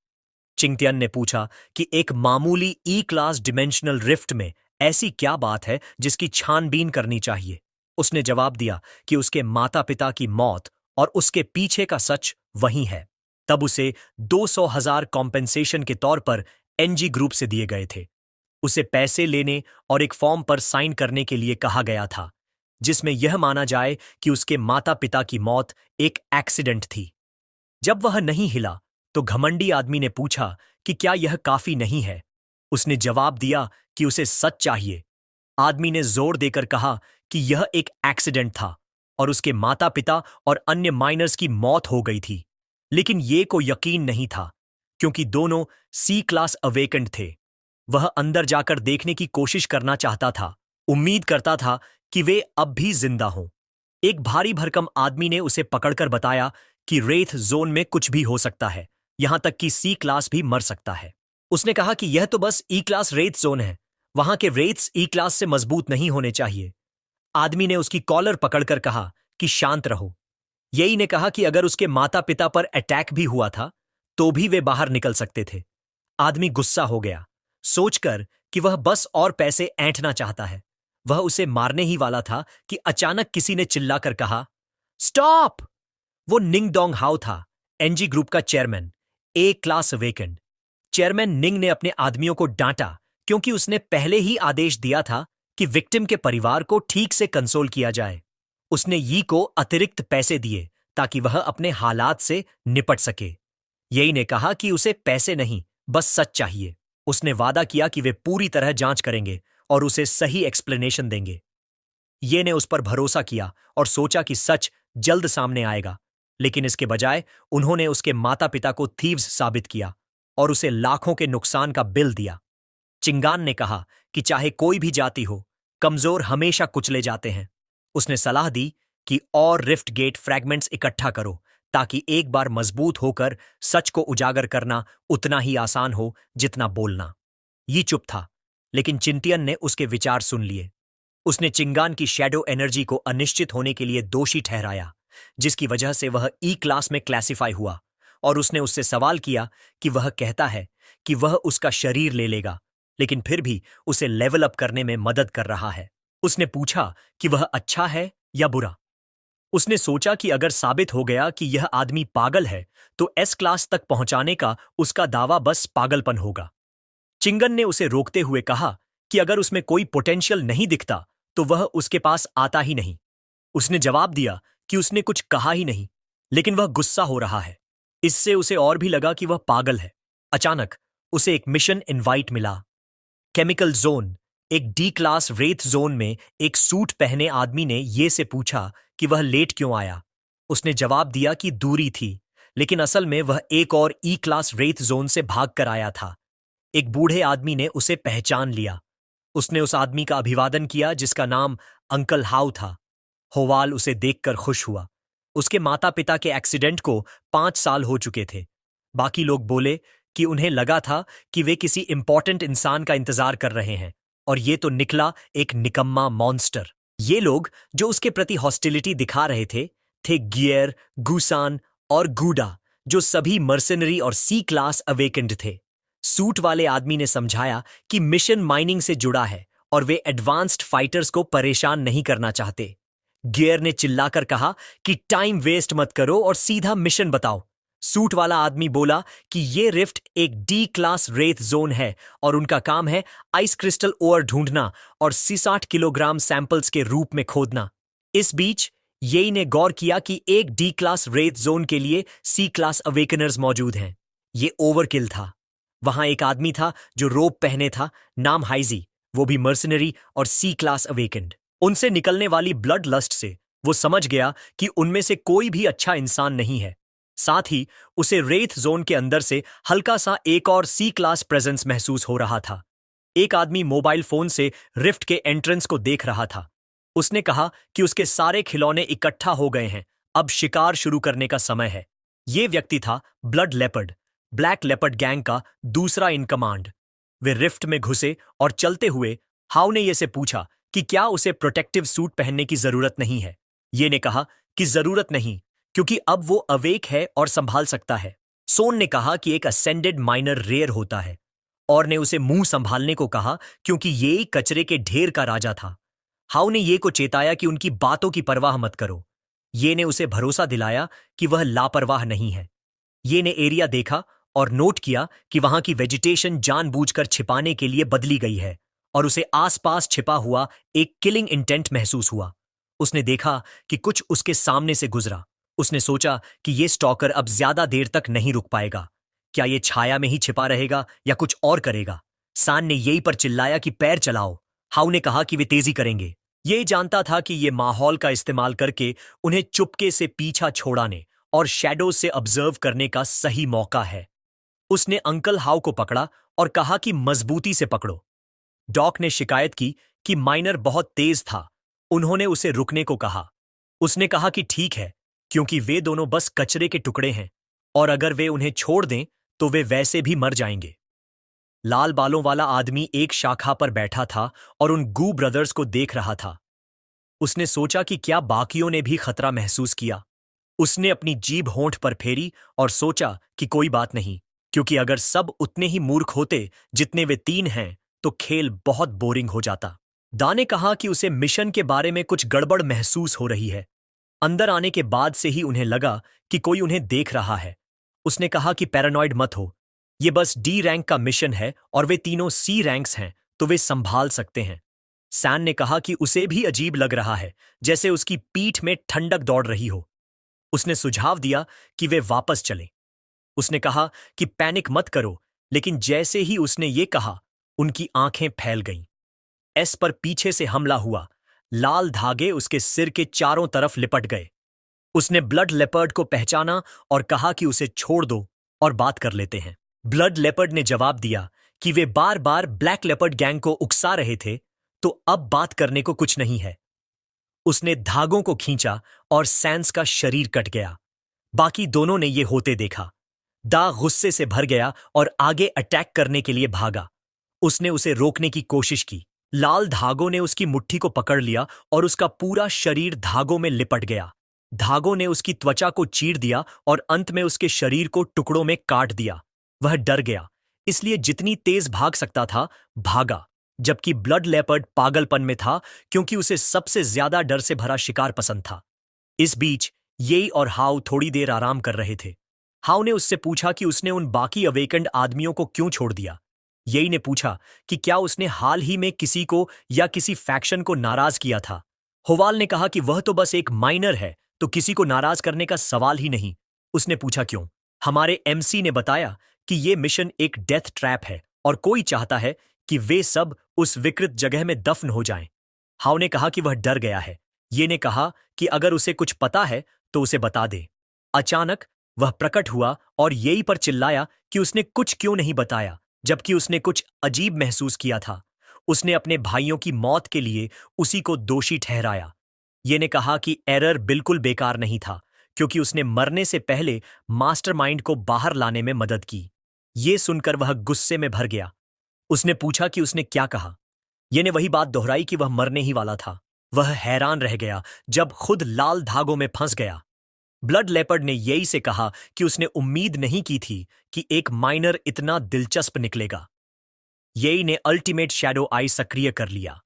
चिंगतियन ने पूछा कि एक मामूली ई क्लास डिमेंशनल रिफ्ट में ऐसी क्या बात है जिसकी छानबीन करनी चाहिए। उसने जवाब दिया कि उसके माता पिता की मौत और उसके पीछे का सच वही है। तब उसे 200,000 कॉम्पेंसेशन के तौर पर एनजी ग्रुप से दिए गए थे। उसे पैसे लेने और एक फॉर्म पर साइन करने के लिए कहा गया था जिसमें यह माना जाए कि उसके माता पिता की मौत एक एक्सीडेंट थी। जब वह नहीं हिला तो घमंडी आदमी ने पूछा कि क्या यह काफी नहीं है। उसने जवाब दिया कि उसे सच चाहिए। आदमी ने जोर देकर कहा कि यह एक एक्सीडेंट था और उसके माता पिता और अन्य माइनर्स की मौत हो गई थी। लेकिन ये को यकीन नहीं था क्योंकि दोनों सी क्लास अवेकेंड थे। वह अंदर जाकर देखने की कोशिश करना चाहता था, उम्मीद करता था कि वे अब भी जिंदा हों। एक भारी भरकम आदमी ने उसे पकड़कर बताया कि रेथ जोन में कुछ भी हो सकता है, यहां तक कि सी क्लास भी मर सकता है। उसने कहा कि यह तो बस ई क्लास रेथ जोन है, वहां के रेथ्स ई क्लास से मजबूत नहीं होने चाहिए। आदमी ने उसकी कॉलर पकड़कर कहा कि शांत रहो। यही ने कहा कि अगर उसके माता पिता पर अटैक भी हुआ था तो भी वे बाहर निकल सकते थे। आदमी गुस्सा हो गया, सोचकर कि वह बस और पैसे ऐंठना चाहता है। वह उसे मारने ही वाला था कि अचानक किसी ने चिल्लाकर कहा, स्टॉप! वो निंग डोंग हाउ था, एनजी ग्रुप का चेयरमैन, ए क्लास वेकेंड। चेयरमैन निंग ने अपने आदमियों को डांटा क्योंकि उसने पहले ही आदेश दिया था कि विक्टिम के परिवार को ठीक से कंसोल किया जाए। उसने यी को अतिरिक्त पैसे दिए ताकि वह अपने हालात से निपट सके। यही ने कहा कि उसे पैसे नहीं, बस सच चाहिए। उसने वादा किया कि वे पूरी तरह जांच करेंगे और उसे सही एक्सप्लेनेशन देंगे। ये ने उस पर भरोसा किया और सोचा कि सच जल्द सामने आएगा, लेकिन इसके बजाय उन्होंने उसके माता पिता को थीव्स साबित किया और उसे लाखों के नुकसान का बिल दिया। चिंगान ने कहा कि चाहे कोई भी जाति हो, कमजोर हमेशा कुचले जाते हैं। उसने सलाह दी कि और रिफ्ट गेट फ्रैगमेंट्स इकट्ठा करो ताकि एक बार मजबूत होकर सच को उजागर करना उतना ही आसान हो जितना बोलना। ये चुप था, लेकिन चिंटियन ने उसके विचार सुन लिए। उसने चिंगान की शैडो एनर्जी को अनिश्चित होने के लिए दोषी ठहराया, जिसकी वजह से वह ई क्लास में क्लासिफाई हुआ, और उसने उससे सवाल किया कि वह कहता है कि वह उसका शरीर ले लेगा, लेकिन फिर भी उसे लेवल अप करने में मदद कर रहा है। उसने पूछा कि वह अच्छा है या बुरा। उसने सोचा कि अगर साबित हो गया कि यह आदमी पागल है तो एस क्लास तक पहुंचाने का उसका दावा बस पागलपन होगा। चिंगन ने उसे रोकते हुए कहा कि अगर उसमें कोई पोटेंशियल नहीं दिखता तो वह उसके पास आता ही नहीं। उसने जवाब दिया कि उसने कुछ कहा ही नहीं, लेकिन वह गुस्सा हो रहा है। इससे उसे और भी लगा कि वह पागल है। अचानक उसे एक मिशन इनवाइट मिला। केमिकल जोन, एक डी क्लास रेथ जोन में एक सूट पहने आदमी ने ये से पूछा कि वह लेट क्यों आया। उसने जवाब दिया कि दूरी थी, लेकिन असल में वह एक और ई क्लास रेथ जोन से भाग कर आया था। एक बूढ़े आदमी ने उसे पहचान लिया। उसने उस आदमी का अभिवादन किया जिसका नाम अंकल हाउ था। होवाल उसे देखकर खुश हुआ। उसके माता पिता के एक्सीडेंट को 5 साल हो चुके थे। बाकी लोग बोले कि उन्हें लगा था कि वे किसी इंपॉर्टेंट इंसान का इंतजार कर रहे हैं, और ये तो निकला एक निकम्मा मॉन्स्टर। ये लोग जो उसके प्रति हॉस्टिलिटी दिखा रहे थे गियर, गुसान और गूडा, जो सभी मर्सनरी और सी क्लास अवेकेंड थे। सूट वाले आदमी ने समझाया कि मिशन माइनिंग से जुड़ा है और वे एडवांस्ड फाइटर्स को परेशान नहीं करना चाहते। गियर ने चिल्लाकर कहा कि टाइम वेस्ट मत करो और सीधा मिशन बताओ। सूट वाला आदमी बोला कि ये रिफ्ट एक डी क्लास रेथ जोन है और उनका काम है आइस क्रिस्टल ओर ढूंढना और 60 किलोग्राम सैंपल्स के रूप में खोदना। इस बीच येई ने गौर किया कि एक डी क्लास रेत जोन के लिए सी क्लास अवेकनर्स मौजूद हैं। ये ओवरकिल था। वहां एक आदमी था जो रोब पहने था, नाम हाइजी, वो भी मर्सनरी और सी क्लास अवेकेंड। उनसे निकलने वाली ब्लड लस्ट से वो समझ गया कि उनमें से कोई भी अच्छा इंसान नहीं है। साथ ही उसे रेत जोन के अंदर से हल्का सा एक और सी क्लास प्रेजेंस महसूस हो रहा था। एक आदमी मोबाइल फोन से रिफ्ट के एंट्रेंस को देख रहा था। उसने कहा कि उसके सारे खिलौने इकट्ठा हो गए हैं, अब शिकार शुरू करने का समय है। यह व्यक्ति था blood leopard, black leopard gang का दूसरा इन कमांड। वे रिफ्ट में घुसे और चलते हुए हाउ ने ये से पूछा कि क्या उसे प्रोटेक्टिव सूट पहनने की जरूरत नहीं है। ये ने कहा कि जरूरत नहीं, क्योंकि अब वो अवेक है और संभाल सकता है। सोन ने कहा कि एक असेंडेड माइनर रेयर होता है, और ने उसे मुंह संभालने को कहा क्योंकि ये कचरे के ढेर का राजा था। हाउ ने ये को चेताया कि उनकी बातों की परवाह मत करो। ये ने उसे भरोसा दिलाया कि वह लापरवाह नहीं है। ये ने एरिया देखा और नोट किया कि वहां की वेजिटेशन जानबूझकर छिपाने के लिए बदली गई है, और उसे आसपास छिपा हुआ एक किलिंग इंटेंट महसूस हुआ। उसने देखा कि कुछ उसके सामने से गुजरा। उसने सोचा कि ये स्टॉकर अब ज्यादा देर तक नहीं रुक पाएगा। क्या ये छाया में ही छिपा रहेगा या कुछ और करेगा? सान ने यही पर चिल्लाया कि पैर चलाओ। हाउ ने कहा कि वे तेजी करेंगे। ये जानता था कि ये माहौल का इस्तेमाल करके उन्हें चुपके से पीछा छोड़ाने और शैडोज से ऑब्जर्व करने का सही मौका है। उसने अंकल हाउ को पकड़ा और कहा कि मजबूती से पकड़ो। डॉक ने शिकायत की कि माइनर बहुत तेज था। उन्होंने उसे रुकने को कहा। उसने कहा कि ठीक है, क्योंकि वे दोनों बस कचरे के टुकड़े हैं, और अगर वे उन्हें छोड़ दें तो वे वैसे भी मर जाएंगे। लाल बालों वाला आदमी एक शाखा पर बैठा था और उन गू ब्रदर्स को देख रहा था। उसने सोचा कि क्या बाकियों ने भी खतरा महसूस किया। उसने अपनी जीभ होंठ पर फेरी और सोचा कि कोई बात नहीं, क्योंकि अगर सब उतने ही मूर्ख होते जितने वे तीन हैं तो खेल बहुत बोरिंग हो जाता। दा ने कहा कि उसे मिशन के बारे में कुछ गड़बड़ महसूस हो रही है। अंदर आने के बाद से ही उन्हें लगा कि कोई उन्हें देख रहा है। उसने कहा कि पैरानॉइड मत हो, ये बस डी रैंक का मिशन है और वे तीनों सी रैंक्स हैं, तो वे संभाल सकते हैं। सैन ने कहा कि उसे भी अजीब लग रहा है, जैसे उसकी पीठ में ठंडक दौड़ रही हो। उसने सुझाव दिया कि वे वापस चलें। उसने कहा कि पैनिक मत करो, लेकिन जैसे ही उसने ये कहा, उनकी आंखें फैल गईं। एस पर पीछे से हमला हुआ। लाल धागे उसके सिर के चारों तरफ लिपट गए। उसने ब्लड लेपर्ड को पहचाना और कहा कि उसे छोड़ दो और बात कर लेते हैं। ब्लड लेपर्ड ने जवाब दिया कि वे बार बार ब्लैक लेपर्ड गैंग को उकसा रहे थे, तो अब बात करने को कुछ नहीं है। उसने धागों को खींचा और सैंस का शरीर कट गया। बाकी दोनों ने ये होते देखा। दा गुस्से से भर गया और आगे अटैक करने के लिए भागा। उसने उसे रोकने की कोशिश की। लाल धागों ने उसकी मुट्ठी को पकड़ लिया और उसका पूरा शरीर धागों में लिपट गया। धागों ने उसकी त्वचा को चीर दिया और अंत में उसके शरीर को टुकड़ों में काट दिया। वह डर गया, इसलिए जितनी तेज भाग सकता था भागा, जबकि ब्लड लेपर्ड पागलपन में था क्योंकि उसे सबसे ज्यादा डर से भरा शिकार पसंद था। इस बीच येई और हाउ थोड़ी देर आराम कर रहे थे। हाउ ने उससे पूछा कि उसने उन बाकी अवेकेंड आदमियों को क्यों छोड़ दिया। येई ने पूछा कि क्या उसने हाल ही में किसी को या किसी फैक्शन को नाराज किया था। होवाल ने कहा कि वह तो बस एक माइनर है, तो किसी को नाराज करने का सवाल ही नहीं। उसने पूछा क्यों। हमारे एमसी ने बताया कि यह मिशन एक डेथ ट्रैप है और कोई चाहता है कि वे सब उस विकृत जगह में दफन हो जाएं। हाउ ने कहा कि वह डर गया है। ये ने कहा कि अगर उसे कुछ पता है तो उसे बता दे। अचानक वह प्रकट हुआ और येई पर चिल्लाया कि उसने कुछ क्यों नहीं बताया, जबकि उसने कुछ अजीब महसूस किया था। उसने अपने भाइयों की मौत के लिए उसी को दोषी ठहराया। ये ने कहा कि एरर बिल्कुल बेकार नहीं था, क्योंकि उसने मरने से पहले मास्टरमाइंड को बाहर लाने में मदद की। ये सुनकर वह गुस्से में भर गया। उसने पूछा कि उसने क्या कहा। ये ने वही बात दोहराई कि वह मरने ही वाला था। वह हैरान रह गया जब खुद लाल धागों में फंस गया। ब्लड लेपर्ड ने येई से कहा कि उसने उम्मीद नहीं की थी कि एक माइनर इतना दिलचस्प निकलेगा। येई ने अल्टीमेट शैडो आई सक्रिय कर लिया।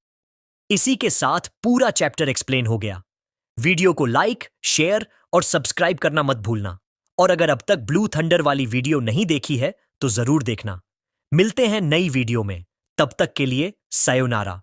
इसी के साथ पूरा चैप्टर एक्सप्लेन हो गया। वीडियो को लाइक, शेयर और सब्सक्राइब करना मत भूलना। और अगर अब तक ब्लू थंडर वाली वीडियो नहीं देखी है तो जरूर देखना। मिलते हैं नई वीडियो में, तब तक के लिए सायोनारा।